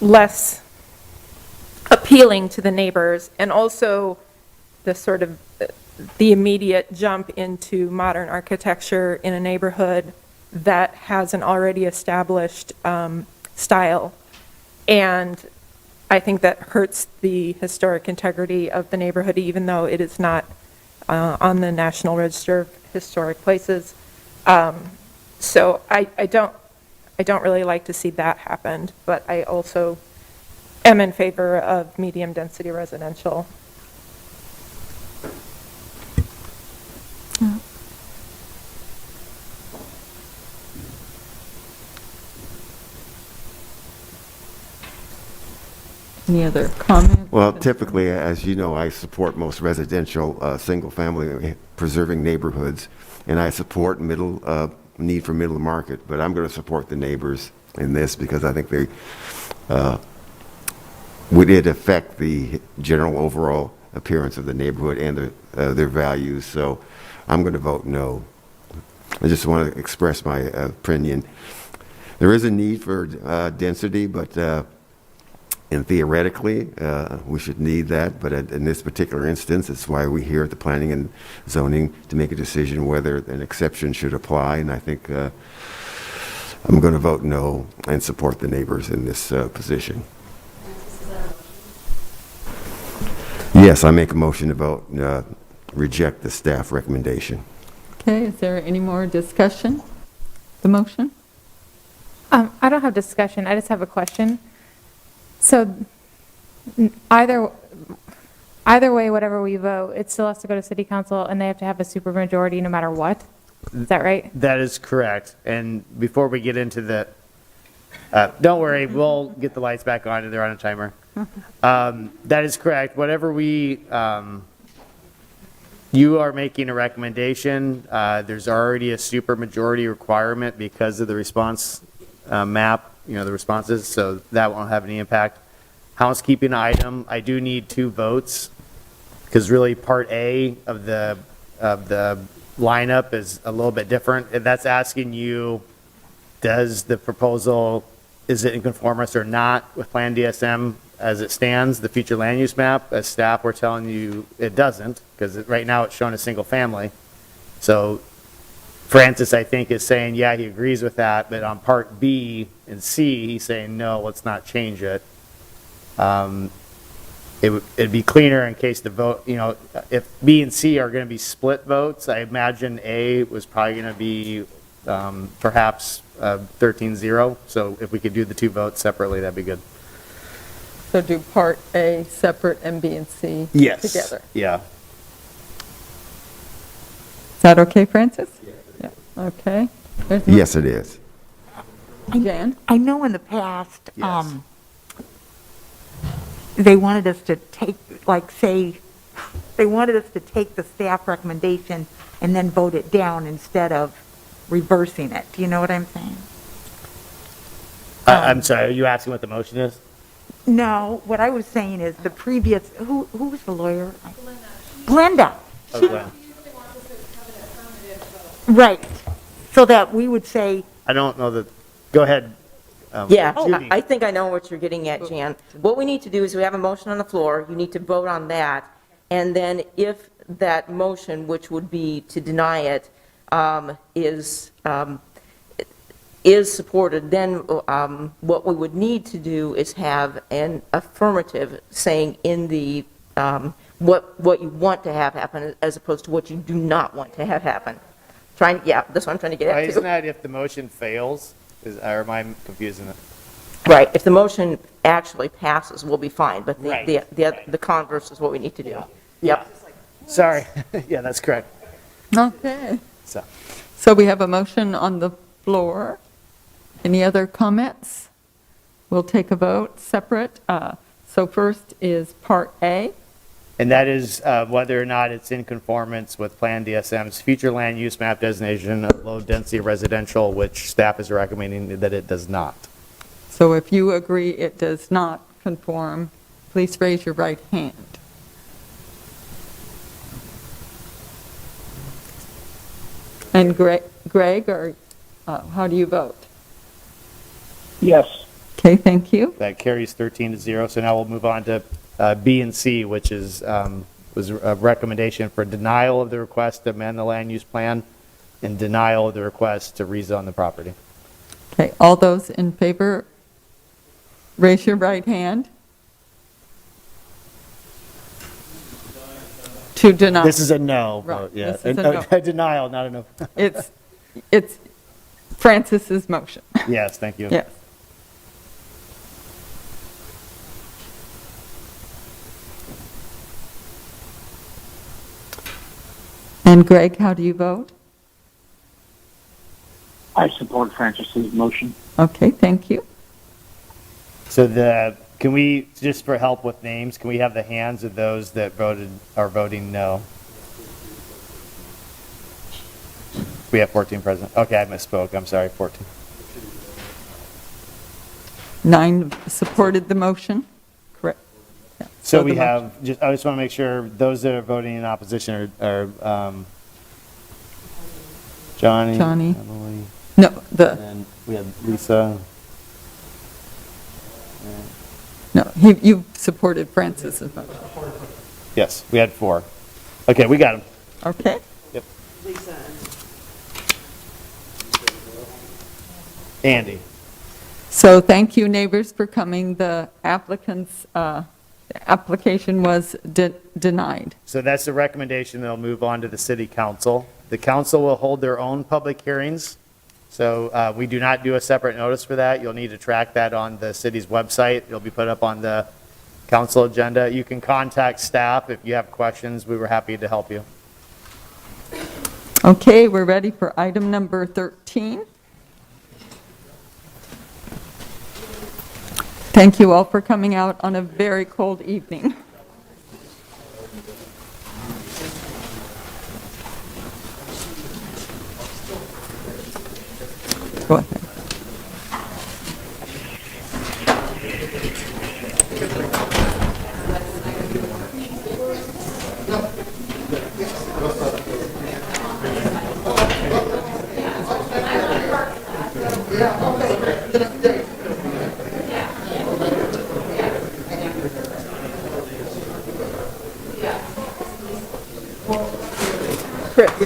less appealing to the neighbors, and also the sort of the immediate jump into modern architecture in a neighborhood that has an already established style. And I think that hurts the historic integrity of the neighborhood, even though it is not on the National Register of Historic Places. So I don't really like to see that happen, but I also am in favor of medium density residential. Any other comments? Well, typically, as you know, I support most residential, single-family preserving neighborhoods, and I support need for middle market, but I'm going to support the neighbors in this because I think they would it affect the general overall appearance of the neighborhood and their values. So I'm going to vote no. I just want to express my opinion. There is a need for density, but and theoretically, we should need that, but in this particular instance, it's why we're here at the Planning and Zoning to make a decision whether an exception should apply, and I think I'm going to vote no and support the neighbors in this position. Yes, I make a motion to vote, reject the staff recommendation. Okay, is there any more discussion? The motion? I don't have discussion, I just have a question. So either way, whatever we vote, it still has to go to city council and they have to have a supermajority no matter what? Is that right? That is correct. And before we get into the, don't worry, we'll get the lights back on and they're on a timer. That is correct. Whatever you are making a recommendation, there's already a supermajority requirement because of the response map, the responses, so that won't have any impact. Housekeeping item, I do need 2 votes because really Part A of the lineup is a little bit different. And that's asking you, does the proposal, is it in conformance or not with Plan DSM as it stands, the future land use map? As staff, we're telling you it doesn't, because right now it's showing a single family. So Francis, I think, is saying, yeah, he agrees with that, but on Part B and C, he's saying, no, let's not change it. It'd be cleaner in case the vote, if B and C are going to be split votes, I imagine A was probably going to be perhaps 13-0. So if we could do the two votes separately, that'd be good. So do Part A separate and B and C together. Yeah. Is that okay, Francis? Yeah. Okay. Yes, it is. Jan? I know in the past, Yes. they wanted us to take, they wanted us to take the staff recommendation and then vote it down instead of reversing it. Do you know what I'm saying? I'm sorry, are you asking what the motion is? No, what I was saying is the previous, who was the lawyer? Glenda. Oh, Glenn. Right. So that we would say, I don't know that, go ahead. Yeah, Judy. I think I know what you're getting at, Jan. What we need to do is we have a motion on the floor, you need to vote on that, and then if that motion, which would be to deny it, is supported, then what we would need to do is have an affirmative saying in the, what you want to have happen as opposed to what you do not want to have happen. That's what I'm trying to get Why at, isn't too. that if the motion fails? Or am I confusing it? Right, if the motion actually passes, we'll be fine, but Right, the converse is what we need to do. Yep. Sorry. Yeah, that's correct. Okay. So, we have a motion on the floor. Any other comments? We'll take a vote separate. So first is Part A. and that is whether or not it's in conformance with Plan DSM's future land use map designation of low-density residential, which staff is recommending that it does not. So if you agree it does not conform, please raise your right hand. And Greg, or how do you vote? Yes. Okay, thank you. That carries 13-0. So now we'll move on to B and C, which is was a recommendation for denial of the request to amend the land use plan and denial of the request to rezone the property. Okay, all those in favor, raise your right hand. To deny. This is a no Right, vote, yeah. this is a no. A denial, not a no. It's Francis's motion. Yes, thank you. Yes. And Greg, how do you vote? I support Francis's motion. Okay, thank you. So can we, just for help with names, can we have the hands of those that are voting no? We have 14 present. Okay, I misspoke. I'm sorry, 14. 9 supported the motion, correct? Yeah. So the we motion- have, I just want to make sure those that are voting in opposition are Johnny, Johnny. Emily, No, and we have Lisa. no, you supported Francis's motion. Yes, we had 4. Okay, we got them. Okay. Yep. Andy. So thank you, neighbors, for coming. The application was denied. So that's the recommendation. They'll move on to the city council. The council will hold their own public hearings. So we do not do a separate notice for that. You'll need to track that on the city's website. It'll be put up on the council agenda. You can contact staff if you have questions. We were happy to help you. Okay, we're ready for item number 13. Thank you all for coming out on a very cold evening. Go ahead. Yeah.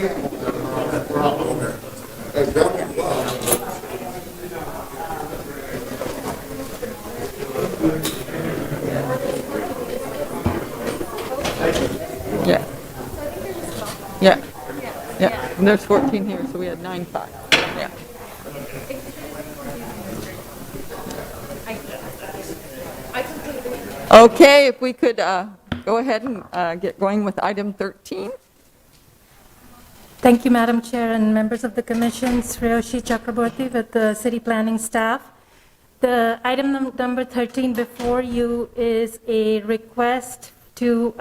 Yeah. Yeah. And there's 14 here, so we had 9-5. Yeah. Okay, if we could go ahead and get going with item 13. Thank you, Madam Chair and members of the Commission. Sreyoshi Chakraborty with the City Planning staff. The item number 13 before you is a request to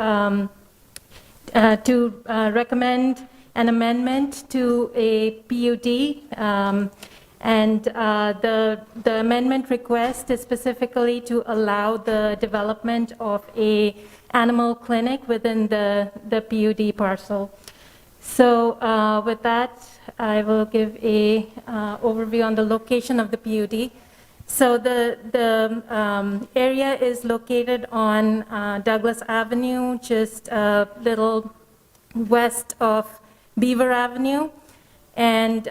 recommend an amendment to a PUD. And the amendment request is specifically to allow the development of a animal clinic within the PUD parcel. So with that, I will give a overview on the location of the PUD. So the area is located on Douglas Avenue, just a little west of Beaver Avenue, and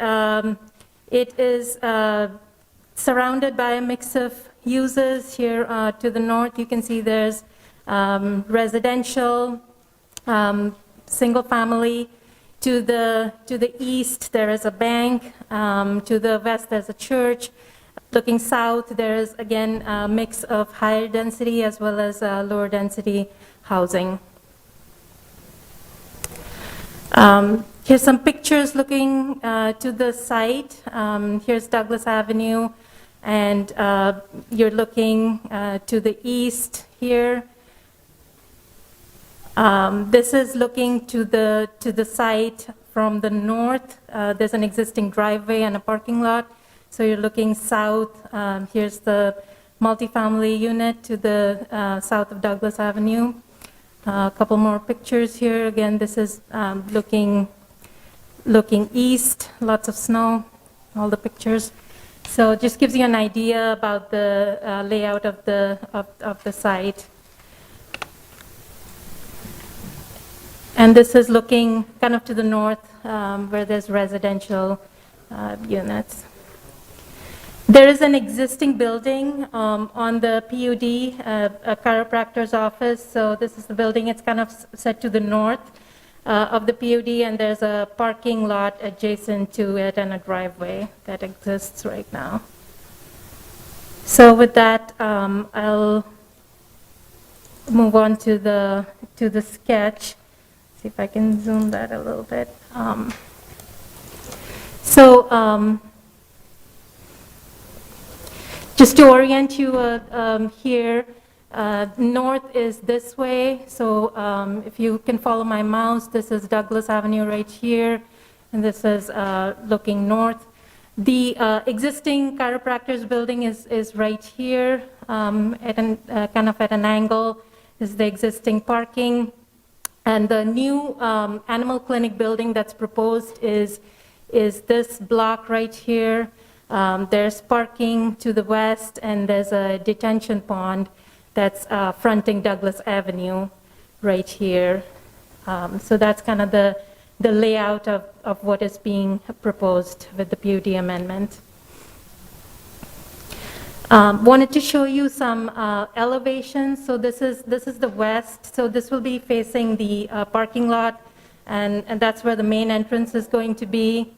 it is surrounded by a mix of uses. Here to the north, you can see there's residential, single family. To the east, there is a bank. To the west, there's a church. Looking south, there is, again, a mix of higher density as well as lower density housing. Here's some pictures looking to the site. Here's Douglas Avenue, and you're looking to the east here. This is looking to the site from the north. There's an existing driveway and a parking lot. So you're looking south. Here's the multifamily unit to the south of Douglas Avenue. A couple more pictures here. Again, this is looking east. Lots of snow. All the pictures. So it just gives you an idea about the layout of the site. And this is looking kind of to the north, where there's residential units. There is an existing building on the PUD, a chiropractor's office. So this is the building. It's kind of set to the north of the PUD, and there's a parking lot adjacent to it and a driveway that exists right now. So with that, I'll move on to the sketch. See if I can zoom that a little bit. Just to orient you here, north is this way. So if you can follow my mouse, this is Douglas Avenue right here, and this is looking north. The existing chiropractor's building is right here, kind of at an angle is the existing parking. And the new animal clinic building that's proposed is this block right here. There's parking to the west, and there's a detention pond that's fronting Douglas Avenue right here. So that's kind of the layout of what is being proposed with the PUD amendment. Wanted to show you some elevations. So this is the west. So this will be facing the parking lot, and that's where the main entrance is going to be.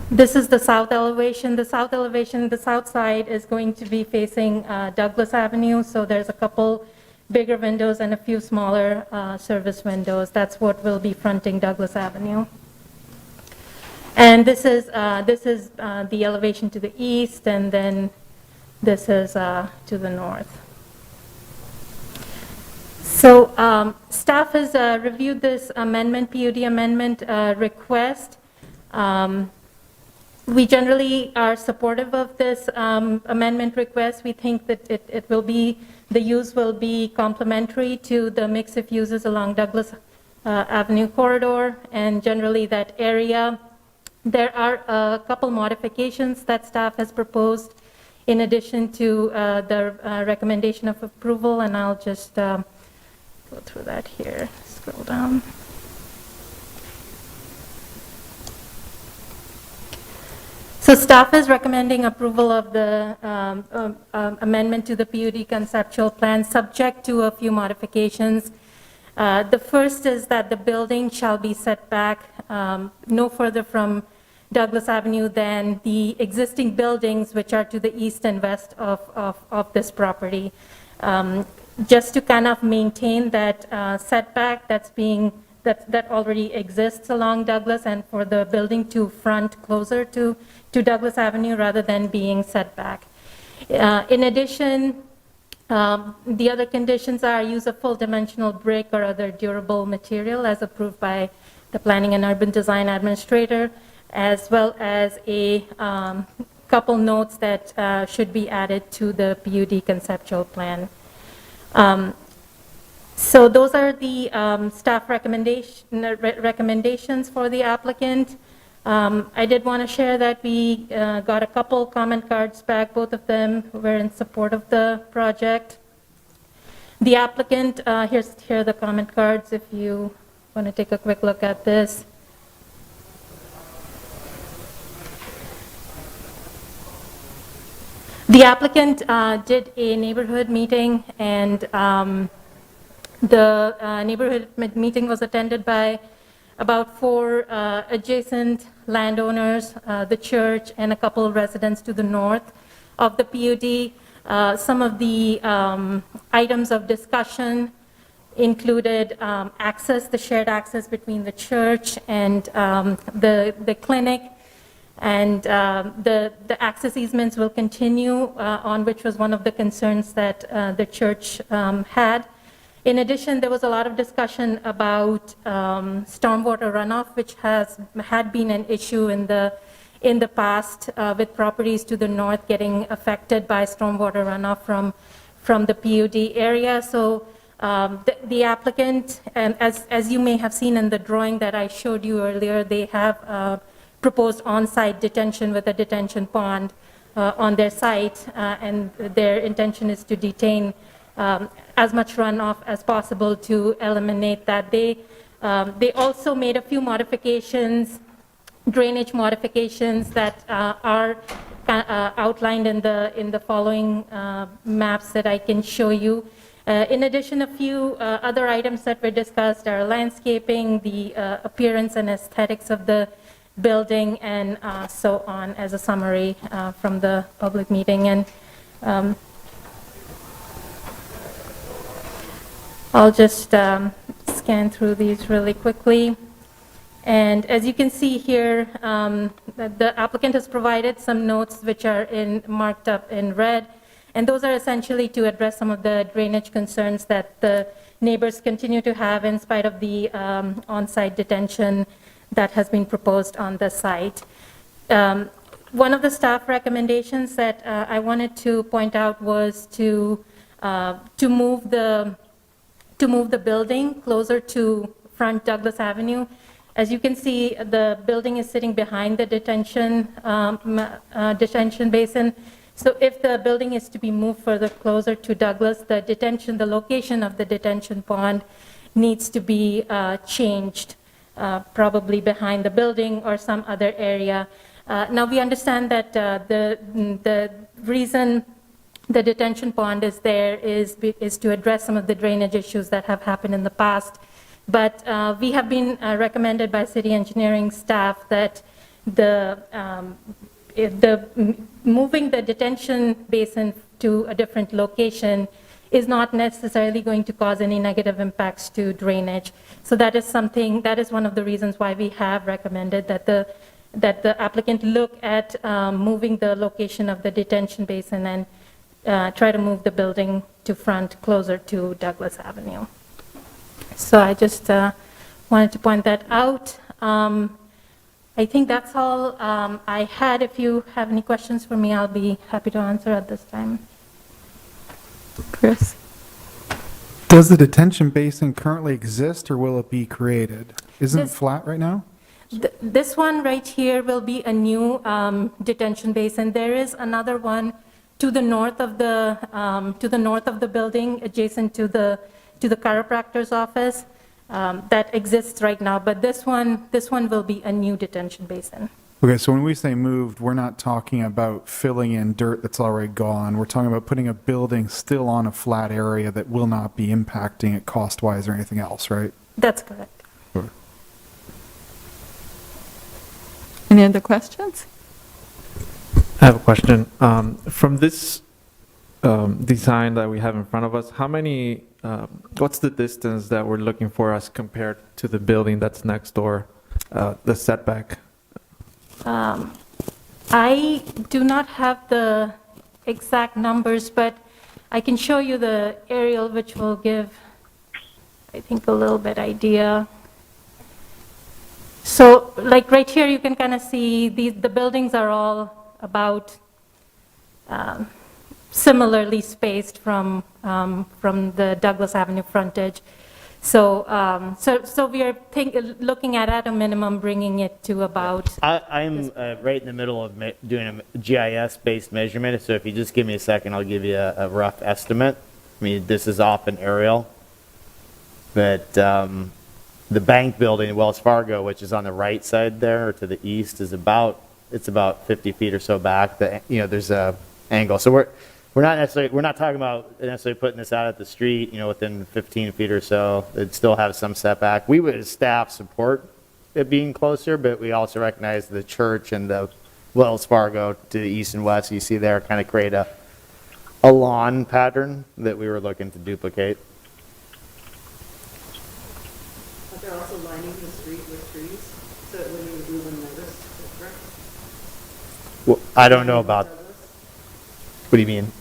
This is the south elevation. The south elevation, the south side is going to be facing Douglas Avenue. So there's a couple bigger windows and a few smaller service windows. That's what will be fronting Douglas Avenue. And this is the elevation to the east, and then this is to the north. So staff has reviewed this amendment, PUD amendment request. We generally are supportive of this amendment request. We think that the use will be complementary to the mix of uses along Douglas Avenue corridor, and generally that area. There are a couple modifications that staff has proposed in addition to the recommendation of approval, and I'll just go through that here. Scroll down. So staff is recommending approval of the amendment to the PUD conceptual plan, subject to a few modifications. The first is that the building shall be set back no further from Douglas Avenue than the existing buildings which are to the east and west of this property. Just to kind of maintain that setback that already exists along Douglas, and for the building to front closer to Douglas Avenue rather than being set back. In addition, the other conditions are use of full dimensional brick or other durable material as approved by the Planning and Urban Design Administrator, as well as a couple notes that should be added to the PUD conceptual plan. So those are the staff recommendations for the applicant. I did want to share that we got a couple comment cards back. Both of them were in support of the project. The applicant, here are the comment cards if you want to take a quick look at this. The applicant did a neighborhood meeting, and the neighborhood meeting was attended by about 4 adjacent landowners, the church, and a couple of residents to the north of the PUD. Some of the items of discussion included access, the shared access between the church and the clinic, and the access easements will continue, on which was one of the concerns that the church had. In addition, there was a lot of discussion about stormwater runoff, which had been an issue in the past with properties to the north getting affected by stormwater runoff from the PUD area. So the applicant, as you may have seen in the drawing that I showed you earlier, they have proposed on-site detention with a detention pond on their site, and their intention is to detain as much runoff as possible to eliminate that. They also made a few modifications, drainage modifications that are outlined in the following maps that I can show you. In addition, a few other items that were discussed are landscaping, the appearance and aesthetics of the building, and so on, as a summary from the public meeting. And I'll just scan through these really quickly. And as you can see here, the applicant has provided some notes which are marked up in red. And those are essentially to address some of the drainage concerns that the neighbors continue to have in spite of the on-site detention that has been proposed on the site. One of the staff recommendations that I wanted to point out was to move the building closer to front Douglas Avenue. As you can see, the building is sitting behind the detention basin. So if the building is to be moved further closer to Douglas, the location of the detention pond needs to be changed, probably behind the building or some other area. Now we understand that the reason the detention pond is there is to address some of the drainage issues that have happened in the past. But we have been recommended by city engineering staff that moving the detention basin to a different location is not necessarily going to cause any negative impacts to drainage. So that is one of the reasons why we have recommended that the applicant look at moving the location of the detention basin and try to move the building to front closer to Douglas Avenue. So I just wanted to point that out. I think that's all I had. If you have any questions for me, I'll be happy to answer at this time. Chris? Does the detention basin currently exist, or will it be created? Isn't it flat right now? This one right here will be a new detention basin. There is another one to the north of the building, adjacent to the chiropractor's office, that exists right now. But this one will be a new detention basin. Okay, so when we say moved, we're not talking about filling in dirt that's already gone. We're talking about putting a building still on a flat area that will not be impacting it cost-wise or anything else, right? That's correct. Any other questions? I have a question. From this design that we have in front of us, how many, what's the distance that we're looking for as compared to the building that's next door, the setback? I do not have the exact numbers, but I can show you the aerial, which will give, I think, a little bit idea. So, like right here, you can kind of see the buildings are all about similarly spaced from the Douglas Avenue frontage. So, so we are looking at a minimum, bringing it to about. I'm right in the middle of doing a GIS-based measurement, so if you just give me a second, I'll give you a rough estimate. I mean, this is off an aerial, but the bank building, Wells Fargo, which is on the right side there, or to the east, is about 50 feet or so back. There's a angle, so we're not talking about necessarily putting this out at the street, within 15 feet or so. It'd still have some setback. We would, as staff, support it being closer, but we also recognize the church and the Wells Fargo to the east and west, you see there, kind of create a lawn pattern that we were looking to duplicate. But they're also lining the street with trees, so it wouldn't even be noticed, correct? Well, I don't know about, what do you mean?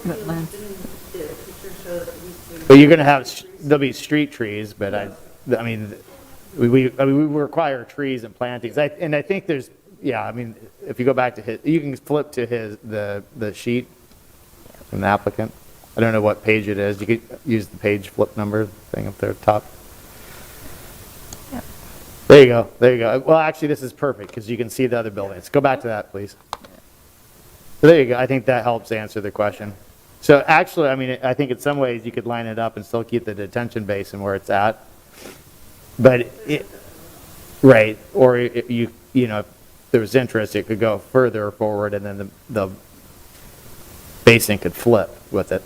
But you're going to have, there'll be street trees, but I mean, we require trees and plantings. And I think there's, if you go back to you can flip to the sheet from the applicant. I don't know what page it is. You could use the page flip number thing up there at the top. Yeah. There you go. Well, actually, this is perfect because you can see the other buildings. Go back to that, please. So there you go. I think that helps answer the question. So actually, I mean, I think in some ways you could line it up and still keep the detention basin where it's at. But right, or if if there was interest, it could go further forward and then the basin could flip with it.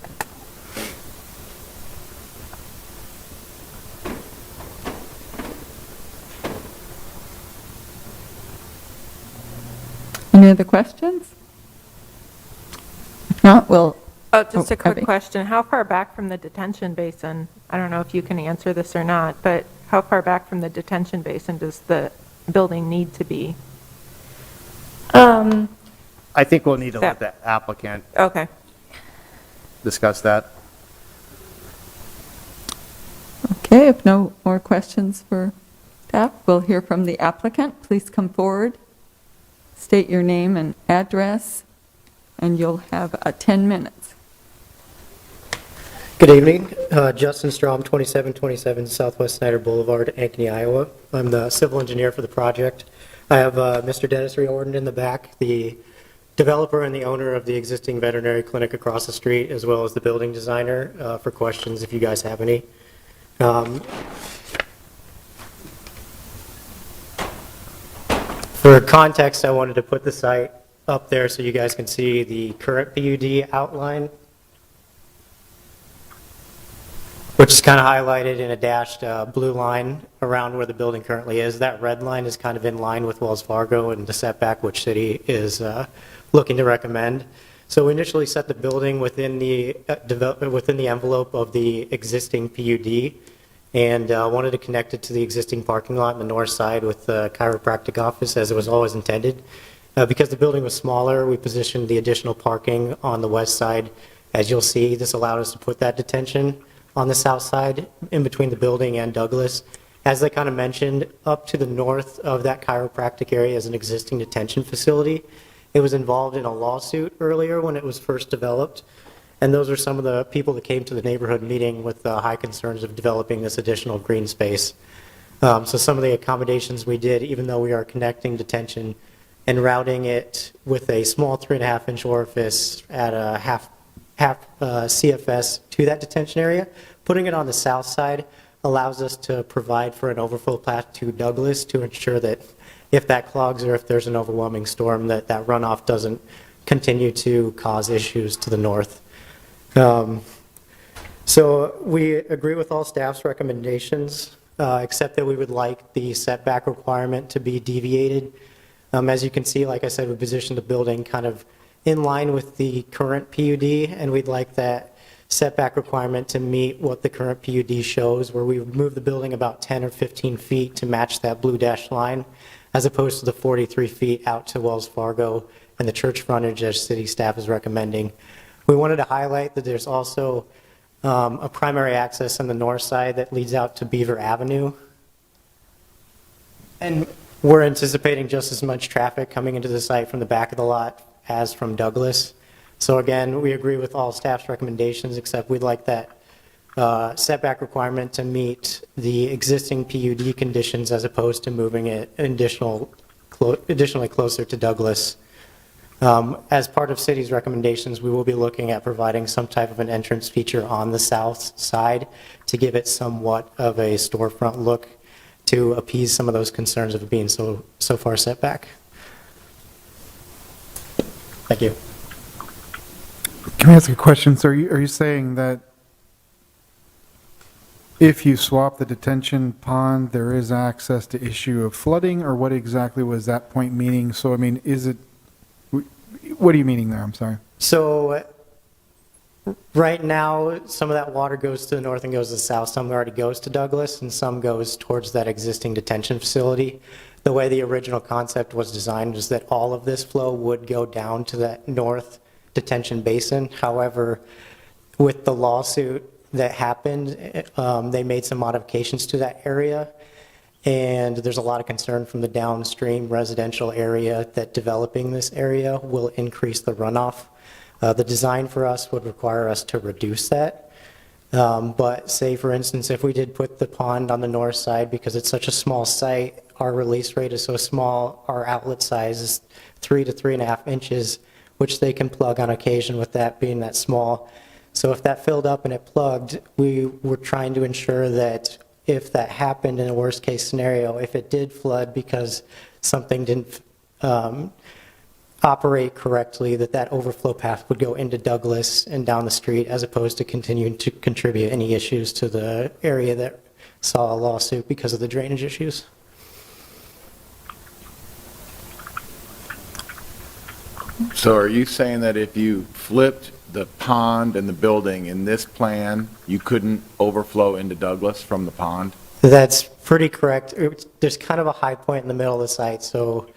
Any other questions? If not, we'll. Oh, just a quick Abby. question. How far back from the detention basin, I don't know if you can answer this or not, but how far back from the detention basin does the building need to be? I think we'll need to let the applicant discuss that. Okay, if no more questions for staff, we'll hear from the applicant. Please come forward, state your name and address, and you'll have 10 minutes. Good evening. Justin Strom, 2727 Southwest Snyder Boulevard, Ankeny, Iowa. I'm the civil engineer for the project. I have Mr. Dennis Riordan in the back, the developer and the owner of the existing veterinary clinic across the street, as well as the building designer, for questions if you guys have any. For context, I wanted to put the site up there so you guys can see the current PUD outline, which is kind of highlighted in a dashed blue line around where the building currently is. That red line is kind of in line with Wells Fargo and the setback which city is looking to recommend. So we initially set the building within the envelope of the existing PUD and wanted to connect it to the existing parking lot on the north side with the chiropractic office as it was always intended. Because the building was smaller, we positioned the additional parking on the west side. As you'll see, this allowed us to put that detention on the south side in between the building and Douglas. As I kind of mentioned, up to the north of that chiropractic area is an existing detention facility. It was involved in a lawsuit earlier when it was first developed, and those are some of the people that came to the neighborhood meeting with high concerns of developing this additional green space. So some of the accommodations we did, even though we are connecting detention and routing it with a small 3.5-inch orifice at a half CFS to that detention area, putting it on the south side allows us to provide for an overflow path to Douglas to ensure that if that clogs or if there's an overwhelming storm, that runoff doesn't continue to cause issues to the north. So we agree with all staff's recommendations, except that we would like the setback requirement to be deviated. As you can see, like I said, we positioned the building kind of in line with the current PUD, and we'd like that setback requirement to meet what the current PUD shows, where we would move the building about 10 or 15 feet to match that blue dashed line, as opposed to the 43 feet out to Wells Fargo and the church frontage as city staff is recommending. We wanted to highlight that there's also a primary access on the north side that leads out to Beaver Avenue. And we're anticipating just as much traffic coming into the site from the back of the lot as from Douglas. So again, we agree with all staff's recommendations, except we'd like that setback requirement to meet the existing PUD conditions as opposed to moving it additionally closer to Douglas. As part of city's recommendations, we will be looking at providing some type of an entrance feature on the south side to give it somewhat of a storefront look to appease some of those concerns of it being so far set back. Thank you. Can I ask a question? So are you saying that if you swap the detention pond, there is access to issue of flooding, or what exactly was that point meaning? So, I mean, what are you meaning there? I'm sorry. So right now, some of that water goes to the north and goes to the south. Some already goes to Douglas, and some goes towards that existing detention facility. The way the original concept was designed was that all of this flow would go down to that north detention basin. However, with the lawsuit that happened, they made some modifications to that area. And there's a lot of concern from the downstream residential area that developing this area will increase the runoff. The design for us would require us to reduce that. But say, for instance, if we did put the pond on the north side, because it's such a small site, our release rate is so small, our outlet size is 3 to 3.5 inches, which they can plug on occasion with that being that small. So if that filled up and it plugged, we were trying to ensure that if that happened in a worst case scenario, if it did flood because something didn't operate correctly, that overflow path would go into Douglas and down the street, as opposed to continuing to contribute any issues to the area that saw a lawsuit because of the drainage issues. So are you saying that if you flipped the pond and the building in this plan, you couldn't overflow into Douglas from the pond? That's pretty correct. There's kind of a high point in the middle of the site, so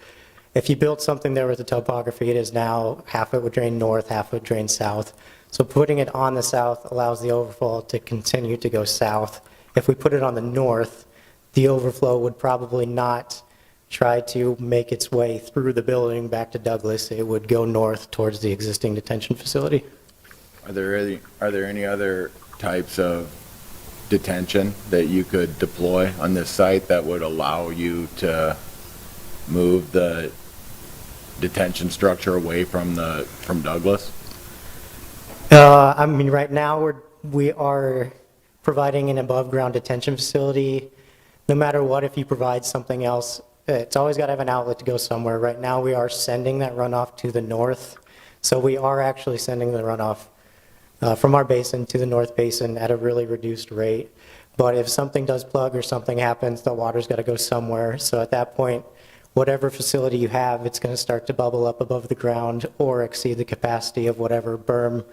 if you built something there with the topography it is now, half it would drain north, half would drain south. So putting it on the south allows the overflow to continue to go south. If we put it on the north, the overflow would probably not try to make its way through the building back to Douglas. It would go north towards the existing detention facility. Are there any other types of detention that you could deploy on this site that would allow you to move the detention structure away from Douglas? I mean, right now we are providing an above ground detention facility. No matter what, if you provide something else, it's always got to have an outlet to go somewhere. Right now we are sending that runoff to the north. So we are actually sending the runoff from our basin to the north basin at a really reduced rate. But if something does plug or something happens, the water's got to go somewhere. So at that point, whatever facility you have, it's going to start to bubble up above the ground or exceed the capacity of whatever berm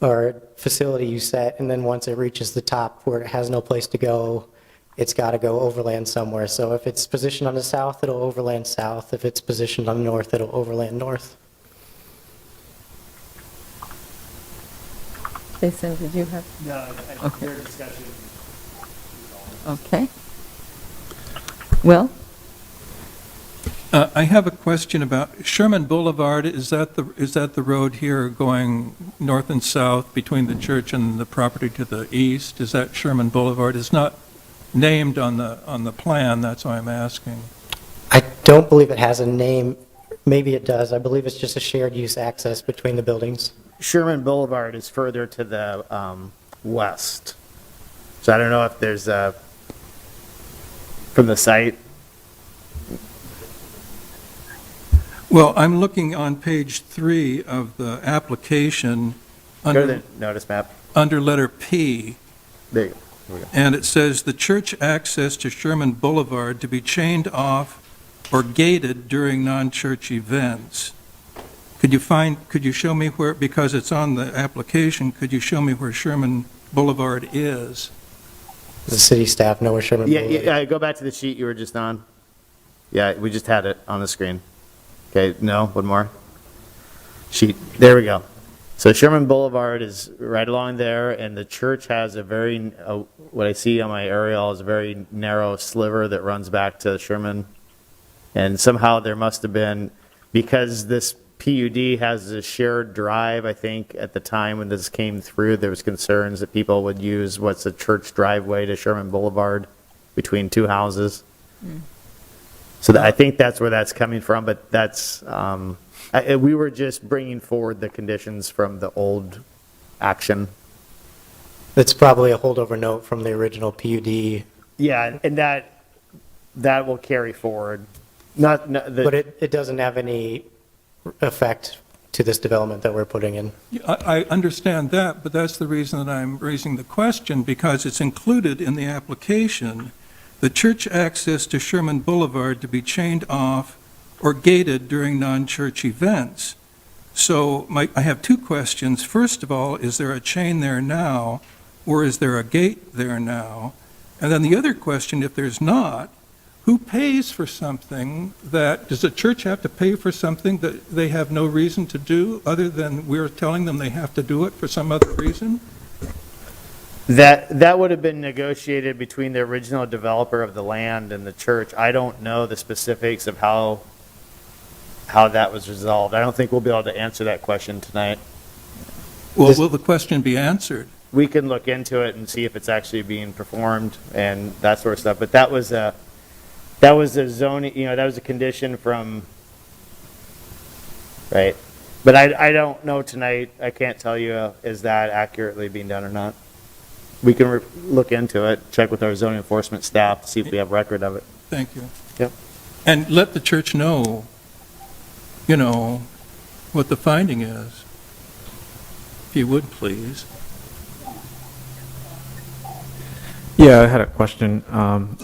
or facility you set. And then once it reaches the top where it has no place to go, it's got to go overland somewhere. So if it's positioned on the south, it'll overland south. If it's positioned on the north, it'll overland north. Jason, did you have? No, Okay. their discussion. Okay. Well? I have a question about Sherman Boulevard. Is that the road here going north and south between the church and the property to the east? Is that Sherman Boulevard? It's not named on the plan. That's why I'm asking. I don't believe it has a name. Maybe it does. I believe it's just a shared use access between the buildings. Sherman Boulevard is further to the west. So I don't know if there's from the site. Well, I'm looking on page 3 of the application Go to under, the notice map. under letter P, There you go. Here we go. and it says, "The church access to Sherman Boulevard to be chained off or gated during non-church events." Could you show me where, because it's on the application, could you show me where Sherman Boulevard is? Does the city staff know where Sherman Boulevard is? Yeah, go back to the sheet you were just on. Yeah, we just had it on the screen. Okay, no, one more. Sheet, there we go. So Sherman Boulevard is right along there, and the church has a very, what I see on my aerial is a very narrow sliver that runs back to Sherman. And somehow there must have been, because this PUD has a shared drive, I think, at the time when this came through, there was concerns that people would use what's a church driveway to Sherman Boulevard between two houses. So I think that's where that's coming from, but that's, we were just bringing forward the conditions from the old action. It's probably a holdover note from the original PUD. Yeah, and that will carry forward. But it doesn't have any effect to this development that we're putting in. I understand that, but that's the reason that I'm raising the question, because it's included in the application, the church access to Sherman Boulevard to be chained off or gated during non-church events. So I have two questions. First of all, is there a chain there now, or is there a gate there now? And then the other question, if there's not, who pays for something that, does the church have to pay for something that they have no reason to do, other than we're telling them they have to do it for some other reason? That would have been negotiated between the original developer of the land and the church. I don't know the specifics of how that was resolved. I don't think we'll be able to answer that question tonight. Well, will the question be answered? We can look into it and see if it's actually being performed and that sort of stuff. But that was a zoning, that was a condition from, right? But I don't know tonight. I can't tell you, is that accurately being done or not? We can look into it, check with our zoning enforcement staff, see if we have record of it. Thank you. Yep. And let the church know, what the finding is, if you would, please. Yeah, I had a question. I'm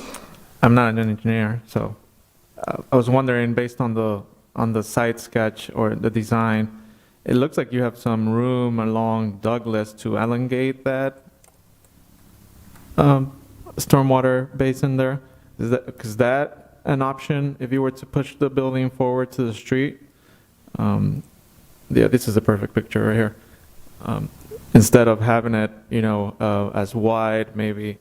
not an engineer, so I was wondering, based on the site sketch or the design, it looks like you have some room along Douglas to elongate that stormwater basin there. Is that an option if you were to push the building forward to the street? Yeah, this is a perfect picture right here. Instead of having it, as wide, maybe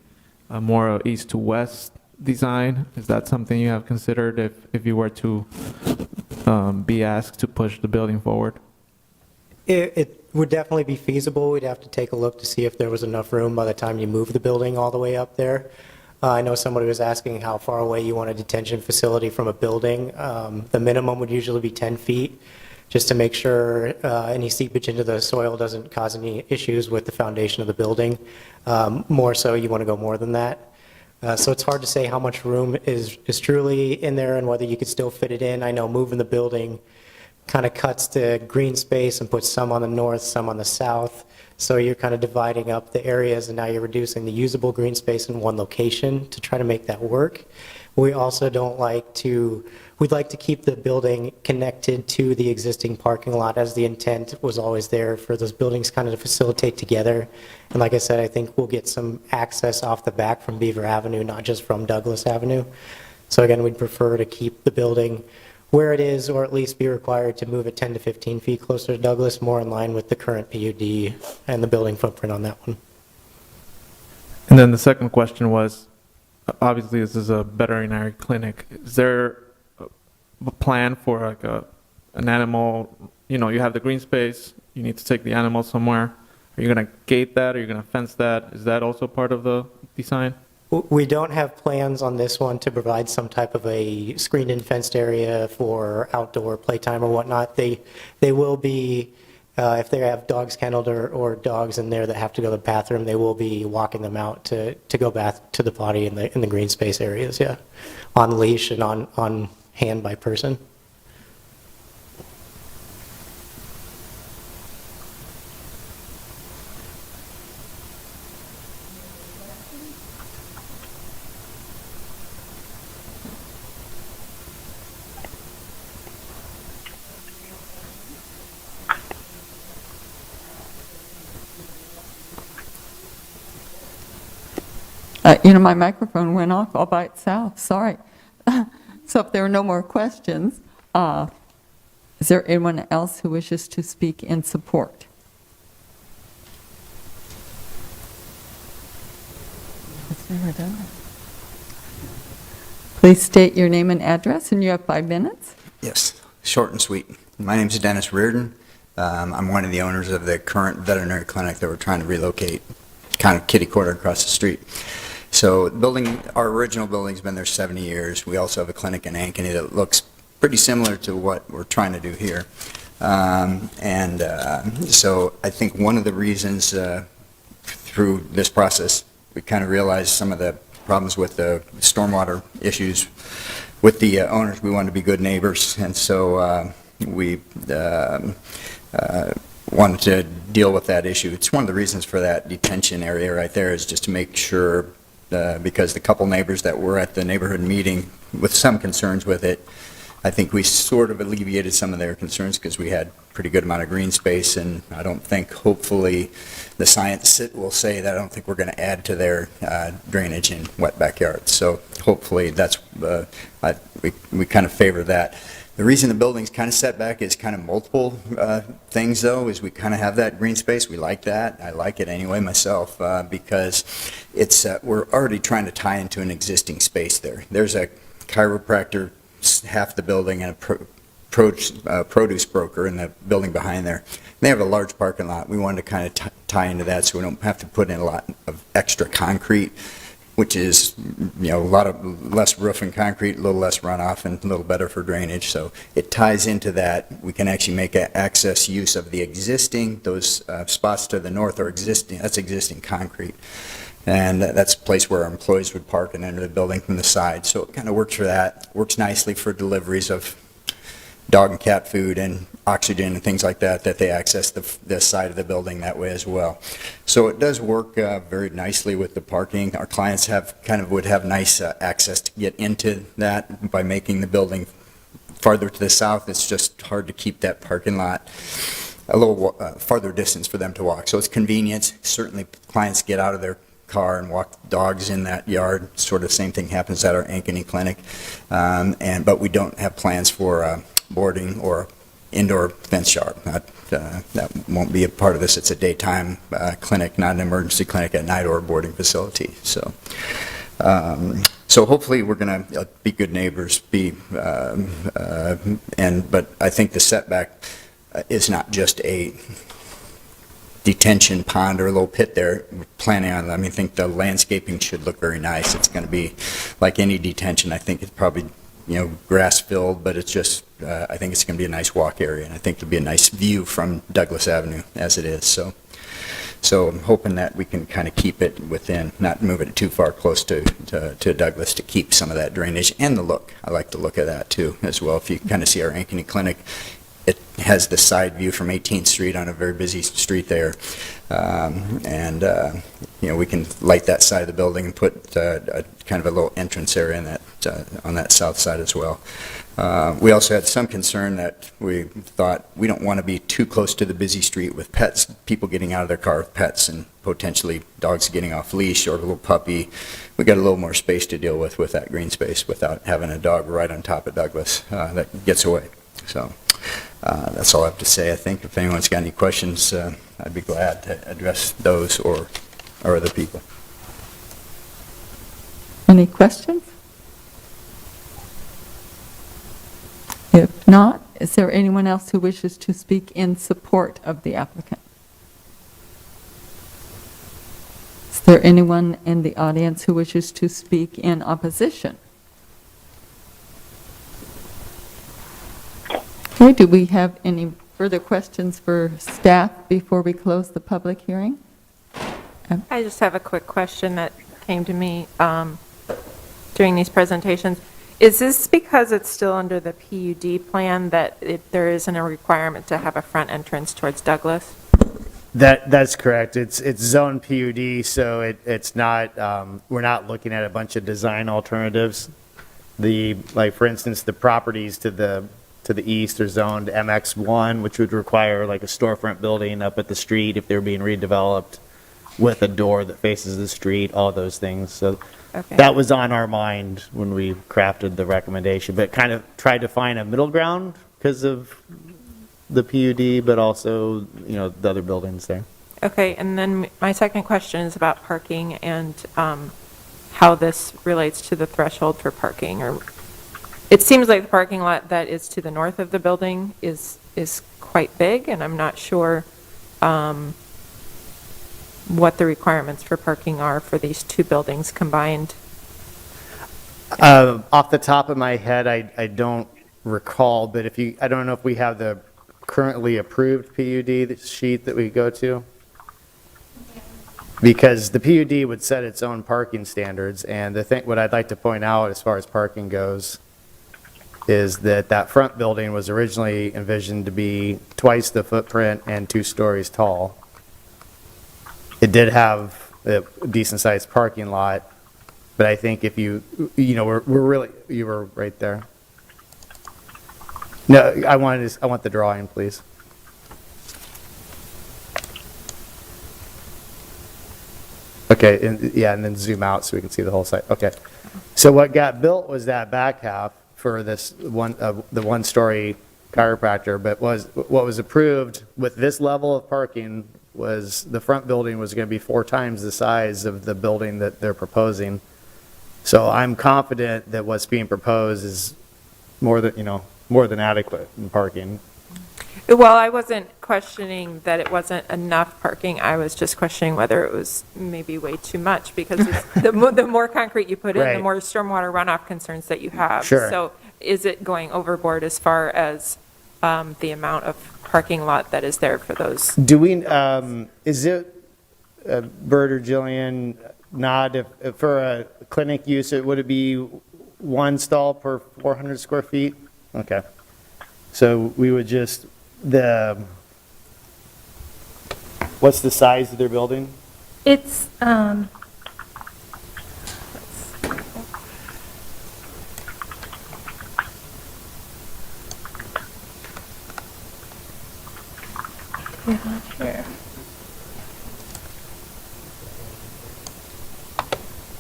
a more east to west design, is that something you have considered if you were to be asked to push the building forward? It would definitely be feasible. We'd have to take a look to see if there was enough room by the time you move the building all the way up there. I know somebody was asking how far away you want a detention facility from a building. The minimum would usually be 10 feet, just to make sure any seepage into the soil doesn't cause any issues with the foundation of the building. More so, you want to go more than that. So it's hard to say how much room is truly in there and whether you could still fit it in. I know moving the building kind of cuts the green space and puts some on the north, some on the south. So you're kind of dividing up the areas, and now you're reducing the usable green space in one location to try to make that work. We also we'd like to keep the building connected to the existing parking lot, as the intent was always there for those buildings kind of to facilitate together. And like I said, I think we'll get some access off the back from Beaver Avenue, not just from Douglas Avenue. So again, we'd prefer to keep the building where it is, or at least be required to move it 10 to 15 feet closer to Douglas, more in line with the current PUD and the building footprint on that one. And then the second question was, obviously this is a veterinary clinic. Is there a plan for like an animal, you have the green space, you need to take the animal somewhere. Are you going to gate that? Are you going to fence that? Is that also part of the design? We don't have plans on this one to provide some type of a screened-in fenced area for outdoor playtime or whatnot. They will be, if they have dogs kenneled or dogs in there that have to go to the bathroom, they will be walking them out to go back to the potty in the green space areas, yeah, on leash and on hand by person. My microphone went off all by itself, sorry. So if there are no more questions, is there anyone else who wishes to speak in support? Please state your name and address, and you have 5 minutes. Yes, short and sweet. My name is Dennis Reardon. I'm one of the owners of the current veterinary clinic that we're trying to relocate, kind of kitty corner across the street. So our original building's been there 70 years. We also have a clinic in Ankeny that looks pretty similar to what we're trying to do here. So I think one of the reasons through this process, we kind of realized some of the problems with the stormwater issues with the owners. We wanted to be good neighbors, and so we wanted to deal with that issue. It's one of the reasons for that detention area right there is just to make sure, because the couple neighbors that were at the neighborhood meeting with some concerns with it, I think we sort of alleviated some of their concerns because we had pretty good amount of green space, and I don't think, hopefully, the science will say that I don't think we're going to add to their drainage in wet backyards. So hopefully that's, we kind of favor that. The reason the building's kind of set back is kind of multiple things, though, is we kind of have that green space. We like that. I like it anyway myself because it's we're already trying to tie into an existing space there. There's a chiropractor half the building and a produce broker in the building behind there. They have a large parking lot. We wanted to kind of tie into that so we don't have to put in a lot of extra concrete, which is, a lot of less roof and concrete, a little less runoff, and a little better for drainage. So it ties into that. We can actually make access use of the existing, those spots to the north are existing, that's existing concrete. And that's a place where our employees would park and enter the building from the side. So it kind of works for that. Works nicely for deliveries of dog and cat food and oxygen and things like that, that they access the side of the building that way as well. So it does work very nicely with the parking. Our clients would have nice access to get into that by making the building farther to the south. It's just hard to keep that parking lot a little farther distance for them to walk. So it's convenience. Certainly clients get out of their car and walk dogs in that yard. Sort of same thing happens at our Ankeny clinic. But we don't have plans for boarding or indoor fence yard. That won't be a part of this. It's a daytime clinic, not an emergency clinic at night or a boarding facility. So hopefully we're going to be good neighbors. But I think the setback is not just a detention pond or a little pit there. We're planning on, I think the landscaping should look very nice. It's going to be like any detention. I think it's probably, grass filled, but it's just, I think it's going to be a nice walk area, and I think it'll be a nice view from Douglas Avenue as it is. So I'm hoping that we can kind of keep it within, not move it too far close to Douglas to keep some of that drainage and the look. I like the look of that too as well. If you kind of see our Ankeny clinic, it has the side view from 18th Street on a very busy street there. We can light that side of the building and put a kind of a little entrance area in that, on that south side as well. We also had some concern that we thought we don't want to be too close to the busy street with pets, people getting out of their car with pets and potentially dogs getting off leash or a little puppy. We got a little more space to deal with that green space without having a dog right on top of Douglas that gets away. So that's all I have to say. I think if anyone's got any questions, I'd be glad to address those or other people. Any questions? If not, is there anyone else who wishes to speak in support of the applicant? Is there anyone in the audience who wishes to speak in opposition? Okay, do we have any further questions for staff before we close the public hearing? I just have a quick question that came to me during these presentations. Is this because it's still under the PUD plan that there isn't a requirement to have a front entrance towards Douglas? That's correct. It's zone PUD, so it's not. We're not looking at a bunch of design alternatives. For instance, the properties to the east are zoned MX1, which would require like a storefront building up at the street if they're being redeveloped. with a door that faces the street, all those things. So Okay. that was on our mind when we crafted the recommendation, but kind of tried to find a middle ground because of the PUD, but also, the other buildings there. Okay, and then my second question is about parking and how this relates to the threshold for parking. Or it seems like the parking lot that is to the north of the building is quite big, and I'm not sure what the requirements for parking are for these two buildings combined. Off the top of my head, I don't recall, but I don't know if we have the currently approved PUD sheet that we go to. Because the PUD would set its own parking standards, and what I'd like to point out as far as parking goes is that front building was originally envisioned to be twice the footprint and 2 stories tall. It did have a decent-sized parking lot, but I think if you were right there. No, I want the drawing, please. Okay, and then zoom out so we can see the whole site. Okay. So what got built was that back half for this the 1-story chiropractor, but what was approved with this level of parking was the front building was going to be 4 times the size of the building that they're proposing. So I'm confident that what's being proposed is more than adequate in parking. Well, I wasn't questioning that it wasn't enough parking. I was just questioning whether it was maybe way too much, because the more concrete you put in, the Right. more stormwater runoff concerns that you have. Sure. So is it going overboard as far as the amount of parking lot that is there for those? Do we, is it, Bert or Jillian, nod, if for a clinic use, would it be 1 stall per 400 square feet? Okay. So we would just, what's the size of their building? It's, Here.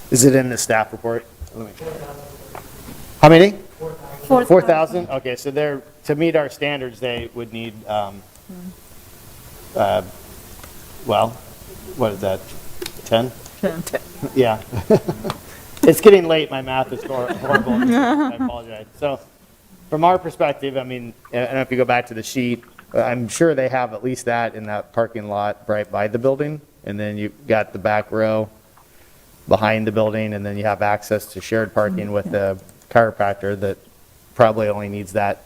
Is it in the staff report? How many? 4,000? Okay, so to meet our standards, they would need, well, what is that, 10? 10. Yeah. It's getting late, my math is horrible. I apologize. So from our perspective, I mean, I don't know if you go back to the sheet, I'm sure they have at least that in that parking lot right by the building, and then you've got the back row behind the building, and then you have access to shared parking with the chiropractor that probably only needs that,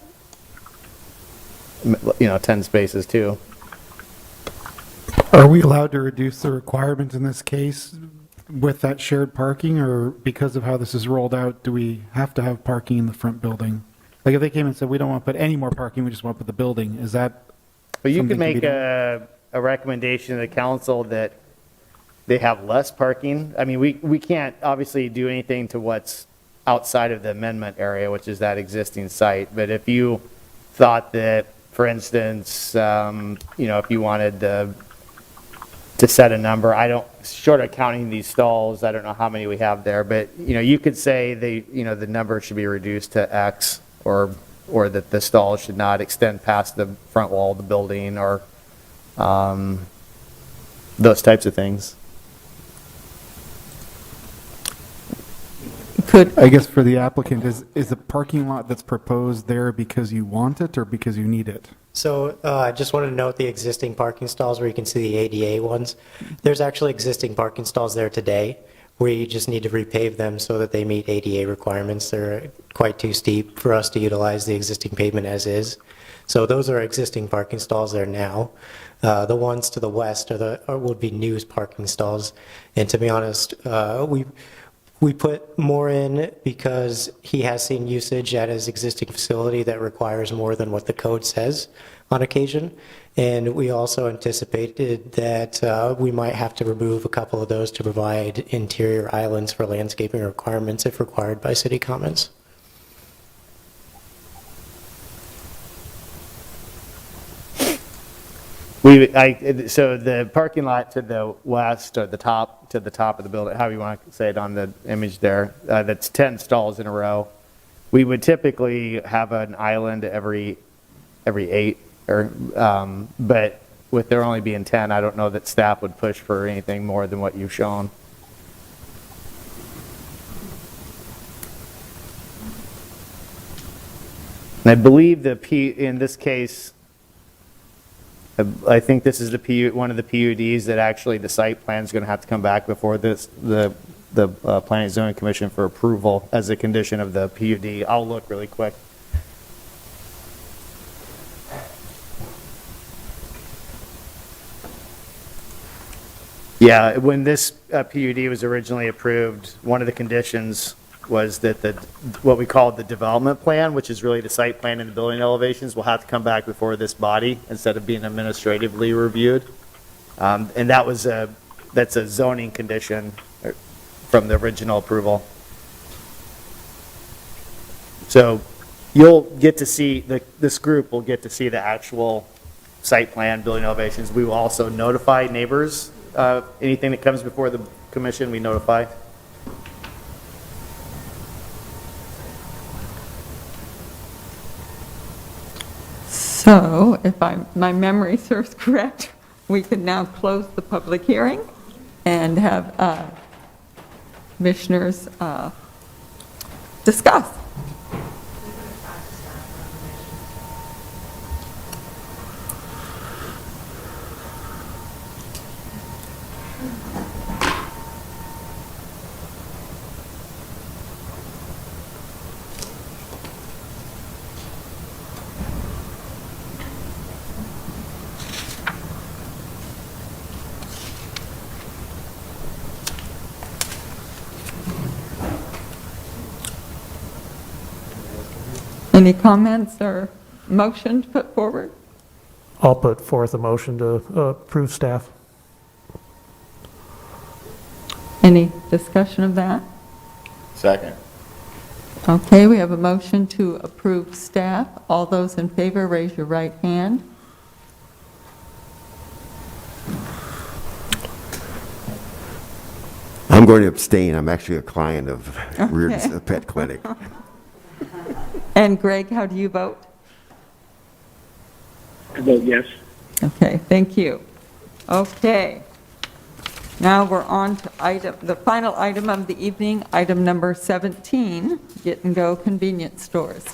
10 spaces too. Are we allowed to reduce the requirement in this case with that shared parking, or because of how this is rolled out, do we have to have parking in the front building? Like if they came and said, we don't want to put any more parking, we just want to put the building, is that? But you something could make be done? a recommendation to the council that they have less parking. I mean, we can't obviously do anything to what's outside of the amendment area, which is that existing site. But if you thought that, for instance, if you wanted to set a number, short of counting these stalls, I don't know how many we have there, but, you could say the number should be reduced to X, or that the stalls should not extend past the front wall of the building, or those types of things. I guess for the applicant, is the parking lot that's proposed there because you want it or because you need it? So I just wanted to note the existing parking stalls where you can see the ADA ones. There's actually existing parking stalls there today where you just need to repave them so that they meet ADA requirements. They're quite too steep for us to utilize the existing pavement as is. So those are existing parking stalls there now. The ones to the west would be new parking stalls. And to be honest, we put more in because he has seen usage at his existing facility that requires more than what the code says on occasion. And we also anticipated that we might have to remove a couple of those to provide interior islands for landscaping requirements if required by city comments. So the parking lot to the west, or the top of the building, however you want to say it on the image there, that's 10 stalls in a row. We would typically have an island every 8, but with there only being 10, I don't know that staff would push for anything more than what you've shown. And I believe in this case, I think this is one of the PUDs that actually the site plan is going to have to come back before the Planning and Zoning Commission for approval as a condition of the PUD. I'll look really quick. Yeah, when this PUD was originally approved, one of the conditions was that what we call the development plan, which is really the site plan and the building elevations, will have to come back before this body instead of being administratively reviewed. And that's a zoning condition from the original approval. So you'll get to see, this group will get to see the actual site plan, building elevations. We will also notify neighbors. Anything that comes before the commission, we notify. So if my memory serves correct, we can now close the public hearing and have commissioners discuss. Any comments or motion to put forward? I'll put forth a motion to approve staff. Any discussion of that? Second. Okay, we have a motion to approve staff. All those in favor, raise your right hand. I'm going to abstain. I'm actually a client of Reardon's Okay. Pet Clinic. And Greg, how do you vote? I vote yes. Okay, thank you. Okay. Now we're on to the final item of the evening, item number 17, Get and Go Convenience Stores.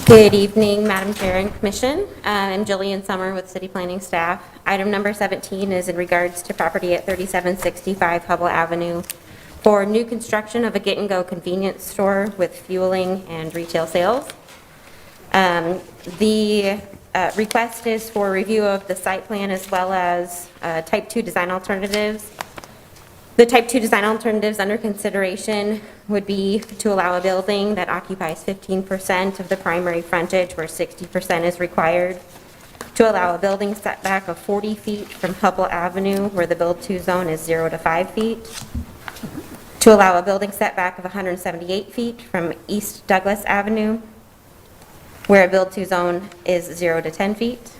Good evening, Madam Chair and Commission. I'm Jillian Summer with City Planning staff. Item number 17 is in regards to property at 3765 Hubble Avenue for new construction of a Get and Go convenience store with fueling and retail sales. The request is for review of the site plan as well as type 2 design alternatives. The type 2 design alternatives under consideration would be to allow a building that occupies 15% of the primary frontage where 60% is required, to allow a building setback of 40 feet from Hubble Avenue where the build to zone is 0 to 5 feet, to allow a building setback of 178 feet from East Douglas Avenue where a build to zone is 0 to 10 feet,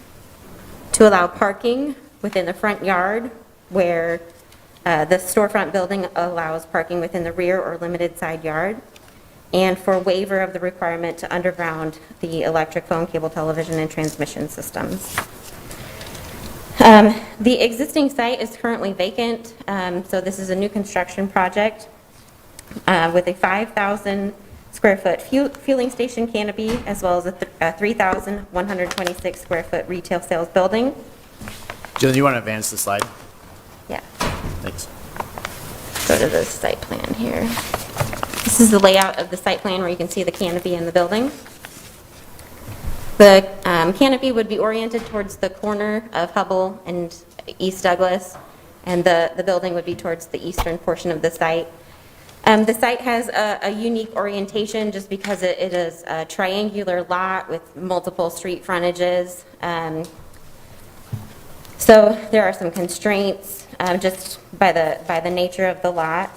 to allow parking within the front yard where the storefront building allows parking within the rear or limited side yard, and for waiver of the requirement to underground the electric, phone, cable, television, and transmission systems. The existing site is currently vacant, so this is a new construction project with a 5,000 square foot fueling station canopy as well as a 3,126 square foot retail sales building. Jill, you want to advance the slide? Yeah. Thanks. Go to the site plan here. This is the layout of the site plan where you can see the canopy in the building. The canopy would be oriented towards the corner of Hubble and East Douglas, and the building would be towards the eastern portion of the site. The site has a unique orientation just because it is a triangular lot with multiple street frontages. So there are some constraints just by the nature of the lot.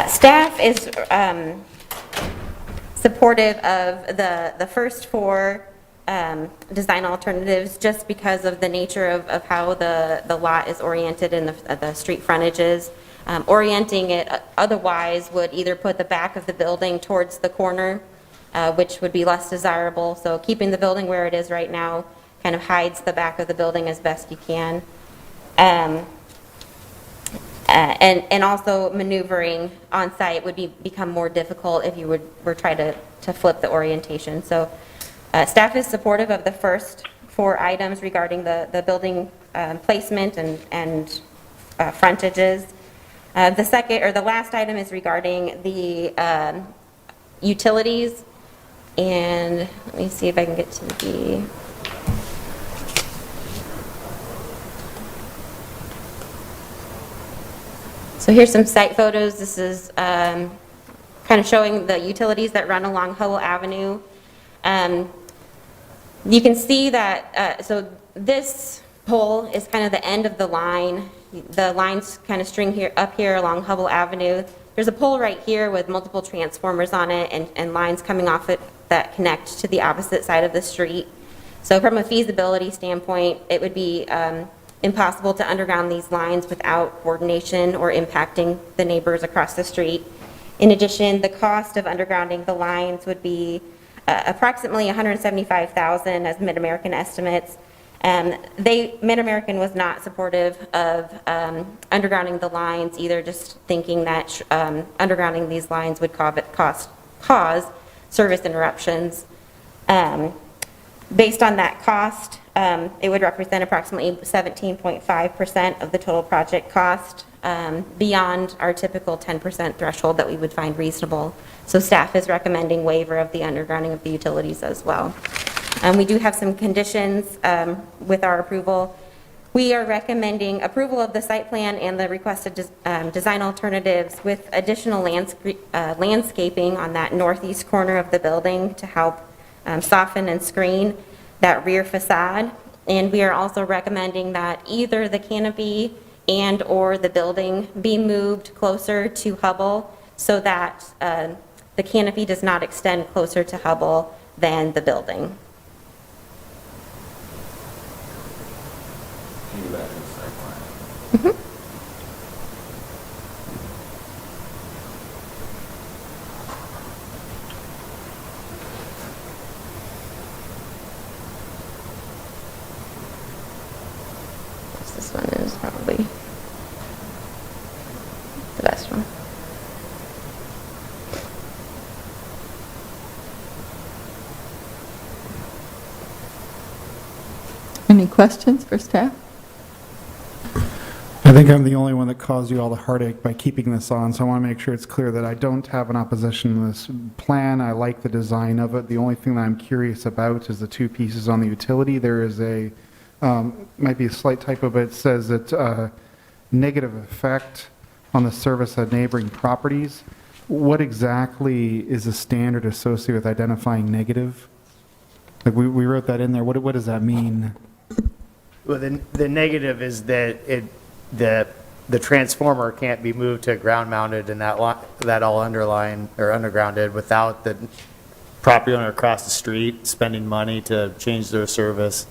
Staff is supportive of the first four design alternatives just because of the nature of how the lot is oriented and the street frontages. Orienting it otherwise would either put the back of the building towards the corner, which would be less desirable. So keeping the building where it is right now kind of hides the back of the building as best you can. And also maneuvering on site would become more difficult if you were trying to flip the orientation. So staff is supportive of the first four items regarding the building placement and frontages. The second or the last item is regarding the utilities. And let me see if I can get to the So here's some site photos. This is kind of showing the utilities that run along Howell Avenue. You can see that, so this pole is kind of the end of the line. The lines kind of string here up here along Hubble Avenue. There's a pole right here with multiple transformers on it and lines coming off it that connect to the opposite side of the street. So from a feasibility standpoint, it would be impossible to underground these lines without coordination or impacting the neighbors across the street. In addition, the cost of undergrounding the lines would be approximately $175,000 as Mid-American estimates. Mid-American was not supportive of undergrounding the lines either, just thinking that undergrounding these lines would cause service interruptions. Based on that cost, it would represent approximately 17.5% of the total project cost, beyond our typical 10% threshold that we would find reasonable. So staff is recommending waiver of the undergrounding of the utilities as well. We do have some conditions with our approval. We are recommending approval of the site plan and the requested design alternatives with additional landscaping on that northeast corner of the building to help soften and screen that rear facade. And we are also recommending that either the canopy and or the building be moved closer to Hubble so that the canopy does not extend closer to Hubble than the building. This one is probably the best one. Any questions for staff? I think I'm the only one that caused you all the heartache by keeping this on, so I want to make sure it's clear that I don't have an opposition to this plan. I like the design of it. The only thing that I'm curious about is the two pieces on the utility. There is a, might be a slight typo, but it says that negative effect on the service of neighboring properties. What exactly is the standard associated with identifying negative? Like we wrote that in there. What does that mean? Well, the negative is that the transformer can't be moved to ground mounted and that all underlined or undergrounded without the property owner across the street spending money to change their service.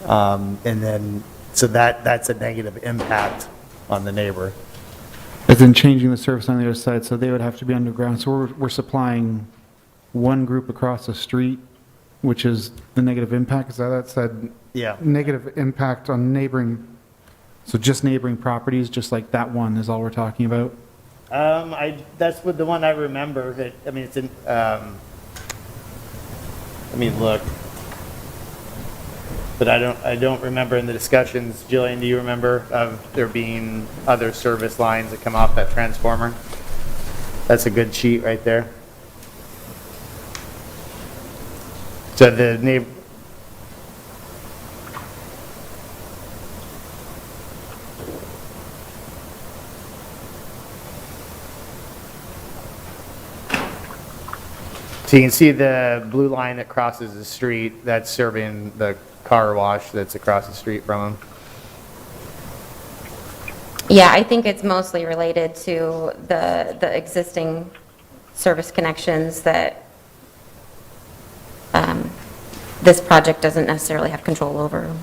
And then, so that's a negative impact on the neighbor. As in changing the service on the other side, so they would have to be underground. So we're supplying one group across the street, which is the negative impact. Is that said? Yeah. Negative impact on neighboring, so just neighboring properties, just like that one is all we're talking about? That's what the one I remember. I mean, it's in, I mean, look. But I don't remember in the discussions. Jillian, do you remember of there being other service lines that come off that transformer? That's a good sheet right there. So the neighbor. So you can see the blue line that crosses the street, that's serving the car wash that's across the street from them. Yeah, I think it's mostly related to the existing service connections that this project doesn't necessarily have control over.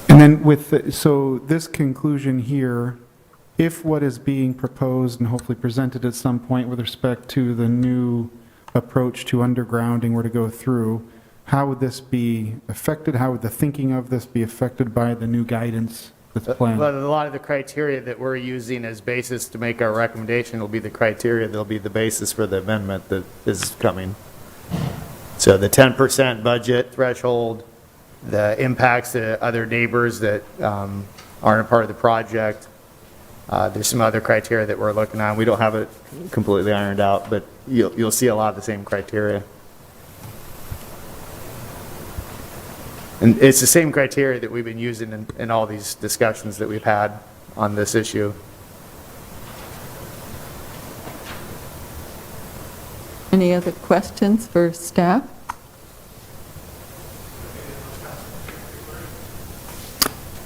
And then so this conclusion here, if what is being proposed and hopefully presented at some point with respect to the new approach to undergrounding were to go through, how would this be affected? How would the thinking of this be affected by the new guidance that's planned? Well, a lot of the criteria that we're using as basis to make our recommendation will be the criteria that'll be the basis for the amendment that is coming. So the 10% budget threshold, the impacts to other neighbors that aren't a part of the project. There's some other criteria that we're looking on. We don't have it completely ironed out, but you'll see a lot of the same criteria. And it's the same criteria that we've been using in all these discussions that we've had on this issue. Any other questions for staff?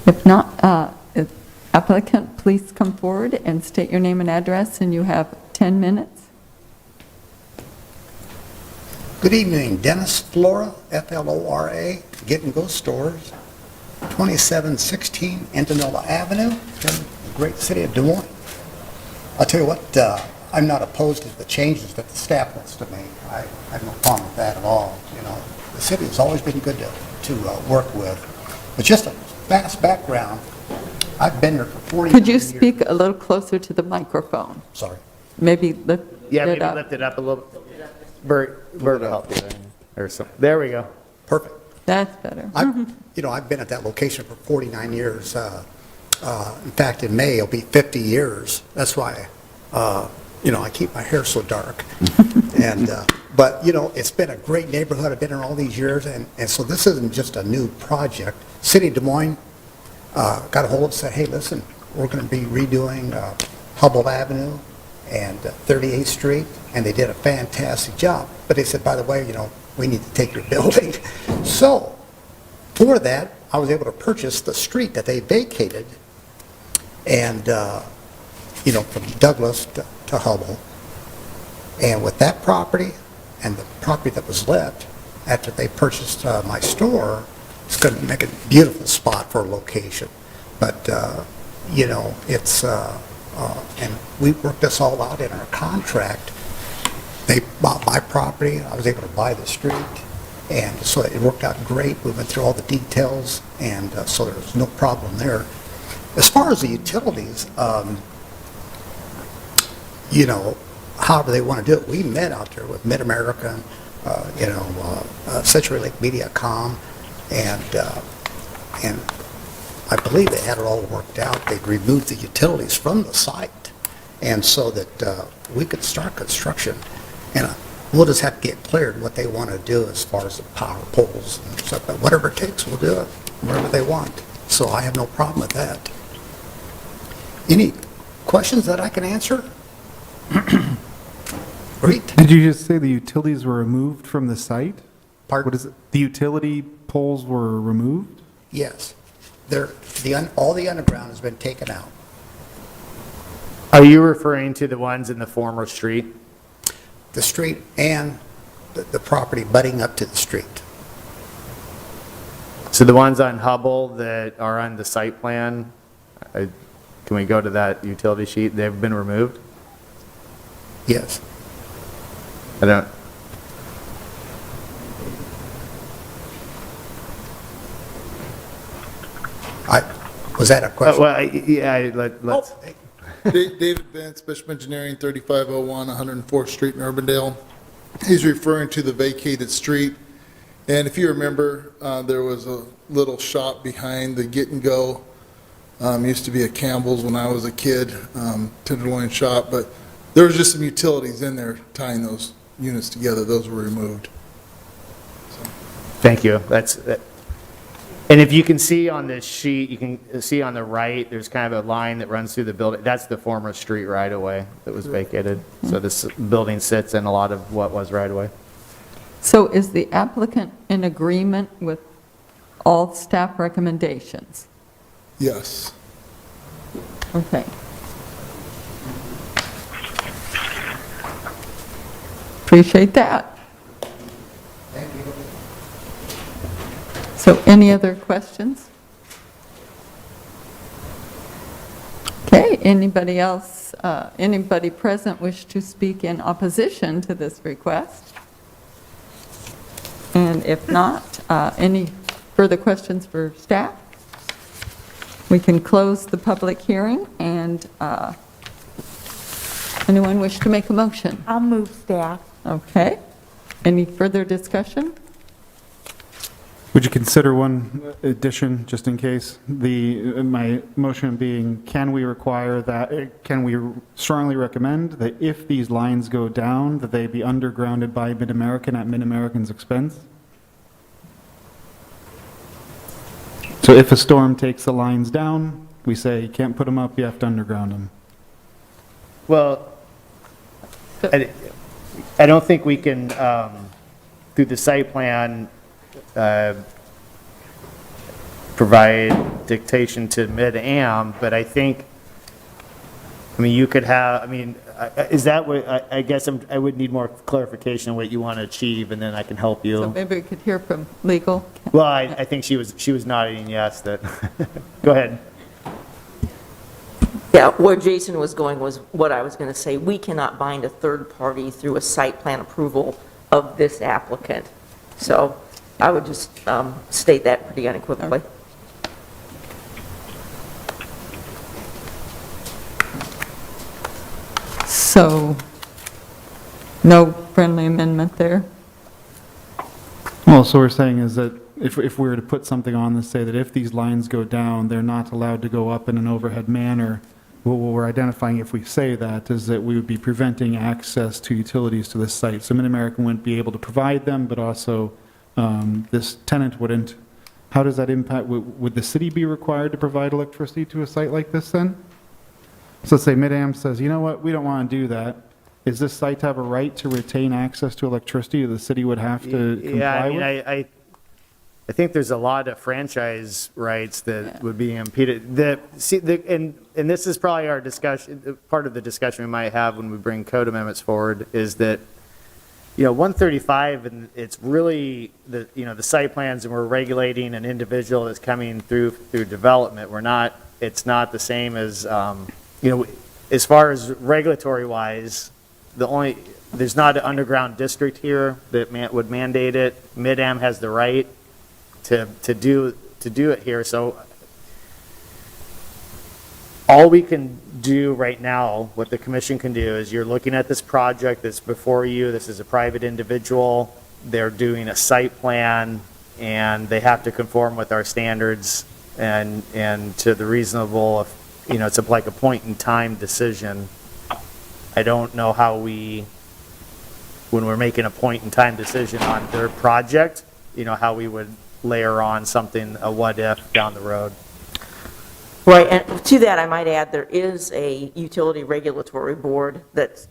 If not, if applicant, please come forward and state your name and address, and you have 10 minutes. Good evening, Dennis Flora, Flora, Get and Go Stores, 2716 Antonella Avenue, in the great city of Des Moines. I'll tell you what, I'm not opposed to the changes that the staff wants to make. I have no problem with that at all. You know, the city has always been good to work with. But just a fast background, I've been there for 40 years. Could you speak a little closer to the microphone? Sorry. Maybe lift Yeah, it maybe up. lift it up a little. Bert will help you there. Or some, there we go. Perfect. That's better. I've been at that location for 49 years. In fact, in May, it'll be 50 years. That's why, I keep my hair so dark. But, it's been a great neighborhood. I've been here all these years, and so this isn't just a new project. City of Des Moines got a hold of it and said, hey, listen, we're going to be redoing Hubble Avenue and 38th Street, and they did a fantastic job. But they said, by the way, we need to take your building. So, for that, I was able to purchase the street that they vacated, and, from Douglas to Hubble. And with that property and the property that was left after they purchased my store, it's going to make a beautiful spot for a location. But, it's, and we worked this all out in our contract. They bought my property, I was able to buy the street, and so it worked out great. We went through all the details, and so there was no problem there. As far as the utilities, however they want to do it, we met out there with Mid-America, Century Lake Mediacom, and I believe they had it all worked out. They removed the utilities from the site, and so that we could start construction. And we'll just have to get cleared what they want to do as far as the power poles and stuff. But whatever it takes, we'll do it, whatever they want. So I have no problem with that. Any questions that I can answer? Great. Did you just say the utilities were removed from the site? Pardon? What is it? The utility poles were removed? Yes. All the underground has been taken out. Are you referring to the ones in the former street? The street and the property butting up to the street. So the ones on Hubble that are on the site plan, can we go to that utility sheet? They've been removed? Yes. I don't. Was that a question? Well, yeah, let's. David Bent, Special Engineering, 3501 104th Street in Urbandale. He's referring to the vacated street. And if you remember, there was a little shop behind the Get and Go. Used to be a Campbell's when I was a kid, tenderloin shop. But there was just some utilities in there tying those units together. Those were removed. Thank you. And if you can see on this sheet, you can see on the right, there's kind of a line that runs through the building. That's the former street right-of-way that was vacated. So this building sits in a lot of what was right-of-way. So is the applicant in agreement with all staff recommendations? Yes. Okay. Appreciate that. So any other questions? Okay, anybody else, anybody present wish to speak in opposition to this request? And if not, any further questions for staff? We can close the public hearing, and anyone wish to make a motion? I'll move staff. Okay. Any further discussion? Would you consider one addition, just in case? My motion being, can we require that, can we strongly recommend that if these lines go down, that they be undergrounded by Mid-American at Mid-American's expense? So if a storm takes the lines down, we say, you can't put them up, you have to underground them. Well, I don't think we can, through the site plan, provide dictation to Mid-Am, but I think, I mean, you could have, I mean, is that what, I guess I would need more clarification on what you want to achieve, and then I can help So you. maybe we could hear from legal. Well, I think she was nodding yes, that, go ahead. Yeah, where Jason was going was what I was going to say. We cannot bind a third party through a site plan approval of this applicant. So I would just state that pretty unequivocally. So, no friendly amendment there? Well, so we're saying is that if we were to put something on to say that if these lines go down, they're not allowed to go up in an overhead manner, what we're identifying if we say that is that we would be preventing access to utilities to this site. So Mid-American wouldn't be able to provide them, but also this tenant wouldn't. How does that impact? Would the city be required to provide electricity to a site like this then? So let's say Mid-Am says, you know what, we don't want to do that. Is this site to have a right to retain access to electricity? The city would have to comply Yeah, I mean, with? I think there's a lot of franchise rights that would be impeded. And this is probably our discussion, part of the discussion we might have when we bring code amendments forward, is that, 135, and it's really the site plans, and we're regulating an individual that's coming through development. It's not the same as, as far as regulatory wise, there's not an underground district here that would mandate it. Mid-Am has the right to do it here. So all we can do right now, what the commission can do, is you're looking at this project that's before you. This is a private individual. They're doing a site plan, and they have to conform with our standards and to the reasonable, it's like a point in time decision. I don't know how when we're making a point in time decision on their project, how we would layer on something, a what if down the road. Right, and to that, I might add, there is a utility regulatory board that's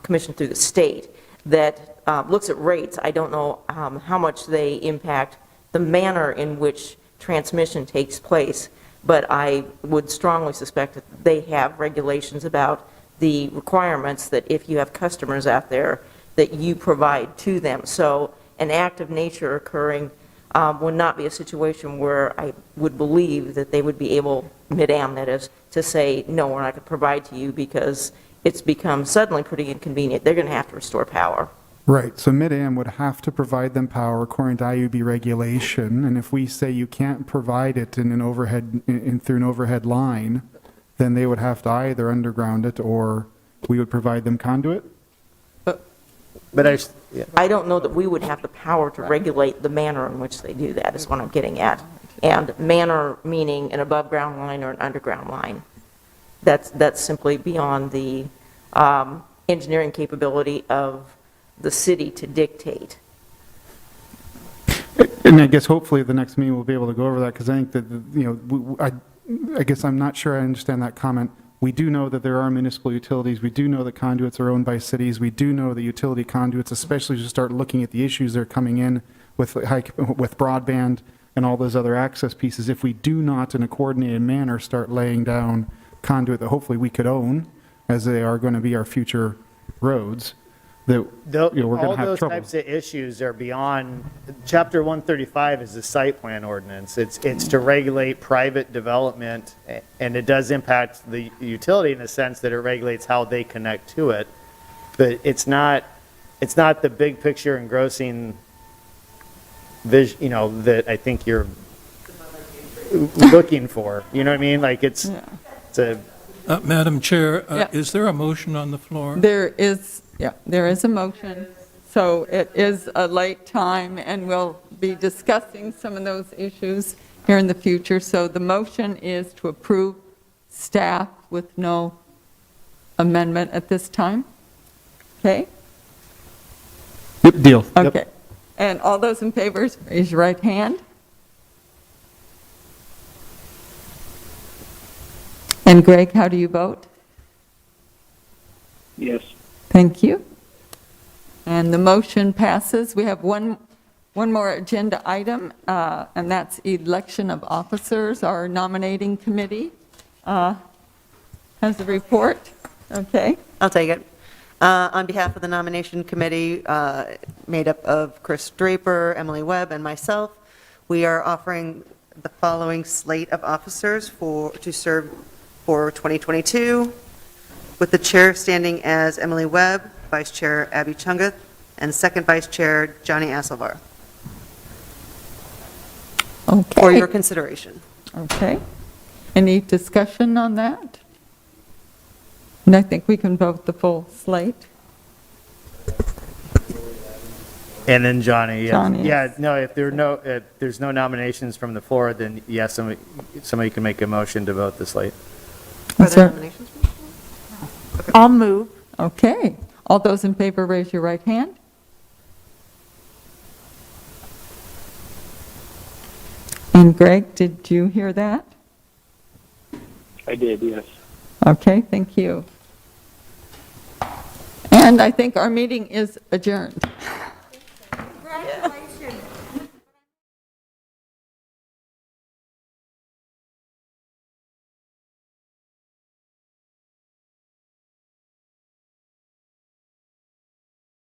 commissioned through the state that looks at rates. I don't know how much they impact the manner in which transmission takes place, but I would strongly suspect that they have regulations about the requirements that if you have customers out there, that you provide to them. So an act of nature occurring would not be a situation where I would believe that they would be able, Mid-Am that is, to say, no, we're not going to provide to you because it's become suddenly pretty inconvenient. They're going to have to restore power. Right, so Mid-Am would have to provide them power according to IUB regulation, and if we say you can't provide it in through an overhead line, then they would have to either underground it or we would provide them conduit? But I don't know that we would have the power to regulate the manner in which they do that, is what I'm getting at. And manner meaning an above-ground line or an underground line. That's simply beyond the engineering capability of the city to dictate. And I guess hopefully at the next meeting, we'll be able to go over that, because I think that, I guess I'm not sure I understand that comment. We do know that there are municipal utilities. We do know that conduits are owned by cities. We do know that utility conduits, especially as you start looking at the issues that are coming in with broadband and all those other access pieces, if we do not, in a coordinated manner, start laying down conduit that hopefully we could own, as they are going to be our future roads, that we're going to All have those trouble. types of issues are beyond, Chapter 135 is the site plan ordinance. It's to regulate private development, and it does impact the utility in the sense that it regulates how they connect to it. But it's not the big picture engrossing vision, that I think you're looking for. You know what I mean? Like it's a. Madam Chair, Yeah. is there a motion on the floor? There is a motion. So it is a late time, and we'll be discussing some of those issues here in the future. So the motion is to approve staff with no amendment at this time. Okay? Yep, deal. Okay. And all those in favor, raise your right hand. And Greg, how do you vote? Yes. Thank you. And the motion passes. We have one more agenda item, and that's election of officers. Our nominating committee has a report. Okay. I'll take it. On behalf of the nomination committee, made up of Chris Draper, Emily Webb, and myself, we are offering the following slate of officers to serve for 2022, with the chair standing as Emily Webb, Vice Chair Abby Chungath, and Second Vice Chair Johnny Asselvar. Okay. For your consideration. Okay. Any discussion on that? And I think we can vote the full slate. And then Johnny, Johnny, yeah, no, if there's no nominations from the floor, then yes, somebody can make a motion to vote the slate. Are Is there there- nominations? I'll move. Okay. All those in favor, raise your right hand. And Greg, did you hear that? I did, yes. Okay, thank you. And I think our meeting is adjourned.